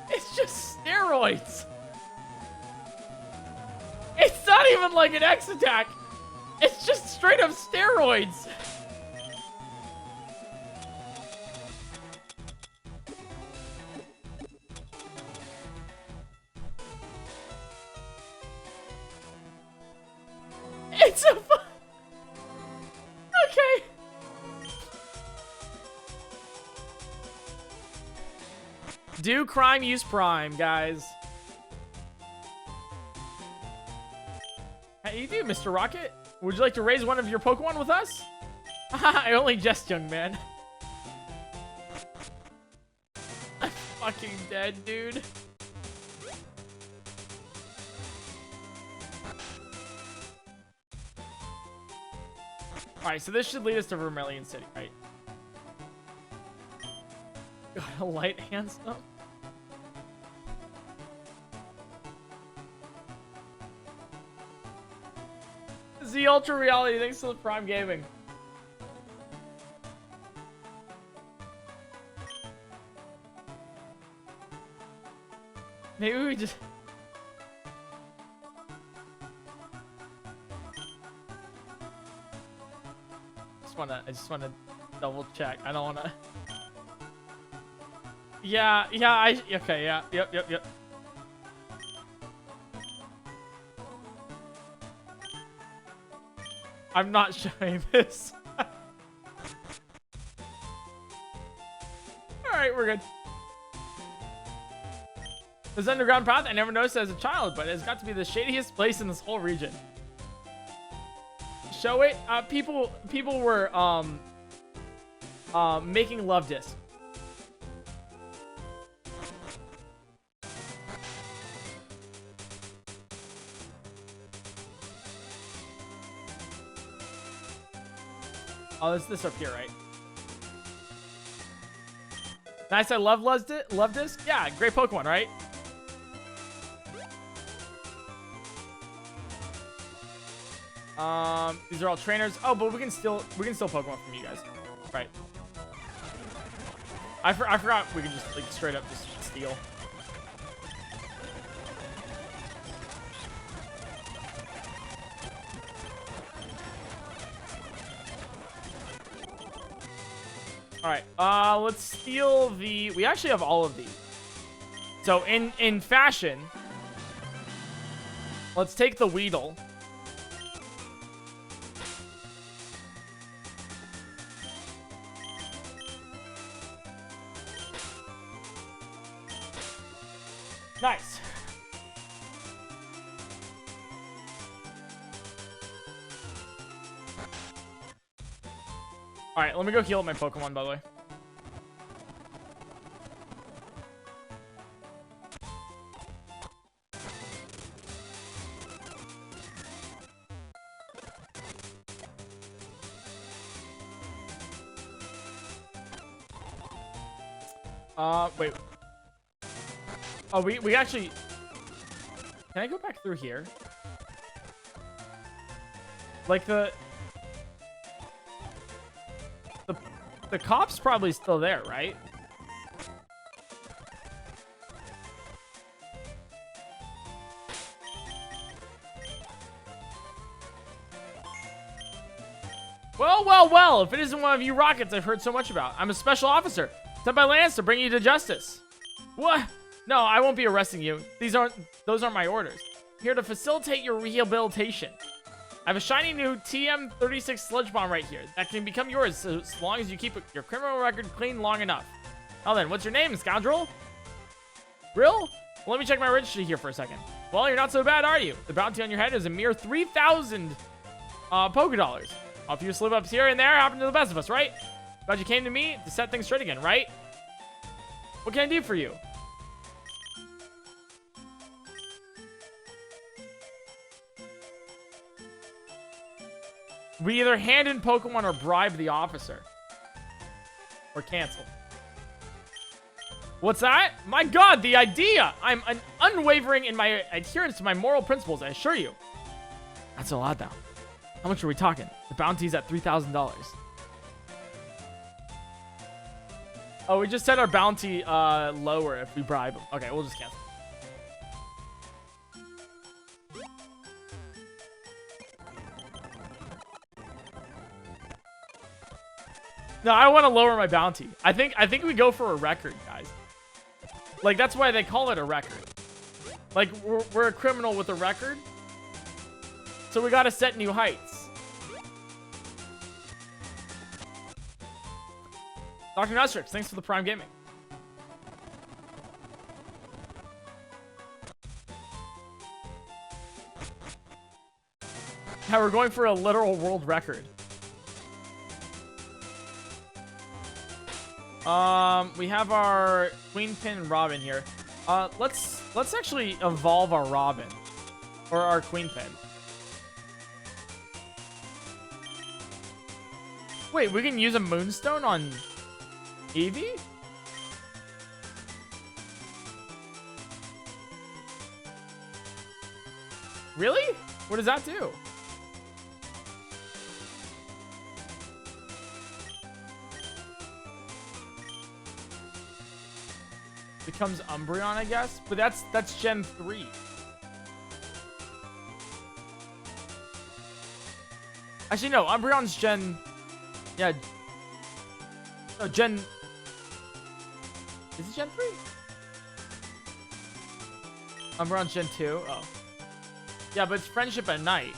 It's just steroids. It's not even like an X attack. It's just straight up steroids. It's so fun. Okay. Do crime, use prime, guys. How you do, Mr. Rocket? Would you like to raise one of your Pokemon with us? I only jest, young man. I'm fucking dead, dude. Alright, so this should lead us to Vermilion City, right? Got a light hand stuff? Z Ultra Reality, thanks to the Prime Gaming. Maybe we just... I just wanna double check. I don't wanna... Yeah, okay, yeah, yep. I'm not showing this. Alright, we're good. This underground path I never noticed as a child, but it's got to be the shadiest place in this whole region. Show it. People were making love discs. Oh, this up here, right? Nice. I love disc. Yeah, great Pokemon, right? These are all trainers. Oh, but we can still Pokemon from you guys, right? I forgot we can just like straight up just steal. All right, let's steal the... We actually have all of these. So in fashion, let's take the Weedle. Nice. All right, let me go heal up my Pokemon, by the way. Wait. Oh, we actually... Can I go back through here? Like the cop's probably still there, right? Well, if it isn't one of you rockets I've heard so much about. I'm a special officer, sent by Lance to bring you to justice. What? No, I won't be arresting you. Those aren't my orders. I'm here to facilitate your rehabilitation. I have a shiny new TM36 sludge bomb right here that can become yours so long as you keep your criminal record clean long enough. Now then, what's your name, scoundrel? Real? Well, let me check my registry here for a second. Well, you're not so bad, are you? The bounty on your head is a mere 3,000 Pokedollars. A few slip-ups here and there happen to the best of us, right? Glad you came to me to set things straight again, right? What can I do for you? We either hand in Pokemon or bribe the officer. Or cancel. What's that? My god, the idea! I'm unwavering in my adherence to my moral principles, I assure you. That's a lot, though. How much are we talking? The bounty's at $3,000. Oh, we just set our bounty lower if we bribe him. Okay, we'll just cancel. No, I want to lower my bounty. I think we go for a record, guys. Like, that's why they call it a record. Like, we're a criminal with a record. So we gotta set new heights. Dr. Nustrix, thanks for the Prime Gaming. Yeah, we're going for a literal world record. We have our Queen Pin Robin here. Let's actually evolve our Robin. Or our Queen Pin. Wait, we can use a Moonstone on Eevee? Really? What does that do? Becomes Umbreon, I guess, but that's Gen 3. Actually, no, Umbreon's Gen. Yeah. No, Gen. Is it Gen 3? Umbreon's Gen 2. Oh. Yeah, but it's Friendship at Night.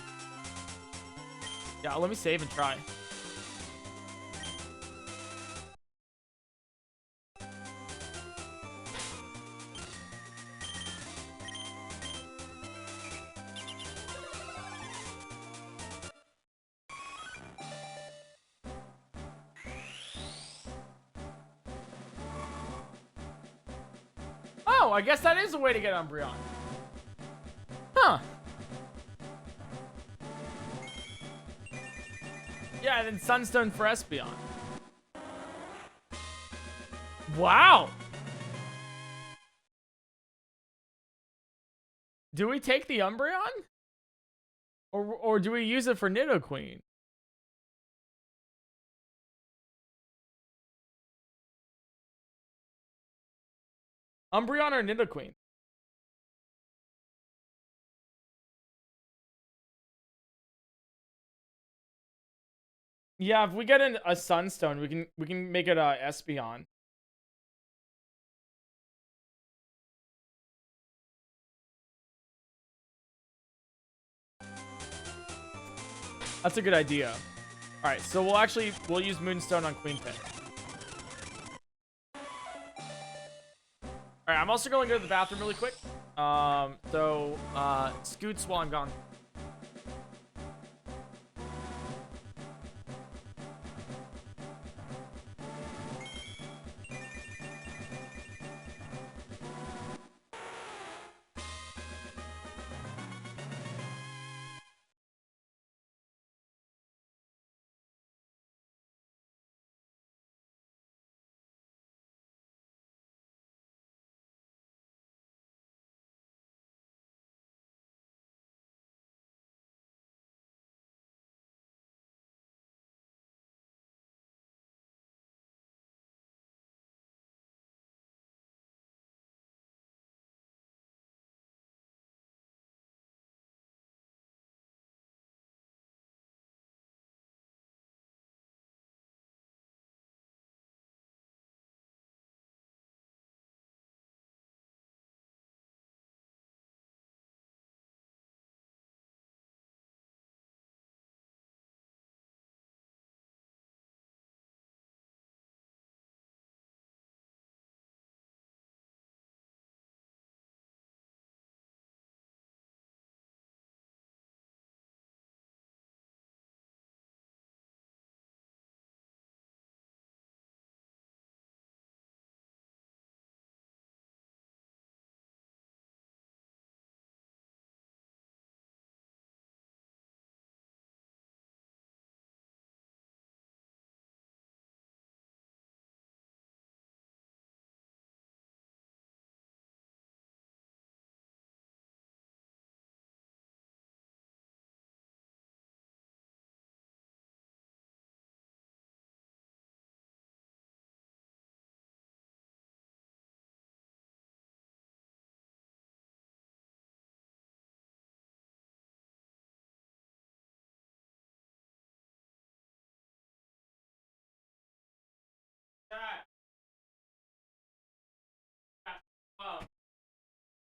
Yeah, let me save and try. Oh, I guess that is a way to get Umbreon. Huh. Yeah, and then Sunstone for Espeon. Wow. Do we take the Umbreon? Or do we use it for Nidoqueen? Umbreon or Nidoqueen? Yeah, if we get a Sunstone, we can make it a Espeon. That's a good idea. All right, so we'll use Moonstone on Queen Pin. All right, I'm also going to go to the bathroom really quick. Scoots while I'm gone.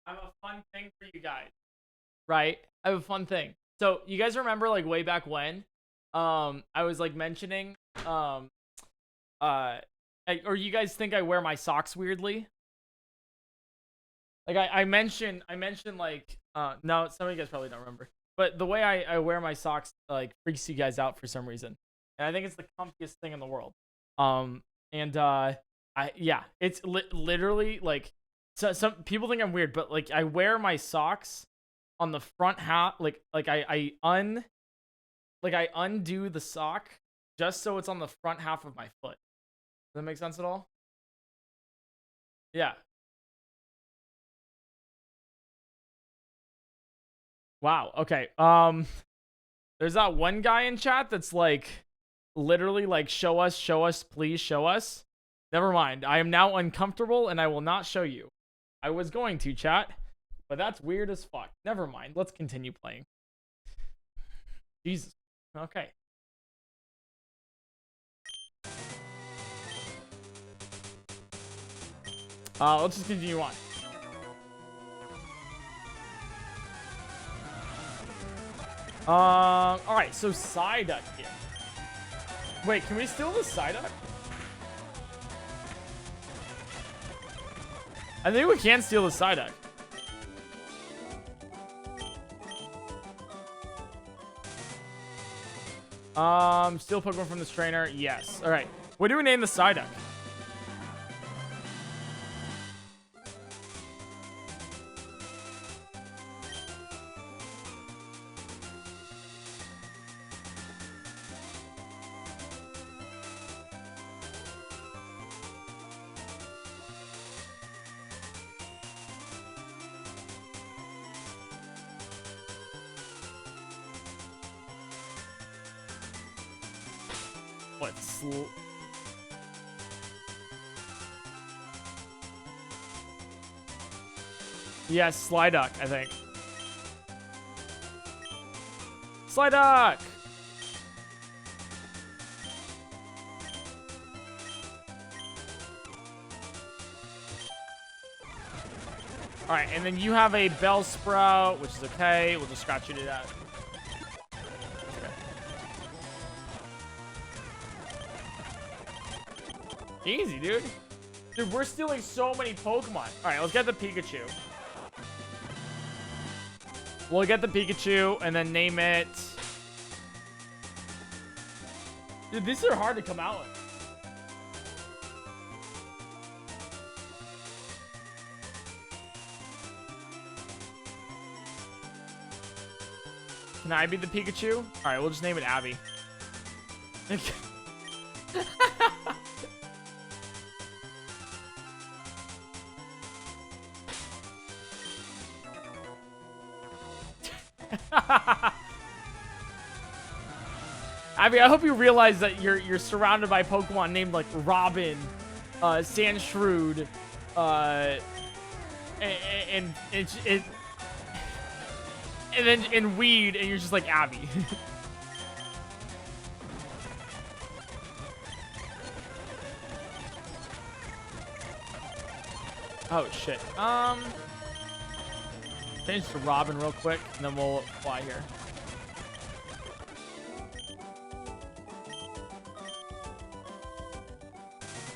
I have a fun thing for you guys. Right? I have a fun thing. So you guys remember like way back when, I was like mentioning, or you guys think I wear my socks weirdly? Like I mentioned like, no, some of you guys probably don't remember, but the way I wear my socks like freaks you guys out for some reason, and I think it's the comfiest thing in the world. Yeah, it's literally like, so some people think I'm weird, but like I wear my socks on the front half, like I undo the sock just so it's on the front half of my foot. Does that make sense at all? Yeah. Wow. Okay. There's that one guy in chat that's like literally like, show us, please show us. Never mind. I am now uncomfortable and I will not show you. I was going to, chat, but that's weird as fuck. Never mind. Let's continue playing. Jesus. Okay. Let's just continue on. Alright, so Psyduck here. Wait, can we steal the Psyduck? I think we can steal the Psyduck. Steal Pokemon from this trainer. Yes. Alright. What do we name the Psyduck? What? Yes, Sliduck, I think. Sliduck! Alright, and then you have a Bellsprout, which is okay. We'll just scratch you to that. Easy, dude. Dude, we're stealing so many Pokemon. Alright, let's get the Pikachu. We'll get the Pikachu and then name it. Dude, these are hard to come out with. Can I be the Pikachu? Alright, we'll just name it Abby. Abby, I hope you realize that you're surrounded by Pokemon named like Robin, Sandshrew, and then Weed, and you're just like Abby. Oh shit. Change to Robin real quick, and then we'll fly here.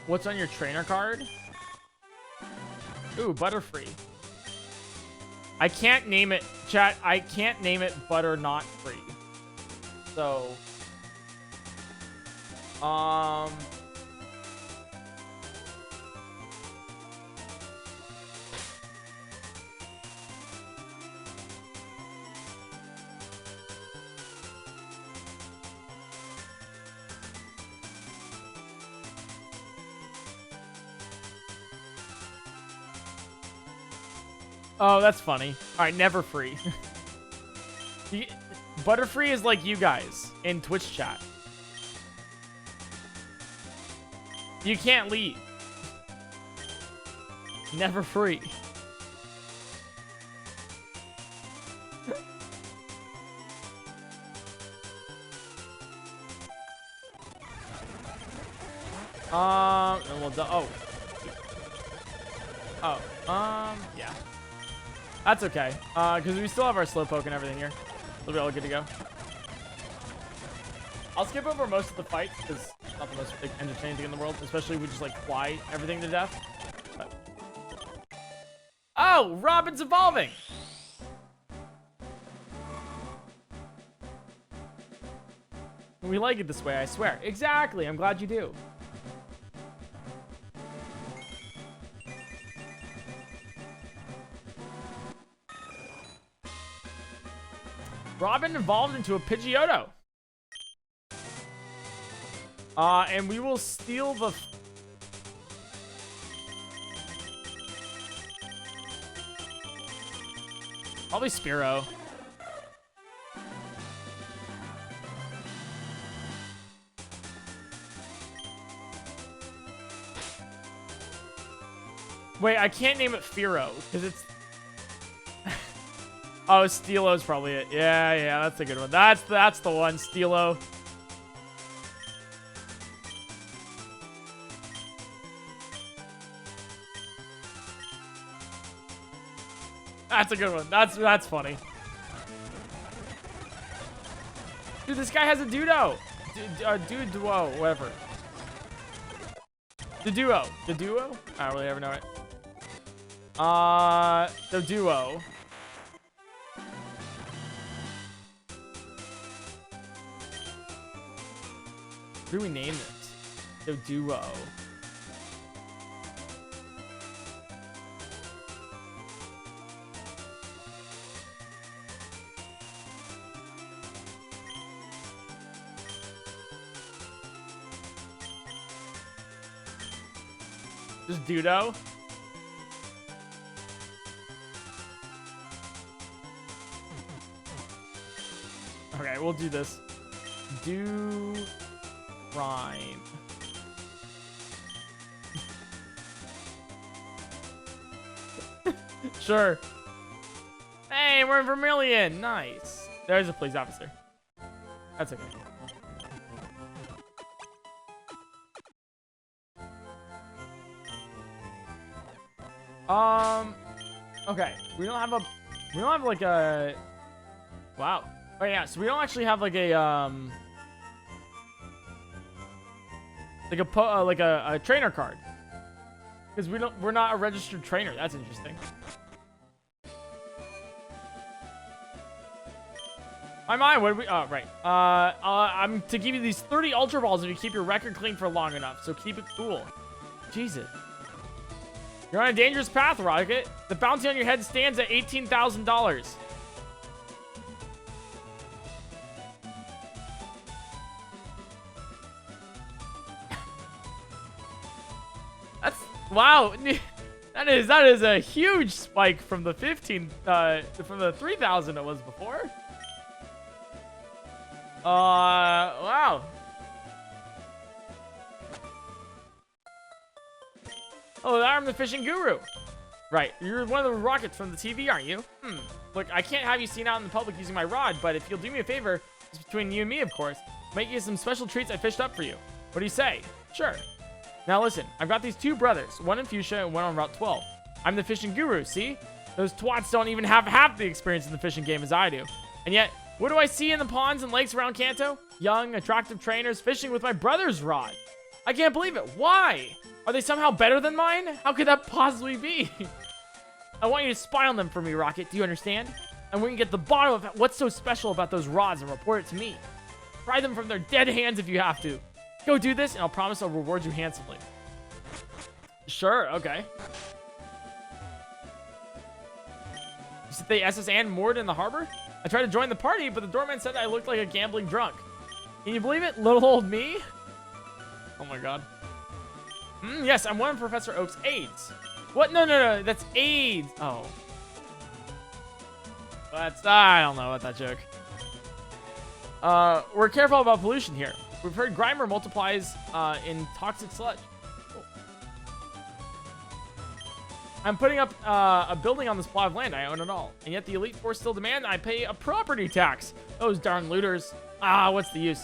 What's on your trainer card? Ooh, Butterfree. I can't name it, chat. I can't name it Butter Not Free. So, oh, that's funny. All right, never free. Butterfree is like you guys in Twitch chat. You can't leave. Never free. And we'll do, yeah. That's okay, because we still have our Slowpoke and everything here. We'll be all good to go. I'll skip over most of the fights because it's not the most entertaining thing in the world, especially if we just like fly everything to death. But... Oh, Robin's evolving. We like it this way, I swear. Exactly. I'm glad you do. Robin evolved into a Pidgeotto. And we will steal the... Probably Spearow. Wait, I can't name it Fearow, because it's... Oh, Steelo's probably it. Yeah, that's a good one. That's the one, Steelo. That's a good one. That's funny. Dude, this guy has a Duo. Duo, whatever. The Duo. The Duo? I don't really ever know it. The Duo. What do we name this? The Duo. Just Dudo. Okay, we'll do this. Do rhyme. Sure. Hey, we're in Vermilion. Nice. There's a police officer. That's okay. Okay. We don't have like a... Wow. Oh yeah, so we don't actually have like a, like a trainer card. Because we're not a registered trainer. That's interesting. What did we, oh, right. I'm to give you these 30 Ultra Balls if you keep your record clean for long enough, so keep it cool. Jesus. You're on a dangerous path, Rocket. The bounty on your head stands at $18,000. That's, wow. That is a huge spike from the 3,000 it was before. Wow. Oh, I'm the fishing guru. Right, you're one of the rockets from the TV, aren't you? Look, I can't have you seen out in the public using my rod, but if you'll do me a favor, it's between you and me, of course, make you some special treats I fished up for you. What do you say? Sure. Now listen, I've got these two brothers, one in Fuchsia and one on Route 12. I'm the fishing guru, see? Those twats don't even have half the experience in the fishing game as I do. And yet, what do I see in the ponds and lakes around Kanto? Young, attractive trainers fishing with my brother's rod. I can't believe it. Why? Are they somehow better than mine? How could that possibly be? I want you to spy on them for me, Rocket. Do you understand? And we can get the bottom of what's so special about those rods and report it to me. Pry them from their dead hands if you have to. Go do this, and I'll promise I'll reward you handsomely. Sure, okay. You said they SS and moored in the harbor? I tried to join the party, but the doorman said I looked like a gambling drunk. Can you believe it? Little old me? Oh my god. Yes, I'm one of Professor Oak's aides. What? No, that's AIDS. Oh. That's, I don't know about that joke. We're careful about pollution here. We've heard Grimer multiplies in toxic sludge. Oh. I'm putting up a building on this plot of land. I own it all. And yet the Elite Four still demand I pay a property tax. Those darn looters. Ah, what's the use?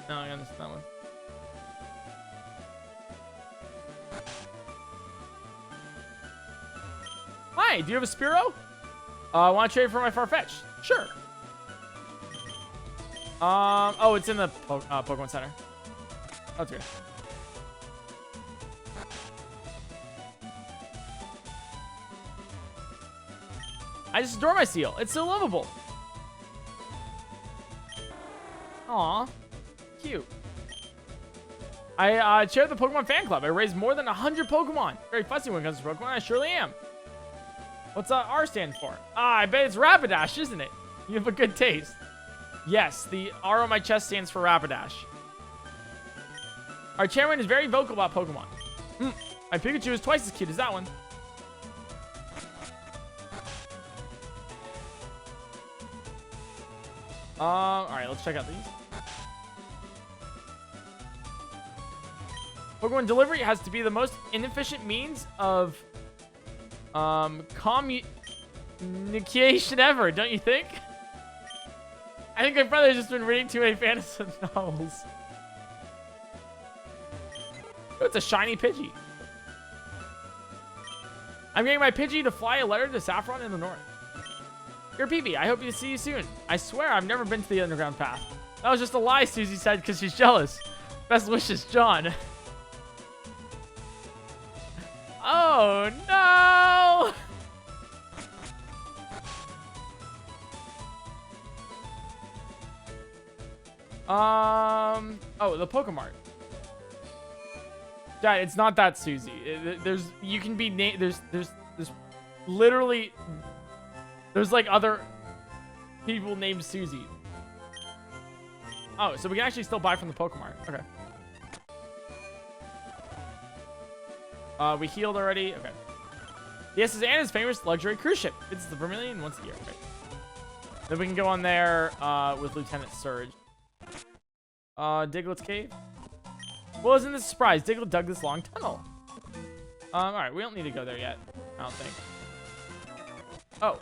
No, I understand that one. Hi, do you have a Spearow? I want to trade for my Farfetch. Sure. Oh, it's in the Pokemon Center. That's good. I just adore my seal. It's so lovable. Aw, cute. I chair the Pokemon fan club. I raised more than 100 Pokemon. Very fussy when it comes to Pokemon. I surely am. What's R stand for? I bet it's Rapidash, isn't it? You have a good taste. Yes, the R on my chest stands for Rapidash. Our chairman is very vocal about Pokemon. My Pikachu is twice as cute as that one. Alright, let's check out these. Pokemon delivery has to be the most inefficient means of communication ever, don't you think? I think my brother's just been reading too many fantasy novels. Oh, it's a shiny Pidgey. I'm getting my Pidgey to fly a letter to Saffron in the north. You're PB. I hope to see you soon. I swear I've never been to the underground path. That was just a lie, Susie said, because she's jealous. Best wishes, John. Oh, no! Oh, the Pokemart. Dad, it's not that, Susie. You can be there's literally, there's like other people named Susie. Oh, so we can actually still buy from the Pokemart. Okay. We healed already. Okay. The SS Anna's famous luxury cruise ship. It's the Vermilion once a year. Okay. Then we can go on there with Lieutenant Surge. Diglett's cave. Well, isn't this a surprise? Diglett dug this long tunnel. Alright, we don't need to go there yet. I don't think. Oh.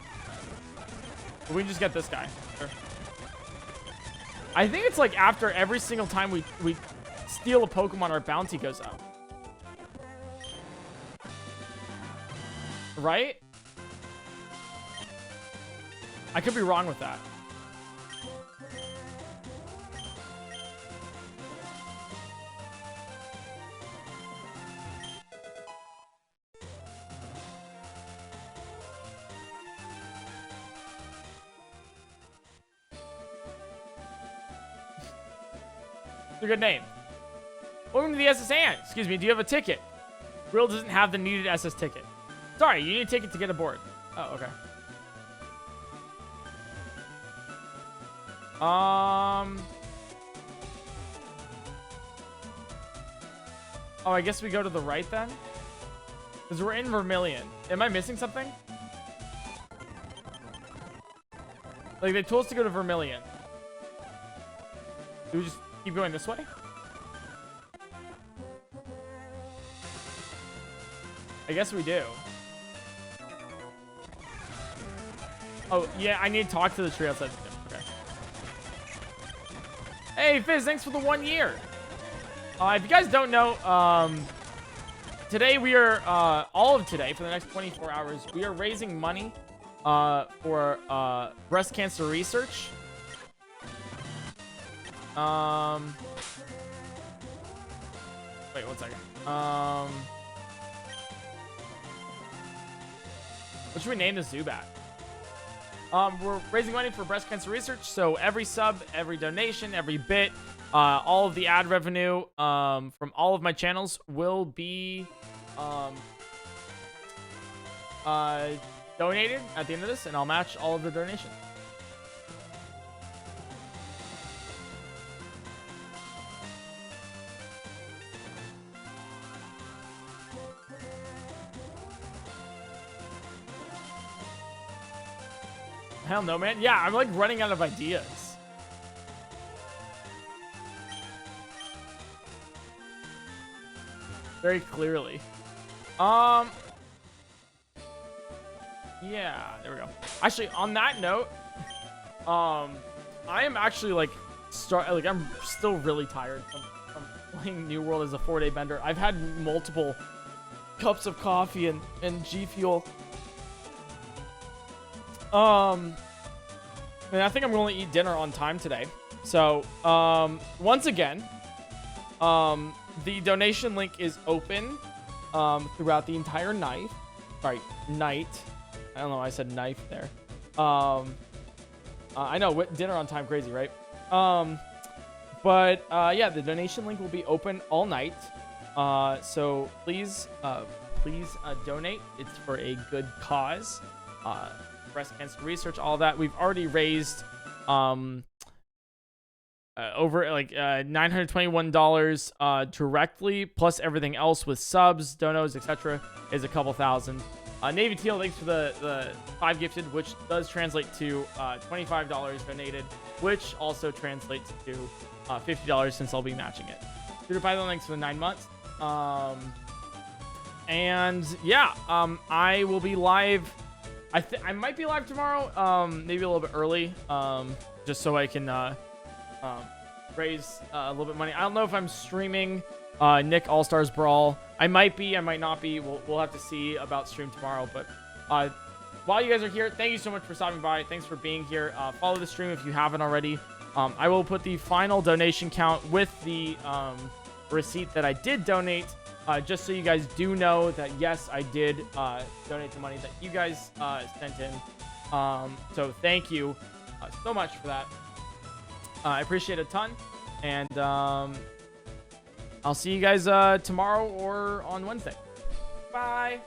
We can just get this guy. Sure. I think it's like after every single time we steal a Pokemon, our bounty goes up. Right? I could be wrong with that. It's a good name. Welcome to the SS Anne. Excuse me, do you have a ticket? Grill doesn't have the needed SS ticket. Sorry, you need a ticket to get aboard. Oh, okay. Oh, I guess we go to the right then? Because we're in Vermilion. Am I missing something? Like, they told us to go to Vermilion. Do we just keep going this way? I guess we do. Oh, yeah, I need to talk to the tree outside the gym. Okay. Hey, Fizz, thanks for the 1 year. If you guys don't know, today we are, all of today, for the next 24 hours, we are raising money for breast cancer research. Wait, 1 second. What should we name the Zubat? We're raising money for breast cancer research, so every sub, every donation, every bit, all of the ad revenue from all of my channels will be donated at the end of this, and I'll match all of the donations. Hell no, man. Yeah, I'm like running out of ideas. Very clearly. Yeah, there we go. Actually, on that note, I am actually like I'm still really tired from playing New World as a 4-day bender. I've had multiple cups of coffee and G Fuel. And I think I'm going to eat dinner on time today. So, once again, the donation link is open throughout the entire night. Sorry, night. I don't know why I said knife there. I know, dinner on time, crazy, right? But yeah, the donation link will be open all night. So please donate. It's for a good cause. Breast cancer research, all that. We've already raised over like $921 directly, plus everything else with subs, donos, etc. is a couple thousand. Navy Teal, thanks for the 5 gifted, which does translate to $25 donated, which also translates to $50 since I'll be matching it. Shooter Python, thanks for the 9 months. And yeah, I will be live. I might be live tomorrow, maybe a little bit early, just so I can raise a little bit of money. I don't know if I'm streaming Nick All-Stars Brawl. I might be, I might not be. We'll have to see about stream tomorrow. But while you guys are here, thank you so much for stopping by. Thanks for being here. Follow the stream if you haven't already. I will put the final donation count with the receipt that I did donate, just so you guys do know that, yes, I did donate the money that you guys sent in. So thank you so much for that. I appreciate it a ton. And I'll see you guys tomorrow or on Wednesday. Bye.